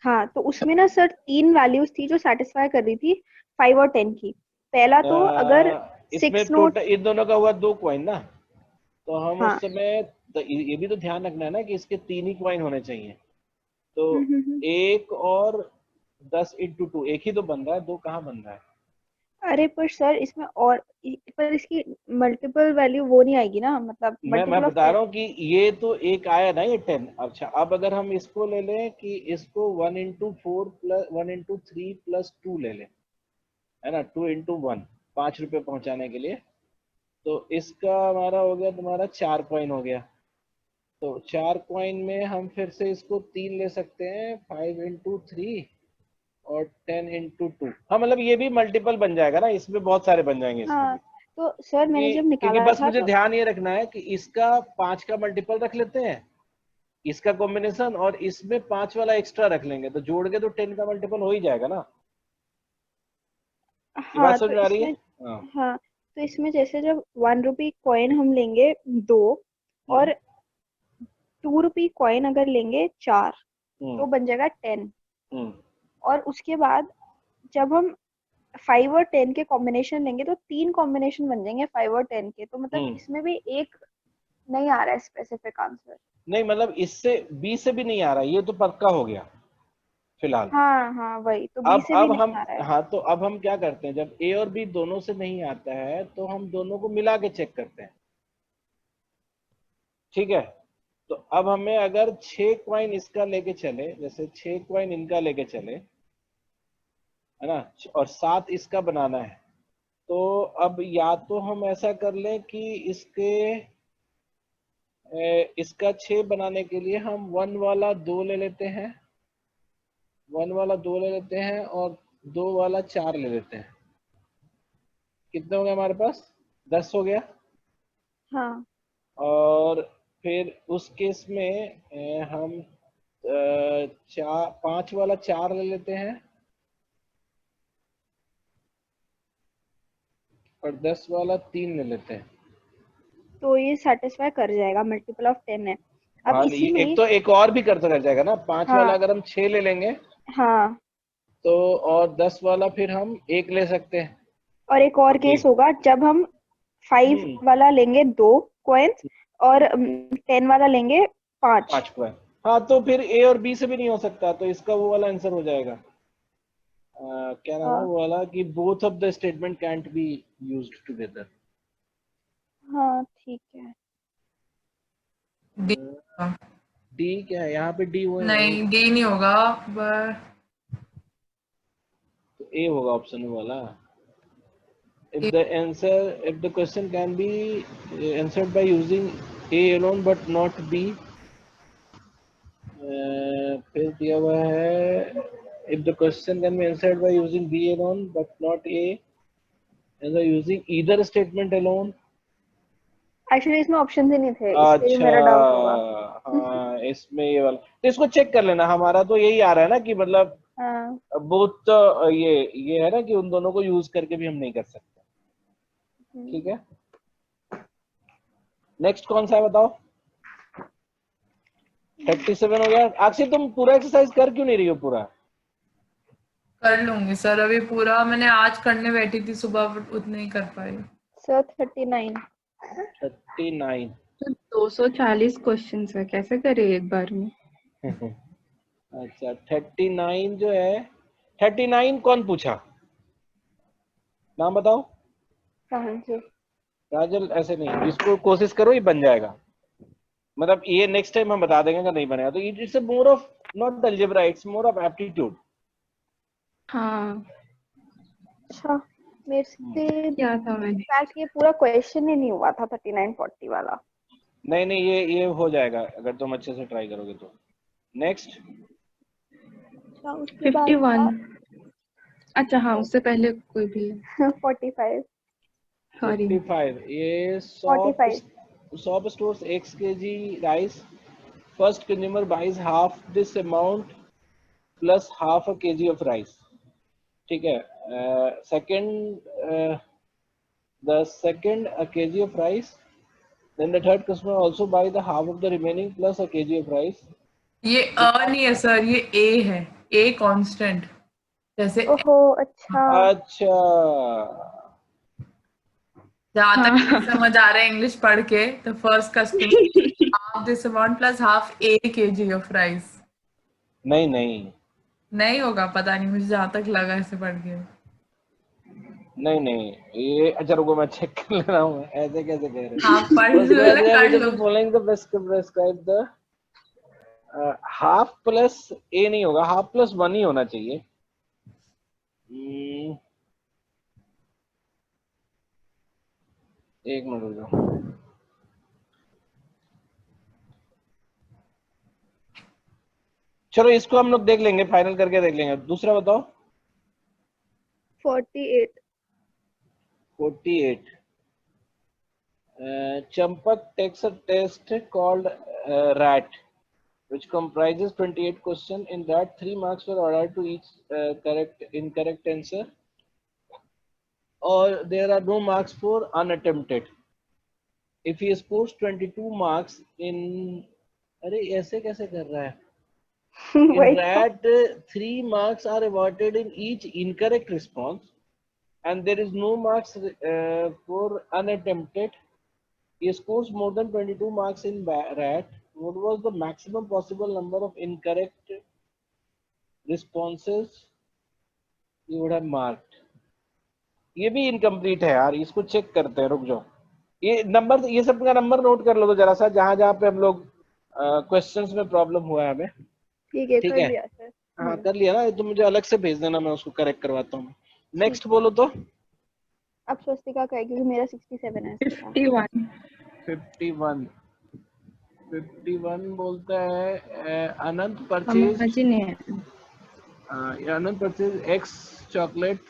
Speaker 4: हाँ, तो उसमें ना सर 3 वैल्यूज थी जो सेटिस्फाई कर रही थी 5 और 10 की। पहला तो अगर
Speaker 1: इसमें
Speaker 4: 6 नोट,
Speaker 1: टोटल इन दोनों का हुआ 2 कॉइन ना, तो हम
Speaker 4: हाँ,
Speaker 1: उस समय तो ये भी तो ध्यान रखना है ना कि इसके 3 ही कॉइन होने चाहिए। तो
Speaker 4: हम्म।
Speaker 1: 1 और 10 इंटू 2 एक ही तो बन रहा है, 2 कहाँ बन रहा है?
Speaker 4: अरे पर सर इसमें और पर इसकी मल्टीपल वैल्यू वो नहीं आएगी ना, मतलब
Speaker 1: मैं
Speaker 4: मल्टीपल ऑफ
Speaker 1: बता
Speaker 4: 10।
Speaker 1: रहा हूँ कि ये तो एक आया ना ये 10। अच्छा, अब अगर हम इसको ले लें कि इसको 1 इंटू 4 प्लस 1 इंटू 3 प्लस 2 ले लें, है ना, 2 इंटू 1, 5 रुपए पहुंचाने के लिए, तो इसका हमारा हो गया, तुम्हारा 4 कॉइन हो गया। तो 4 कॉइन में हम फिर से इसको 3 ले सकते हैं, 5 इंटू 3 और 10 इंटू 2। हाँ, मतलब ये भी मल्टीपल बन जाएगा ना, इसमें बहुत सारे बन जाएंगे इसमें भी।
Speaker 4: हाँ, तो सर मैंने जब
Speaker 1: क्योंकि
Speaker 4: निकाला
Speaker 1: बस
Speaker 4: था
Speaker 1: मुझे
Speaker 4: तो
Speaker 1: ध्यान ये रखना है कि इसका 5 का मल्टीपल रख लेते हैं, इसका कॉम्बिनेशन, और इसमें 5 वाला एक्स्ट्रा रख लेंगे, तो जोड़ के तो 10 का मल्टीपल हो ही जाएगा ना। ये बात
Speaker 4: हाँ,
Speaker 1: समझ
Speaker 4: तो
Speaker 1: में आ रही है?
Speaker 4: इसमें,
Speaker 1: हाँ।
Speaker 4: हाँ, तो इसमें जैसे जब 1 रुपी कॉइन हम लेंगे 2
Speaker 1: हम्म,
Speaker 4: और 2 रुपी कॉइन अगर लेंगे 4,
Speaker 1: हम्म,
Speaker 4: तो बन जाएगा 10।
Speaker 1: हम्म,
Speaker 4: और उसके बाद जब हम 5 और 10 के कॉम्बिनेशन लेंगे तो 3 कॉम्बिनेशन बन जाएंगे 5 और 10 के, तो मतलब
Speaker 1: हम्म।
Speaker 4: इसमें भी एक नहीं आ रहा है स्पेसिफिक आंसर।
Speaker 1: नहीं, मतलब इससे बी से भी नहीं आ रहा, ये तो पक्का हो गया फिलहाल।
Speaker 4: हाँ हाँ, वही तो बी से भी
Speaker 1: अब
Speaker 4: नहीं
Speaker 1: हम,
Speaker 4: आ रहा है।
Speaker 1: हाँ, तो अब हम क्या करते हैं, जब ए और बी दोनों से नहीं आता है तो हम दोनों को मिला के चेक करते हैं। ठीक है, तो अब हमें अगर 6 कॉइन इसका लेके चले, जैसे 6 कॉइन इनका लेके चले, है ना, और 7 इसका बनाना है, तो अब या तो हम ऐसा कर लें कि इसका 6 बनाने के लिए हम 1 वाला 2 ले लेते हैं, 1 वाला 2 ले लेते हैं, और 2 वाला 4 ले लेते हैं। कितने हो गए हमारे पास? 10 हो गया।
Speaker 4: हाँ,
Speaker 1: और फिर उस केस में हम 5 वाला 4 ले लेते हैं, और 10 वाला 3 ले लेते हैं।
Speaker 4: तो ये सेटिस्फाई कर जाएगा, मल्टीपल ऑफ 10 है। अब
Speaker 1: हाँ,
Speaker 4: इसी
Speaker 1: ये
Speaker 4: में
Speaker 1: एक तो एक और भी करता रह जाएगा ना, 5 वाला
Speaker 4: हाँ
Speaker 1: अगर हम 6 ले लेंगे
Speaker 4: हाँ,
Speaker 1: तो, और 10 वाला फिर हम 1 ले सकते हैं।
Speaker 4: और एक और
Speaker 1: तो
Speaker 4: केस होगा जब हम 5
Speaker 1: हम्म
Speaker 4: वाला लेंगे 2 कॉइन्स और 10 वाला लेंगे 5।
Speaker 1: 5 का। हाँ, तो फिर ए और बी से भी नहीं हो सकता, तो इसका वो वाला आंसर हो जाएगा। क्या नाम है वो वाला, कि both of the statement cantt be used together.
Speaker 4: हाँ ठीक है।
Speaker 2: डी।
Speaker 1: डी क्या है यहाँ पे? डी वो है,
Speaker 2: नहीं, डी नहीं होगा पर
Speaker 1: तो ए होगा ऑप्शन वाला। if the question can be answered by using A alone but not B, फिर दिया हुआ है if the question can be answered by using B alone but not A, and by using either statement alone।
Speaker 4: Actually इसमें ऑप्शन ही नहीं थे, इसलिए भी
Speaker 1: अच्छा,
Speaker 4: मेरा डाउट होगा।
Speaker 1: हाँ, इसमें ये वाला तो इसको चेक कर लेना, हमारा तो यही आ रहा है ना कि मतलब
Speaker 4: हाँ,
Speaker 1: बोथ, ये है ना कि उन दोनों को यूज करके भी हम नहीं कर सकते। ठीक है, नेक्स्ट कौन सा है बताओ? 37 हो गया। अक्षय, तुम पूरा एक्सरसाइज कर क्यों नहीं रही हो पूरा?
Speaker 2: कर लूंगी सर, अभी पूरा मैंने आज करने बैठी थी सुबह, बट उतने ही कर पाई।
Speaker 4: सर 39।
Speaker 1: 39।
Speaker 5: तो 240 क्वेश्चंस है, कैसे करे एक बार में?
Speaker 1: अच्छा, 39 जो है, 39 कौन पूछा? नाम बताओ।
Speaker 4: कहाँ से?
Speaker 1: काजल, ऐसे नहीं, इसको कोशिश करो, ये बन जाएगा। मतलब ये नेक्स्ट टाइम हम बता देंगे अगर नहीं बनेगा तो। It's more of not algebra, it's more of aptitude.
Speaker 5: हाँ,
Speaker 4: अच्छा, मेरे से
Speaker 5: क्या था मैंने?
Speaker 4: इनफैक्ट ये पूरा क्वेश्चन ही नहीं हुआ था 39-40 वाला।
Speaker 1: नहीं नहीं, ये हो जाएगा अगर तुम अच्छे से ट्राई करोगे तो। नेक्स्ट।
Speaker 4: अच्छा, उसके बाद
Speaker 5: 51। अच्छा हाँ, उससे पहले कोई भी है।
Speaker 4: 45।
Speaker 5: सॉरी।
Speaker 1: 55, ये
Speaker 4: 45।
Speaker 1: Shop stores X kg rice, first consumer buys half this amount plus half a kg of rice. ठीक है, the second a kg of rice, then the third customer also buy the half of the remaining plus a kg of rice।
Speaker 2: ये अ नहीं है सर, ये ए है। a कांस्टेंट, जैसे
Speaker 4: ओहो अच्छा।
Speaker 1: अच्छा
Speaker 2: जहां तक
Speaker 5: हाँ।
Speaker 2: मुझे समझ आ रहा है इंग्लिश पढ़ के, the first customer half this amount plus half a kg of rice।
Speaker 1: नहीं नहीं
Speaker 2: नहीं होगा, पता नहीं, मुझे जहां तक लगा ऐसे पढ़ के।
Speaker 1: नहीं नहीं, ये अच्छा रुको मैं चेक कर ले रहा हूँ, ऐसे कैसे कह रहे
Speaker 2: हाँ
Speaker 1: हो।
Speaker 2: पढ़
Speaker 1: उसके बाद
Speaker 2: लो, कर लो।
Speaker 1: Following the best prescribe the half plus A नहीं होगा, हाफ प्लस वन ही होना चाहिए। एक मिनट रुक जाओ। चलो इसको हम लोग देख लेंगे, फाइनल करके देख लेंगे। दूसरा बताओ।
Speaker 4: 48।
Speaker 1: 48 Champak takes a test called RAT, which comprises 28 questions. In that, 3 marks were awarded to each incorrect answer, or there are no marks for unattempted. If he scores 22 marks in, अरे ऐसे कैसे कर रहा है? In
Speaker 4: वही तो।
Speaker 1: RAT, 3 marks are awarded in each incorrect response, and there is no marks for unattempted. He scores more than 22 marks in RAT. What was the maximum possible number of incorrect responses you would have marked? ये भी इनकम्प्लीट है यार, इसको चेक करते हैं, रुक जाओ। ये नंबर, ये सब का नंबर नोट कर लो तो जरा सा, जहां जहां पे हम लोग क्वेश्चंस में प्रॉब्लम हुआ है हमें।
Speaker 4: ठीक है,
Speaker 1: ठीक
Speaker 4: कर
Speaker 1: है,
Speaker 4: लिया सर।
Speaker 1: हाँ कर लिया ना, तो मुझे अलग से भेज देना, मैं उसको करेक्ट करवाता हूँ। नेक्स्ट बोलो तो।
Speaker 4: अब स्वस्तिका का है क्योंकि मेरा 67 है इसका।
Speaker 5: 51।
Speaker 1: 51 बोलता है अनंत परचेज, अनंत परचेज एक्स चॉकलेट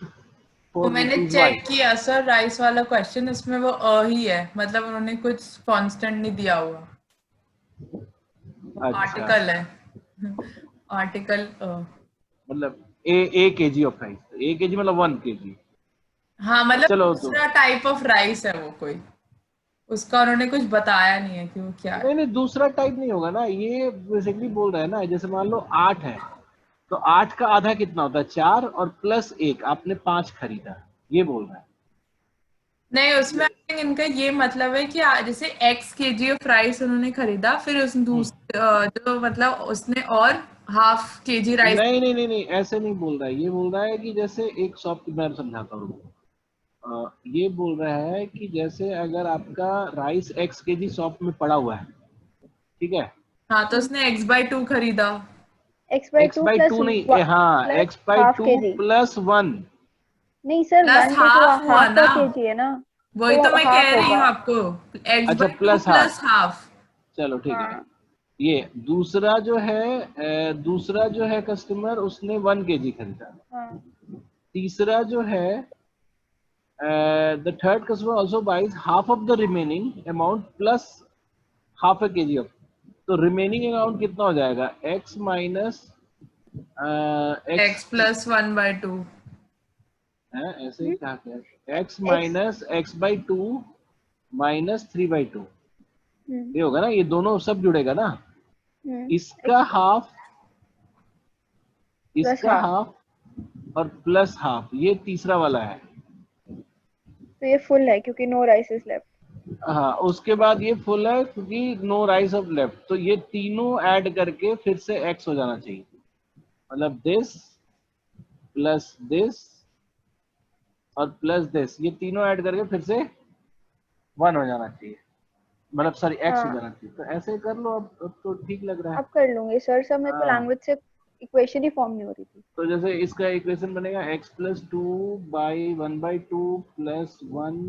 Speaker 2: तो मैंने चेक किया सर राइस वाला क्वेश्चन, इसमें वो ही है, मतलब उन्होंने कुछ कांस्टेंट नहीं दिया हुआ। आर्टिकल है, आर्टिकल
Speaker 1: मतलब a kg of rice, a kg मतलब 1 केजी।
Speaker 2: हाँ मतलब
Speaker 1: चलो
Speaker 2: दूसरा टाइप ऑफ राइस है वो कोई, उसका उन्होंने कुछ बताया नहीं है कि वो क्या है।
Speaker 1: नहीं दूसरा टाइप नहीं होगा ना, ये बेसिकली बोल रहा है ना, जैसे मान लो 8 है तो 8 का आधा कितना होता है, 4 और प्लस 1, आपने 5 खरीदा, ये बोल रहा है।
Speaker 2: नहीं उसमें इनका ये मतलब है कि जैसे x kg ऑफ राइस उन्होंने खरीदा, फिर उस दूसरे जो मतलब उसने और हाफ kg राइस।
Speaker 1: नहीं ऐसे नहीं बोल रहा है, ये बोल रहा है कि जैसे एक शॉप, मैं समझाता हूँ। ये बोल रहा है कि जैसे अगर आपका राइस x केजी शॉप में पड़ा हुआ है, ठीक है,
Speaker 2: हाँ तो उसने x/2 खरीदा।
Speaker 1: x/2 नहीं, हाँ x/2 प्लस 1।
Speaker 4: नहीं सर,
Speaker 2: प्लस
Speaker 4: 1
Speaker 2: हाफ हुआ
Speaker 4: हाफ का
Speaker 2: ना,
Speaker 4: केजी है ना,
Speaker 2: वही तो मैं कह रही हूँ आपको,
Speaker 1: अच्छा
Speaker 2: x/2
Speaker 1: प्लस
Speaker 2: प्लस हाफ।
Speaker 1: चलो ठीक है। ये दूसरा जो है कस्टमर, उसने 1 केजी खरीदा। तीसरा जो है the third customer also buys half of the remaining amount plus half a kg of, तो remaining amount कितना हो जाएगा, x माइनस
Speaker 2: x प्लस 1/2
Speaker 1: ऐसे ही कहा क्या, x माइनस x/2 माइनस 3/2, ये होगा ना, ये दोनों सब जुड़ेगा ना, इसका हाफ, इसका हाफ और प्लस हाफ, ये तीसरा वाला है।
Speaker 4: तो ये फुल है क्योंकि नो राइस इज लेफ्ट।
Speaker 1: हाँ उसके बाद ये फुल है क्योंकि नो राइस ऑफ लेफ्ट, तो ये तीनों ऐड करके फिर से x हो जाना चाहिए, मतलब दिस प्लस दिस और प्लस दिस, ये तीनों ऐड करके फिर से 1 हो जाना चाहिए, मतलब सॉरी x हो जाना चाहिए। तो ऐसे कर लो, अब तो ठीक लग रहा है।
Speaker 4: अब कर लूंगी सर, सब मेरे को लैंग्वेज से इक्वेशन ही फॉर्म नहीं हो रही थी।
Speaker 1: तो जैसे इसका इक्वेशन बनेगा x plus 2 by 1/2 plus 1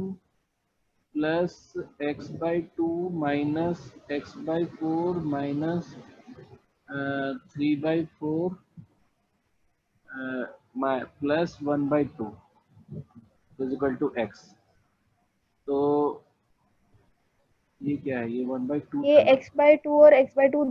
Speaker 1: plus x/2 minus x/4 minus 3/4 plus 1/2 is equal to x। तो ये क्या है, ये 1/2,
Speaker 4: ये x/2 और x/2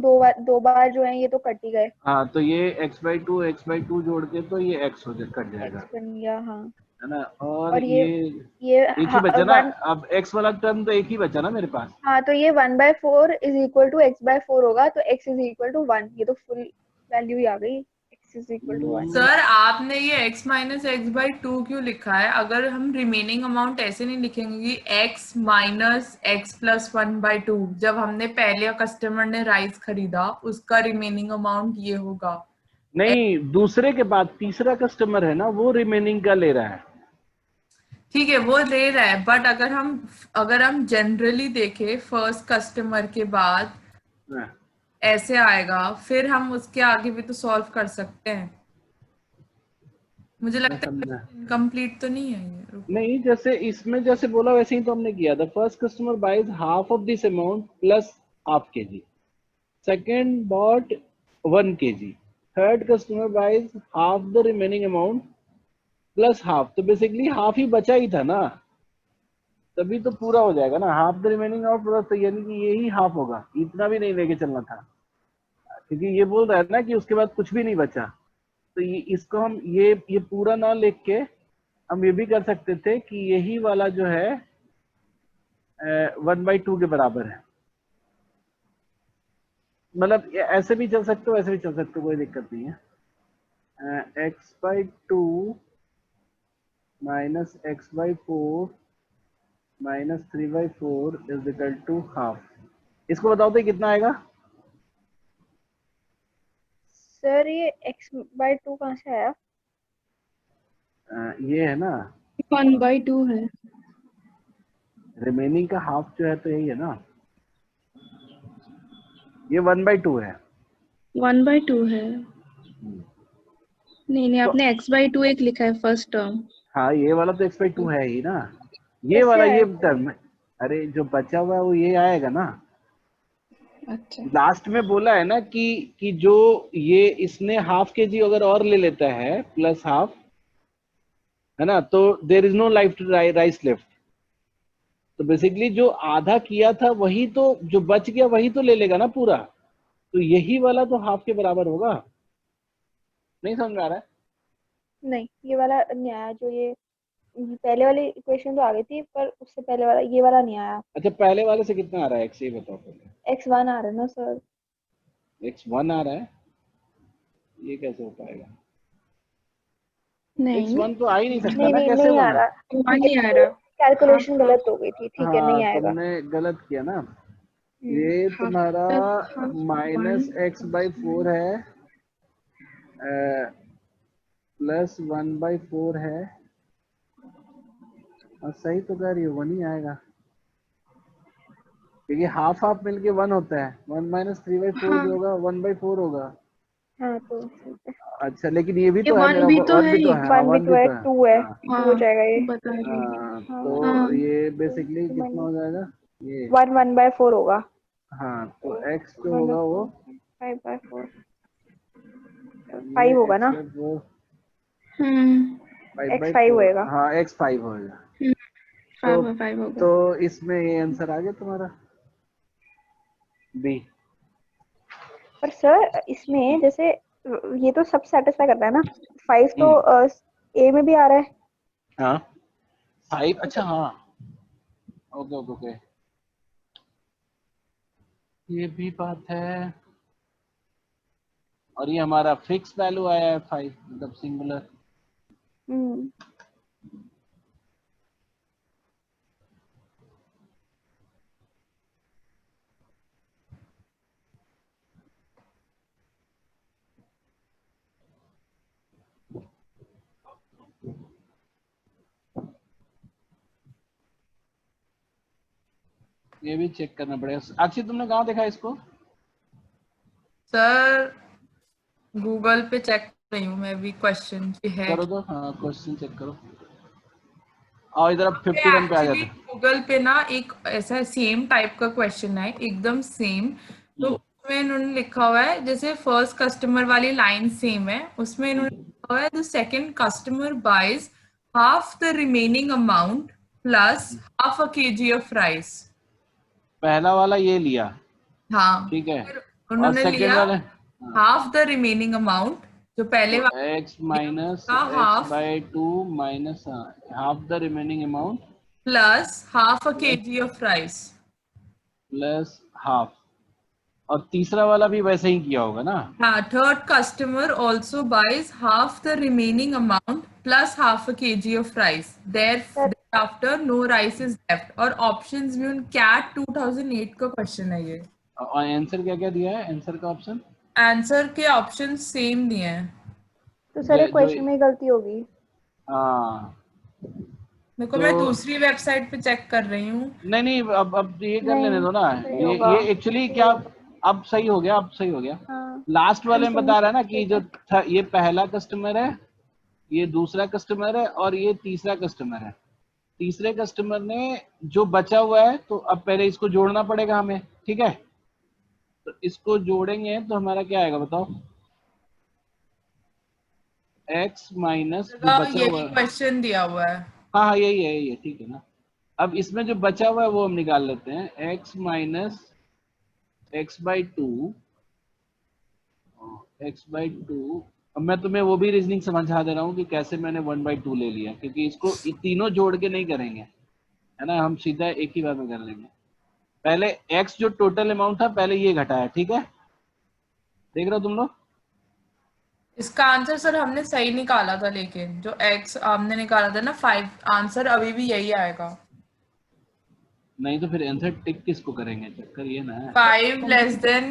Speaker 4: दो बार जो है ये तो कट ही गए।
Speaker 1: हाँ तो ये x/2 जोड़ के तो ये x हो कट जाएगा,
Speaker 4: x बन गया, हाँ
Speaker 1: है ना, और ये एक ही
Speaker 4: हाँ,
Speaker 1: बचा ना, अब x वाला टर्म तो एक ही बचा ना मेरे पास।
Speaker 4: हाँ तो ये 1/4 इज इक्वल टू x/4 होगा, तो x इज इक्वल टू 1, ये तो फुल वैल्यू ही आ गई x x is equal to 1.
Speaker 2: Sir आपने ये x माइनस एक्स बाई 2 क्यों लिखा है? अगर हम रिमेनिंग अमाउंट ऐसे नहीं लिखेंगे कि x माइनस एक्स प्लस 1/2, जब हमने पहले कस्टमर ने राइस खरीदा उसका रिमेनिंग अमाउंट ये होगा।
Speaker 1: नहीं, दूसरे के बाद तीसरा कस्टमर है ना, वो रिमेनिंग का ले रहा है।
Speaker 2: ठीक है वो ले रहा है, बट अगर हम जनरली देखें फर्स्ट कस्टमर के बाद
Speaker 1: हाँ।
Speaker 2: ऐसे आएगा, फिर हम उसके आगे भी तो सॉल्व कर सकते हैं। मुझे लगता है इनकम्प्लीट तो नहीं है ये।
Speaker 1: नहीं, जैसे इसमें जैसे बोला वैसे ही तो हमने किया था। First customer buys half of this amount plus half kg, second bought 1 kg, third customer buys half the remaining amount plus half. तो बेसिकली हाफ ही बचा ही था ना, तभी तो पूरा हो जाएगा ना। Half the remaining amount plus, तो यानी कि यही हाफ होगा, इतना भी नहीं लेके चलना था, क्योंकि ये बोल रहा है ना कि उसके बाद कुछ भी नहीं बचा। तो ये इसको हम ये पूरा ना लिख के हम ये भी कर सकते थे कि यही वाला जो है 1/2 के बराबर है। मतलब ऐसे भी चल सकते हो, ऐसे भी चल सकते हो, कोई दिक्कत नहीं है। x/2 minus x/4 minus 3/4 is equal to half. इसको बताओ तो कितना आएगा?
Speaker 4: सर ये x/2 कहाँ से आया?
Speaker 1: ये है ना
Speaker 5: 1/2 है।
Speaker 1: रिमेनिंग का हाफ जो है, तो यही है ना, ये 1/2 है।
Speaker 5: 1/2 है। नहीं आपने x/2 एक लिखा है फर्स्ट टर्म।
Speaker 1: हाँ, ये वाला तो x/2 है ही ना। ये
Speaker 4: कैसे
Speaker 1: वाला ये
Speaker 4: आएगा?
Speaker 1: टर्म, अरे जो बचा हुआ है वो ये आएगा ना।
Speaker 5: अच्छा
Speaker 1: लास्ट में बोला है ना कि जो ये इसने हाफ kg अगर और ले लेता है प्लस हाफ, है ना, तो there is no life rice left. तो बेसिकली जो आधा किया था वही तो, जो बच गया वही तो ले लेगा ना पूरा। तो यही वाला तो हाफ के बराबर होगा। नहीं समझ में आ रहा है?
Speaker 4: नहीं, ये वाला नहीं आया। जो ये पहले वाली इक्वेशन तो आ गई थी, पर उससे पहले वाला ये वाला नहीं आया।
Speaker 1: अच्छा, पहले वाले से कितना आ रहा है x? ये बताओ पहले।
Speaker 4: x1 आ रहा है ना सर?
Speaker 1: x1 आ रहा है, ये कैसे हो पाएगा?
Speaker 5: नहीं
Speaker 1: x1 तो आ ही नहीं सकता
Speaker 4: नहीं
Speaker 1: ना,
Speaker 4: नहीं
Speaker 1: कैसे
Speaker 4: नहीं आ
Speaker 1: वन?
Speaker 4: रहा।
Speaker 5: वन नहीं आ रहा।
Speaker 4: कैलकुलेशन गलत हो गई थी, ठीक है,
Speaker 1: हाँ,
Speaker 4: नहीं आएगा।
Speaker 1: तुमने गलत किया ना। ये
Speaker 5: हाफ
Speaker 1: तुम्हारा
Speaker 5: हाफ
Speaker 1: माइनस x/4 है प्लस 1/4 है, और सही तो कह रही हो, 1 ही आएगा, क्योंकि हाफ हाफ मिलके 1 होता है। 1 माइनस 3/4 जो होगा 1/4 होगा।
Speaker 4: हाँ तो ठीक है।
Speaker 1: अच्छा, लेकिन ये भी
Speaker 5: ये
Speaker 1: तो है,
Speaker 5: 1
Speaker 1: मेरा
Speaker 5: भी तो
Speaker 1: 1
Speaker 5: है
Speaker 1: भी तो
Speaker 5: ही।
Speaker 1: है।
Speaker 4: 1 भी तो है, 2 है,
Speaker 1: हाँ,
Speaker 4: 2 हो जाएगा ये।
Speaker 5: बता रही हूँ।
Speaker 1: हाँ,
Speaker 4: हाँ,
Speaker 1: तो
Speaker 5: हाँ।
Speaker 1: ये बेसिकली कितना हो जाएगा ये?
Speaker 4: 1/4 होगा।
Speaker 1: हाँ, तो x जो होगा वो
Speaker 4: 5/4
Speaker 1: ये
Speaker 4: 5 होगा ना?
Speaker 1: x/4
Speaker 5: हम्म
Speaker 4: 5 होएगा।
Speaker 1: हाँ, x 5 होगा।
Speaker 5: 5 होगा।
Speaker 1: तो इसमें ये आंसर आ गया तुम्हारा बी।
Speaker 4: पर सर इसमें जैसे ये तो सब सेटिस्फाई करता है ना, 5 तो ए में भी आ रहा है।
Speaker 1: हाँ 5, अच्छा हाँ, ओके ओके ओके, ये भी बात है। और ये हमारा फिक्स वैल्यू आया है 5, मतलब सिंगुलर।
Speaker 4: हम्म
Speaker 1: ये भी चेक करना पड़ेगा। अक्षय, तुमने कहाँ देखा इसको?
Speaker 2: सर गूगल पे चेक कर रही हूँ मैं भी, क्वेश्चन की है।
Speaker 1: करो तो, हाँ क्वेश्चन चेक करो। और इधर अब 51 पे आ
Speaker 2: एक्चुअली
Speaker 1: जाते हैं।
Speaker 2: गूगल पे ना एक ऐसा सेम टाइप का क्वेश्चन है, एकदम सेम। तो उसमें इन्होंने लिखा हुआ है, जैसे फर्स्ट कस्टमर वाली लाइन सेम है, उसमें इन्होंने लिखा हुआ है the second customer buys half the remaining amount plus half a kg of rice.
Speaker 1: पहला वाला ये लिया,
Speaker 2: हाँ,
Speaker 1: ठीक है,
Speaker 2: फिर
Speaker 1: और
Speaker 2: उन्होंने
Speaker 1: सेकंड
Speaker 2: लिया
Speaker 1: वाले
Speaker 2: हाफ द रिमेनिंग अमाउंट, जो पहले
Speaker 1: तो
Speaker 2: वाला
Speaker 1: x माइनस
Speaker 2: का half
Speaker 1: x/2 minus half the remaining amount
Speaker 2: plus half a kg of rice.
Speaker 1: Plus half, और तीसरा वाला भी वैसे ही किया होगा ना?
Speaker 2: हाँ, third customer also buys half the remaining amount plus half a kg of rice, thereafter no rice is left. और ऑप्शंस भी उन कैट 2008 का क्वेश्चन है ये।
Speaker 1: और आंसर क्या क्या दिया है? आंसर का ऑप्शन
Speaker 2: आंसर के ऑप्शन सेम दिए हैं।
Speaker 4: तो सर
Speaker 1: जो
Speaker 4: ये क्वेश्चन में गलती होगी।
Speaker 1: हाँ
Speaker 2: देखो
Speaker 1: तो
Speaker 2: मैं दूसरी वेबसाइट पे चेक कर रही हूँ।
Speaker 1: नहीं अब ये कर
Speaker 4: नहीं,
Speaker 1: लेने दो ना।
Speaker 4: सही होगा,
Speaker 1: ये एक्चुअली
Speaker 4: सही
Speaker 1: क्या,
Speaker 4: होगा।
Speaker 1: अब सही हो गया, अब सही हो गया।
Speaker 4: हाँ,
Speaker 1: लास्ट वाले में बता रहा है ना कि
Speaker 4: ठीक है।
Speaker 1: जो ये पहला कस्टमर है, ये दूसरा कस्टमर है और ये तीसरा कस्टमर है। तीसरे कस्टमर ने जो बचा हुआ है, तो अब पहले इसको जोड़ना पड़ेगा हमें, ठीक है? तो इसको जोड़ेंगे तो हमारा क्या आएगा बताओ? x माइनस जो बचा हुआ
Speaker 2: यही
Speaker 1: है,
Speaker 2: क्वेश्चन दिया हुआ है।
Speaker 1: हाँ हाँ यही है, ये ठीक है ना। अब इसमें जो बचा हुआ है वो हम निकाल लेते हैं, x माइनस x/2, x/2। अब मैं तुम्हें वो भी रीजनिंग समझा दे रहा हूँ कि कैसे मैंने 1/2 ले लिया, क्योंकि इसको ये तीनों जोड़ के नहीं करेंगे, है ना, हम सीधा एक ही बार में कर लेंगे। पहले x जो टोटल अमाउंट था पहले ये घटाया, ठीक है? देख रहे हो तुम लोग?
Speaker 2: इसका आंसर सर हमने सही निकाला था, लेकिन जो x हमने निकाला था ना 5, आंसर अभी भी यही आएगा।
Speaker 1: नहीं तो फिर आंसर टिक किसको करेंगे? चक्कर ये ना है।
Speaker 2: 5 less than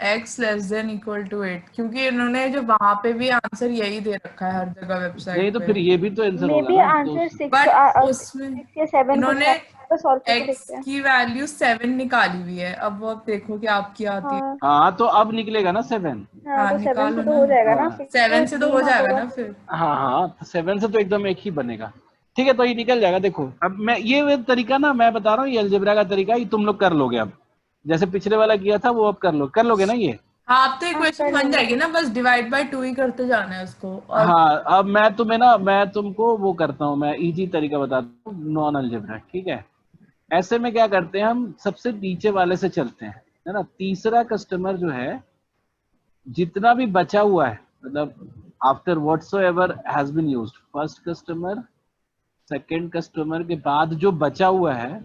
Speaker 2: x less than equal to 8, क्योंकि इन्होंने जो वहां पे भी आंसर यही दे रखा है हर जगह
Speaker 1: नहीं
Speaker 2: वेबसाइट
Speaker 1: तो
Speaker 2: पे।
Speaker 1: फिर ये भी तो आंसर
Speaker 4: मे
Speaker 1: होगा
Speaker 4: बी
Speaker 1: ना।
Speaker 4: आंसर
Speaker 1: तो
Speaker 4: 6
Speaker 2: बट उसमें
Speaker 4: 6 या 7 कुछ
Speaker 2: इन्होंने
Speaker 4: है, तो सॉल्व करके
Speaker 2: x
Speaker 4: देखते हैं।
Speaker 2: की वैल्यू 7 निकाली हुई है। अब वो आप देखो कि आपकी आती है।
Speaker 4: हाँ
Speaker 1: हाँ तो अब निकलेगा ना 7।
Speaker 4: हाँ, तो 7 से
Speaker 2: निकालो
Speaker 4: तो
Speaker 2: ना।
Speaker 4: हो जाएगा ना,
Speaker 1: हाँ
Speaker 4: 6
Speaker 2: 7 से तो हो
Speaker 4: मार्क
Speaker 2: जाएगा
Speaker 4: होगा।
Speaker 2: ना फिर।
Speaker 1: हाँ हाँ, तो 7 से तो एकदम एक ही बनेगा। ठीक है, तो ये निकल जाएगा। देखो अब मैं ये तरीका ना मैं बता रहा हूँ, ये अलजेब्रा का तरीका, ये तुम लोग कर लोगे। अब जैसे पिछले वाला किया था वो अब कर लोगे ना ये।
Speaker 2: हाँ, अब तो
Speaker 4: हाँ,
Speaker 2: इक्वेशन
Speaker 4: कर
Speaker 2: बन
Speaker 4: लेंगे।
Speaker 2: जाएगी ना, बस डिवाइड बाय 2 ही करते जाना है उसको। और
Speaker 1: हाँ अब मैं तुमको वो करता हूँ, मैं इजी तरीका बताता हूँ, नॉन अलजेब्रा, ठीक है? ऐसे में क्या करते हैं, हम सबसे नीचे वाले से चलते हैं, है ना। तीसरा कस्टमर जो है, जितना भी बचा हुआ है, मतलब after whatsoever has been used, first customer second customer के बाद जो बचा हुआ है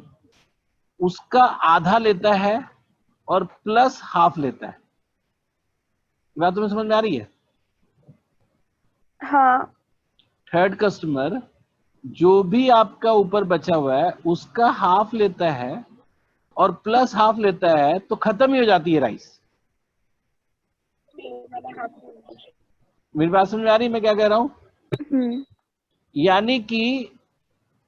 Speaker 1: उसका आधा लेता है और प्लस हाफ लेता है। बात तुम्हें समझ में आ रही है?
Speaker 4: हाँ,
Speaker 1: थर्ड कस्टमर जो भी आपका ऊपर बचा हुआ है उसका हाफ लेता है और प्लस हाफ लेता है, तो खत्म ही हो जाती है राइस। मेरी बात समझ में आ रही है मैं क्या कह रहा हूं? यानी कि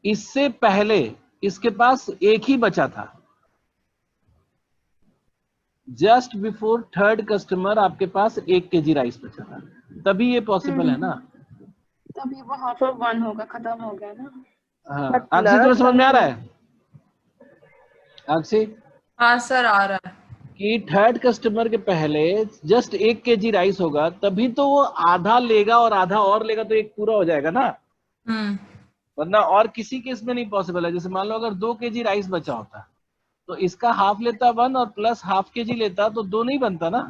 Speaker 1: इससे पहले इसके पास एक ही बचा था, जस्ट बिफोर थर्ड कस्टमर आपके पास 1 kg राइस बचा था, तभी ये पॉसिबल है ना।
Speaker 5: तभी वो हाफ ऑफ 1 होगा, खत्म हो गया ना।
Speaker 1: हाँ
Speaker 4: मतलब
Speaker 1: अक्षय तुम्हें समझ में आ रहा है? अक्षय
Speaker 2: हाँ सर, आ रहा है।
Speaker 1: कि थर्ड कस्टमर के पहले जस्ट 1 kg राइस होगा, तभी तो वो आधा लेगा और आधा और लेगा, तो एक पूरा हो जाएगा ना। वरना और किसी केस में नहीं पॉसिबल है। जैसे मान लो अगर 2 kg राइस बचा होता तो इसका हाफ लेता 1 और प्लस हाफ kg लेता तो 2 नहीं बनता ना।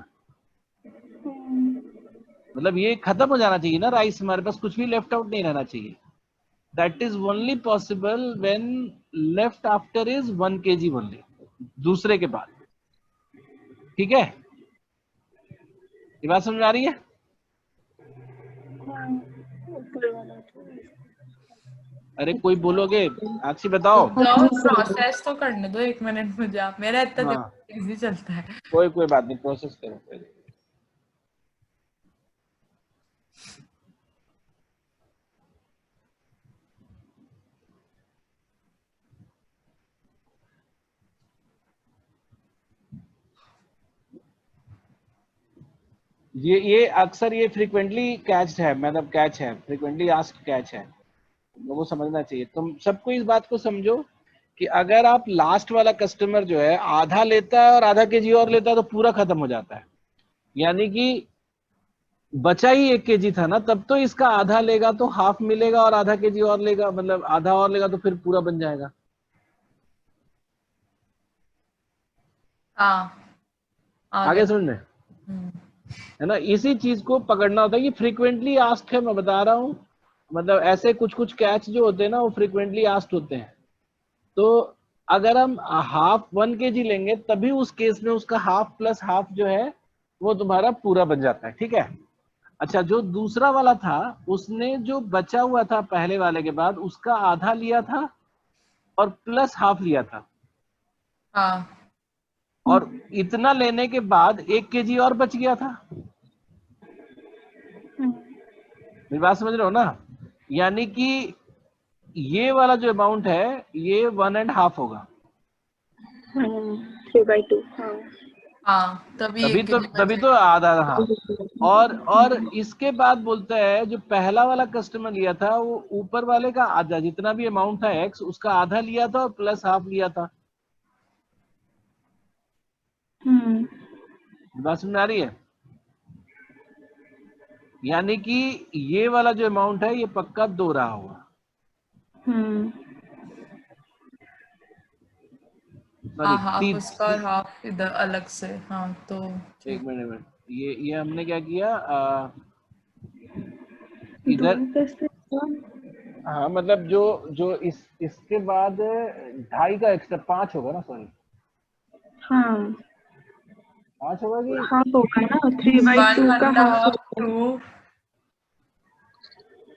Speaker 1: मतलब ये खत्म हो जाना चाहिए ना राइस, हमारे पास कुछ भी लेफ्ट आउट नहीं रहना चाहिए। That is only possible when left after is 1 kg only, दूसरे के बाद। ठीक है, ये बात समझ में आ रही है? अरे कोई बोलोगे? अक्षय बताओ।
Speaker 2: प्रोसेस तो करने दो 1 मिनट मुझे आप, मेरा इतना
Speaker 1: हाँ
Speaker 2: इजी चलता है।
Speaker 1: कोई बात नहीं, प्रोसेस करो पहले। ये अक्सर ये फ्रीक्वेंटली कैच है, मतलब कैच है, फ्रीक्वेंटली आस्क्ड कैच है, लोगों को समझना चाहिए। तुम सबको इस बात को समझो कि अगर आप लास्ट वाला कस्टमर जो है आधा लेता है और आधा kg और लेता है तो पूरा खत्म हो जाता है। यानी कि बचा ही 1 kg था ना, तब तो इसका आधा लेगा तो हाफ मिलेगा और आधा kg और लेगा, मतलब आधा और लेगा तो फिर पूरा बन जाएगा।
Speaker 2: हाँ,
Speaker 1: आगे समझ में है ना। इसी चीज को पकड़ना होता है कि फ्रीक्वेंटली आस्क्ड है, मैं बता रहा हूँ। मतलब ऐसे कुछ कैच जो होते हैं ना वो फ्रीक्वेंटली आस्क्ड होते हैं। तो अगर हम हाफ 1 kg लेंगे तभी उस केस में उसका हाफ प्लस हाफ जो है वो तुम्हारा पूरा बन जाता है, ठीक है। अच्छा, जो दूसरा वाला था उसने जो बचा हुआ था पहले वाले के बाद उसका आधा लिया था और प्लस हाफ लिया था,
Speaker 2: हाँ
Speaker 1: और इतना लेने के बाद 1 kg और बच गया था। मेरी बात समझ रहे हो ना? यानी कि ये वाला जो अमाउंट है ये 1.5 होगा।
Speaker 5: 3/2। हाँ
Speaker 2: हाँ, तभी
Speaker 1: तभी
Speaker 2: 1
Speaker 1: तो
Speaker 2: kg
Speaker 1: तभी तो
Speaker 2: बचेगा।
Speaker 1: आधा, हाँ। और इसके बाद बोलता है जो पहला वाला कस्टमर लिया था वो ऊपर वाले का आधा, जितना भी अमाउंट था एक्स उसका आधा लिया था और प्लस हाफ लिया था। बात समझ में आ रही है? यानी कि ये वाला जो अमाउंट है ये पक्का 2 रहा होगा।
Speaker 2: हाँ,
Speaker 1: सॉरी,
Speaker 2: हाफ उसका और हाफ इधर अलग से। हाँ तो
Speaker 1: एक मिनट, ये हमने क्या किया, इधर, हाँ मतलब जो जो इसके बाद 2.5 का एक्स्ट्रा 5 होगा ना, सॉरी
Speaker 5: हाँ
Speaker 1: 5 होगा कि
Speaker 5: हाफ होगा ना, 3/2 का हाफ
Speaker 2: 1.5 2।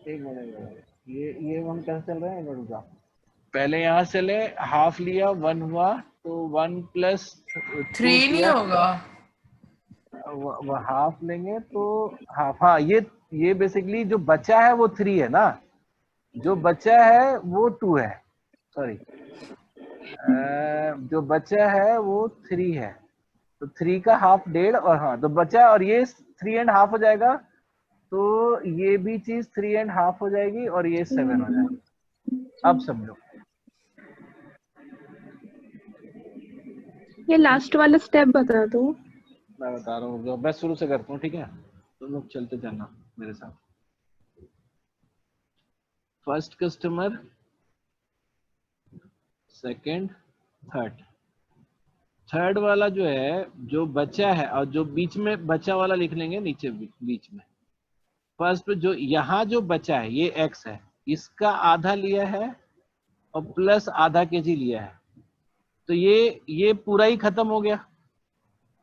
Speaker 1: एक मिनट, ये हम कैसे चल रहे हैं, एक मिनट रुको। पहले यहाँ से ले, हाफ लिया 1 हुआ तो 1 प्लस
Speaker 2: 3
Speaker 1: 2
Speaker 2: नहीं
Speaker 1: किया,
Speaker 2: होगा।
Speaker 1: वो हाफ लेंगे तो हाफ, हाँ ये बेसिकली जो बचा है वो 3 है ना, जो बचा है वो 2 है, सॉरी जो बचा है वो 3 है, तो 3 का हाफ 1.5, और हाँ तो बचा, और ये 3.5 हो जाएगा, तो ये भी चीज 3.5 हो जाएगी और ये 7 हो जाएगी। अब समझो,
Speaker 5: ये लास्ट वाला स्टेप बता दो।
Speaker 1: मैं बता रहा हूँ, जो मैं शुरू से करता हूँ, ठीक है, तुम लोग चलते जाना मेरे साथ। फर्स्ट कस्टमर, सेकंड, थर्ड वाला जो है जो बचा है, और जो बीच में बचा वाला लिख लेंगे नीचे बीच में। फर्स्ट जो यहाँ जो बचा है ये एक्स है, इसका आधा लिया है और प्लस आधा kg लिया है, तो ये पूरा ही खत्म हो गया।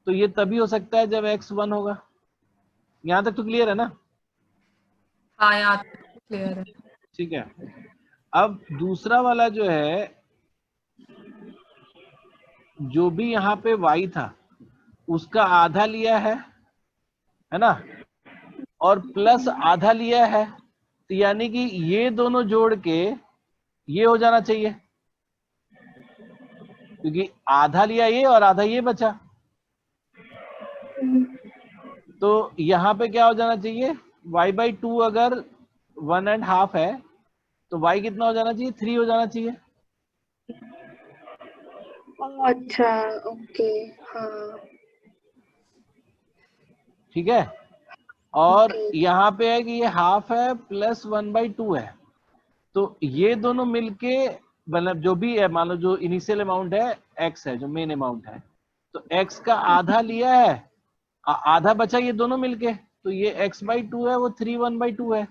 Speaker 1: तो ये तभी हो सकता है जब x 1 होगा। यहाँ तक तो क्लियर है ना?
Speaker 2: हाँ, यहाँ क्लियर है।
Speaker 1: ठीक है। अब दूसरा वाला जो है, जो भी यहाँ पे y था उसका आधा लिया है ना, और प्लस आधा लिया है, तो यानी कि ये दोनों जोड़ के ये हो जाना चाहिए, क्योंकि आधा लिया ये और आधा ये बचा, तो यहाँ पे क्या हो जाना चाहिए, y/2 अगर 1.5 है तो y कितना हो जाना चाहिए, 3 हो जाना चाहिए।
Speaker 5: अच्छा ओके। हाँ
Speaker 1: ठीक है। और
Speaker 5: ओके।
Speaker 1: यहाँ पे है कि ये हाफ है प्लस 1/2 है, तो ये दोनों मिलके, मतलब जो भी है, मान लो जो इनिशियल अमाउंट है x है, जो मेन अमाउंट है, तो x का आधा लिया है, आधा बचा ये दोनों मिलके, तो ये x/2 है, वो 3 1/2 है,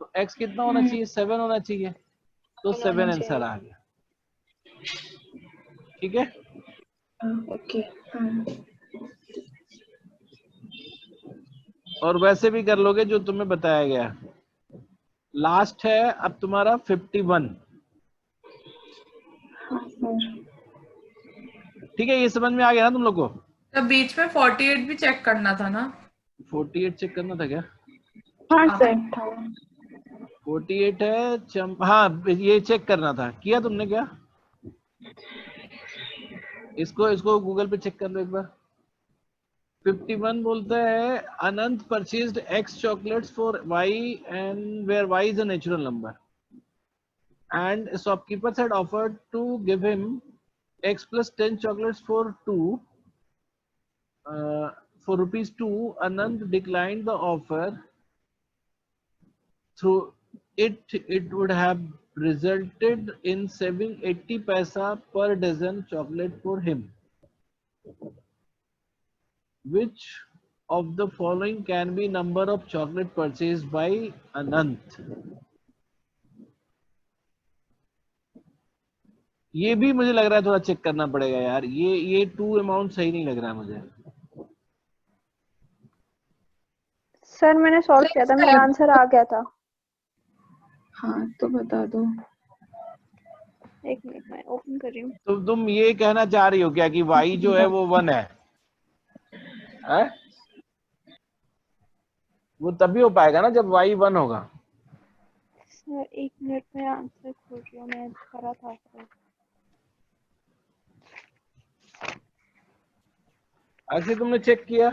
Speaker 1: तो x कितना होना चाहिए, 7 होना चाहिए, तो 7 आंसर आ गया। ठीक है।
Speaker 5: ओके। हाँ
Speaker 1: और वैसे भी कर लोगे जो तुम्हें बताया गया। लास्ट है अब तुम्हारा 51। ठीक है, ये समझ में आ गया ना तुम लोग को?
Speaker 2: तो बीच में 48 भी चेक करना था ना?
Speaker 1: 48 चेक करना था क्या?
Speaker 5: हाँ सर।
Speaker 1: 48 है हाँ, ये चेक करना था, किया तुमने क्या? इसको गूगल पे चेक कर लो एक बार। 51 बोलता है अनंत purchased X chocolates for Y and where Y is a natural number and shopkeepers had offered to give him X plus 10 chocolates for 2 for rupees 2. Anand declined the offer. Through it would have resulted in saving 80 paisa per dozen chocolate for him. Which of the following can be number of chocolate purchased by Anant? ये भी मुझे लग रहा है थोड़ा चेक करना पड़ेगा यार, ये 2 अमाउंट सही नहीं लग रहा है मुझे।
Speaker 4: सर मैंने सॉल्व किया था, मेरा आंसर आ गया था।
Speaker 5: हाँ तो बता दो।
Speaker 4: एक मिनट मैं ओपन कर रही हूँ।
Speaker 1: तो तुम ये कहना चाह रही हो क्या कि y जो है वो 1 है? वो तभी हो पाएगा ना जब y 1 होगा।
Speaker 4: सर एक मिनट में आंसर खोज रही हूँ, मैं करा था सर।
Speaker 1: ऐसे तुमने चेक किया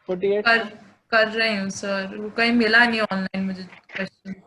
Speaker 1: 48?
Speaker 2: कर रही हूँ सर, वो कहीं मिला नहीं ऑनलाइन मुझे क्वेश्चन।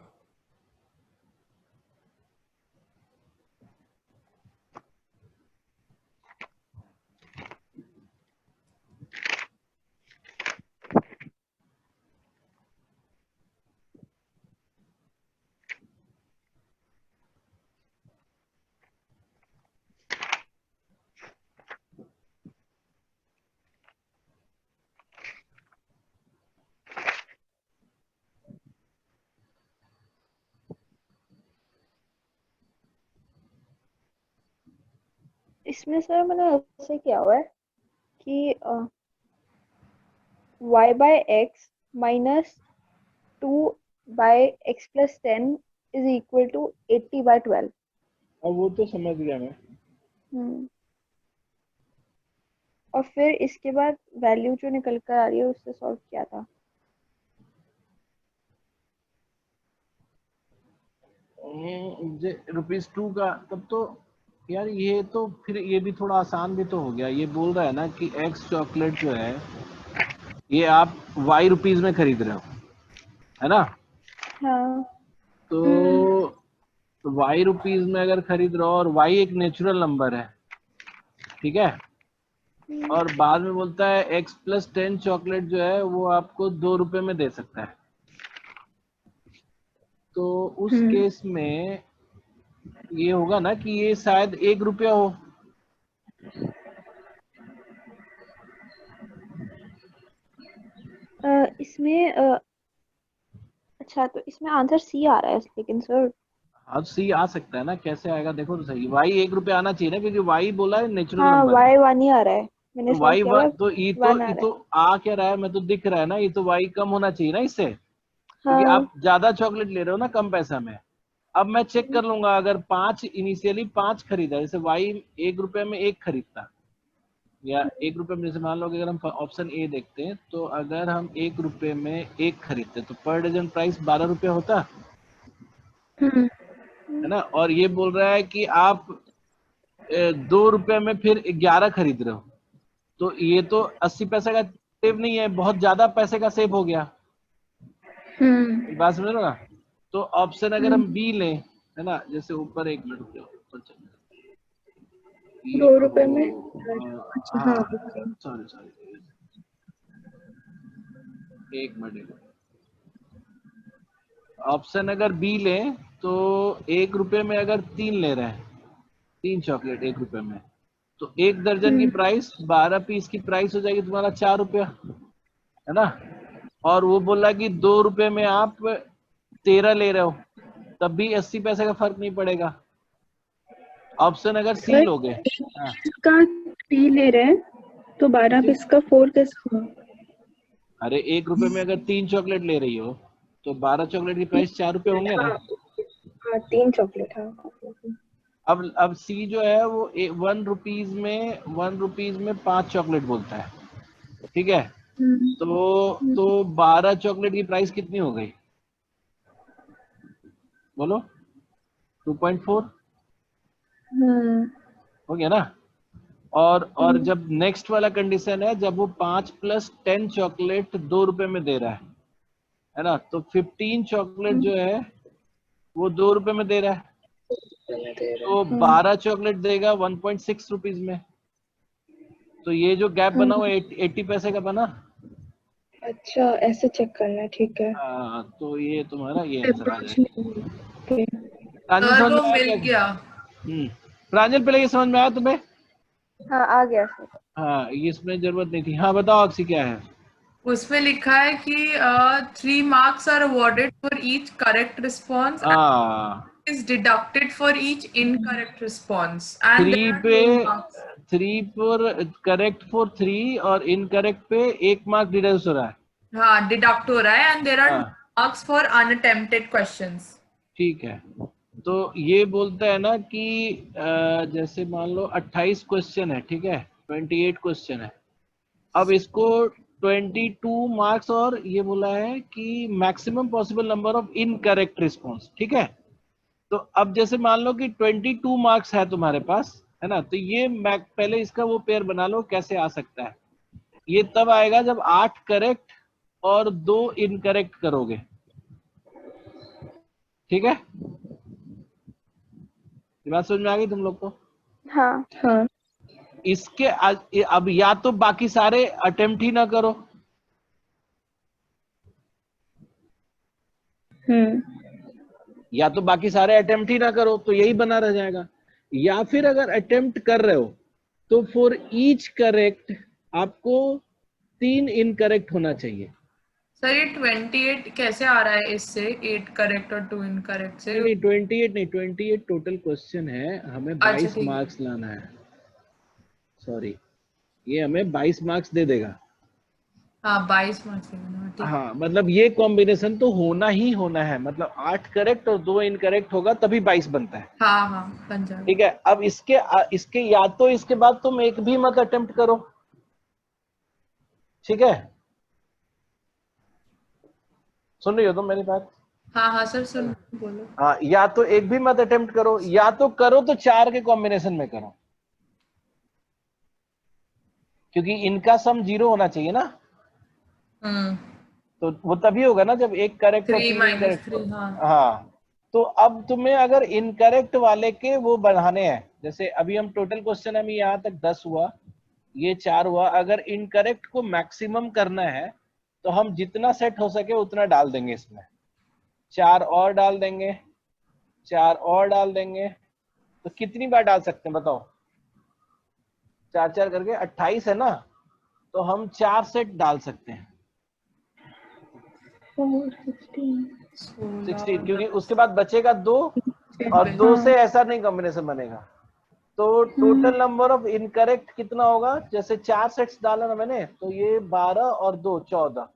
Speaker 4: इसमें सर मैंने ऐसे किया हुआ है कि y by X minus 2 by X plus 10 is equal to 80 by 12।
Speaker 1: अब वो तो समझ गया मैं।
Speaker 4: और फिर इसके बाद वैल्यू जो निकल कर आ रही है उससे सॉल्व किया था।
Speaker 1: ₹2 का, तब तो यार ये तो फिर ये भी थोड़ा आसान भी तो हो गया। ये बोल रहा है ना कि एक्स चॉकलेट जो है ये आप y रुपीज में खरीद रहे हो, है ना?
Speaker 4: हाँ।
Speaker 1: तो y रुपीज में अगर खरीद रहे हो और y एक नेचुरल नंबर है, ठीक है, और बाद में बोलता है x प्लस 10 चॉकलेट जो है वो आपको 2 रुपए में दे सकता है, तो उस केस में ये होगा ना कि ये शायद 1 रुपया हो।
Speaker 4: इसमें अच्छा तो इसमें आंसर सी आ रहा है लेकिन सर।
Speaker 1: अब सी आ सकता है ना, कैसे आएगा देखो तो सही। y 1 रुपया आना चाहिए ना, क्योंकि y बोला है नेचुरल
Speaker 4: हाँ
Speaker 1: नंबर है।
Speaker 4: y 1 ही आ रहा है, मैंने
Speaker 1: तो
Speaker 4: सॉल्व
Speaker 1: y
Speaker 4: किया हुआ
Speaker 1: 1 तो ये
Speaker 4: 1 आ
Speaker 1: ये
Speaker 4: रहा
Speaker 1: तो
Speaker 4: है।
Speaker 1: आ क्या रहा है, मैं तो दिख रहा है ना, ये तो y कम होना चाहिए ना इससे, क्योंकि
Speaker 4: हाँ।
Speaker 1: आप ज्यादा चॉकलेट ले रहे हो ना कम पैसा में। अब मैं चेक कर लूंगा, अगर 5 इनिशियली 5 खरीदा, जैसे y 1 रुपए में 1 खरीदता, या 1 रुपए में, जैसे मान लो कि अगर हम ऑप्शन ए देखते हैं, तो अगर हम 1 रुपए में 1 खरीदते तो पर डजन प्राइस 12 रुपया होता है ना। और ये बोल रहा है कि आप 2 रुपए में फिर 11 खरीद रहे हो, तो ये तो 80 पैसे का सेव नहीं है, बहुत ज्यादा पैसे का सेव हो गया। बात समझ रहे हो ना? तो ऑप्शन अगर हम बी लें, है ना, जैसे ऊपर, एक मिनट रुक जाओ, ऊपर चल
Speaker 5: 2 रुपए में। अच्छा हाँ
Speaker 1: सॉरी, एक मिनट। ऑप्शन अगर बी लें तो 1 रुपए में अगर 3 ले रहे हैं, 3 चॉकलेट 1 रुपए में, तो 1 दर्जन की प्राइस 12 पीस की प्राइस हो जाएगी तुम्हारा 4 रुपया, है ना। और वो बोला कि 2 रुपए में आप 13 ले रहे हो, तब भी 80 पैसे का फर्क नहीं पड़ेगा। ऑप्शन अगर सी लोगे, हाँ,
Speaker 5: का 3 ले रहे हैं तो 12 पीस का 4 कैसे हुआ?
Speaker 1: अरे 1 रुपए में अगर 3 चॉकलेट ले रही हो तो 12 चॉकलेट की प्राइस 4 रुपए होंगे ना।
Speaker 5: हाँ 3 चॉकलेट। हाँ
Speaker 1: अब सी जो है वो 1 रुपीज में 5 चॉकलेट बोलता है, ठीक है। तो 12 चॉकलेट की प्राइस कितनी हो गई बोलो? 2.4 हो गया ना। और जब नेक्स्ट वाला कंडीशन है, जब वो 5 प्लस 10 चॉकलेट 2 रुपए में दे रहा है ना, तो 15 चॉकलेट जो है वो 2 रुपए में दे रहा है, तो 12 चॉकलेट देगा 1.6 रुपीज में। तो ये जो गैप बना हुआ 80 पैसे का बना।
Speaker 5: अच्छा ऐसे चेक करना है, ठीक है।
Speaker 1: तो ये तुम्हारा ये आंसर आ जाएगा।
Speaker 5: ओके
Speaker 1: प्रांजल
Speaker 2: सर
Speaker 1: समझ
Speaker 2: वो
Speaker 1: में
Speaker 2: मिल
Speaker 1: आया
Speaker 2: गया।
Speaker 1: प्रांजल पहले ये समझ में आया तुम्हें?
Speaker 4: हाँ आ गया सर।
Speaker 1: हाँ, ये इसमें जरूरत नहीं थी। हाँ बताओ अक्षी क्या है?
Speaker 2: उसमें लिखा है कि 3 marks are awarded for each correct response.
Speaker 1: हाँ
Speaker 2: is deducted for each incorrect response and
Speaker 1: three
Speaker 2: there are
Speaker 1: पे
Speaker 2: 2 marks.
Speaker 1: 3 पर करेक्ट फॉर 3 और इनकरेक्ट पे 1 मार्क डिडक्ट हो रहा है।
Speaker 2: हाँ, डिडक्ट हो रहा है and there are
Speaker 1: हाँ।
Speaker 2: 2 marks for unattempted questions.
Speaker 1: ठीक है, तो ये बोलता है ना कि जैसे मान लो 28 क्वेश्चन है, ठीक है, 28 क्वेश्चन है, अब इसको 22 मार्क्स और ये बोला है कि maximum possible number of incorrect response, ठीक है। तो अब जैसे मान लो कि 22 मार्क्स है तुम्हारे पास, है ना, तो ये पहले इसका वो पेयर बना लो कैसे आ सकता है। ये तब आएगा जब 8 करेक्ट और 2 इनकरेक्ट करोगे, ठीक है। ये बात समझ में आ गई तुम लोग को?
Speaker 4: हाँ
Speaker 5: हाँ
Speaker 1: इसके अब या तो बाकी सारे अटेम्प्ट ही ना करो, या तो बाकी सारे अटेम्प्ट ही ना करो तो यही बना रह जाएगा, या फिर अगर अटेम्प्ट कर रहे हो तो फॉर ईच करेक्ट आपको 3 इनकरेक्ट होना चाहिए।
Speaker 2: सर ये 28 कैसे आ रहा है इससे 8 करेक्ट और 2 इनकरेक्ट से?
Speaker 1: नहीं 28 नहीं, 28 टोटल क्वेश्चन है, हमें 22
Speaker 2: ठीक है।
Speaker 1: मार्क्स लाना है। सॉरी, ये हमें 22 मार्क्स दे देगा।
Speaker 2: हाँ 22 मार्क्स देना, ठीक है।
Speaker 1: हाँ, मतलब ये कॉम्बिनेशन तो होना ही होना है, मतलब 8 करेक्ट और 2 इनकरेक्ट होगा तभी 22 बनता है।
Speaker 2: हाँ हाँ बन जाएगा।
Speaker 1: ठीक है, अब इसके या तो इसके बाद तुम एक भी मत अटेम्प्ट करो, ठीक है, सुन रही हो तुम मेरी बात?
Speaker 2: हाँ हाँ सर सुन बोलो।
Speaker 1: हाँ, या तो एक भी मत अटेम्प्ट करो, या तो करो तो 4 के कॉम्बिनेशन में करो, क्योंकि इनका सम 0 होना चाहिए ना। तो वो तभी होगा ना जब एक करेक्ट और
Speaker 2: 3
Speaker 1: 3
Speaker 2: माइनस
Speaker 1: इनकरेक्ट।
Speaker 2: 3 हाँ।
Speaker 1: हाँ, तो अब तुम्हें अगर इनकरेक्ट वाले के वो बढ़ाने हैं, जैसे अभी हम टोटल क्वेश्चन हमें यहाँ तक 10 हुआ, ये 4 हुआ, अगर इनकरेक्ट को मैक्सिमम करना है तो हम जितना सेट हो सके उतना डाल देंगे इसमें, 4 और डाल देंगे, 4 और डाल देंगे, तो कितनी बार डाल सकते हैं बताओ? 4 करके 28 है ना, तो हम 4 सेट डाल सकते हैं 16, क्योंकि उसके बाद बचेगा 2 और 2 से ऐसा नहीं कॉम्बिनेशन बनेगा। तो टोटल नंबर ऑफ इनकरेक्ट कितना होगा? जैसे 4 सेट्स डाला ना मैंने, तो ये 12 और 2 14,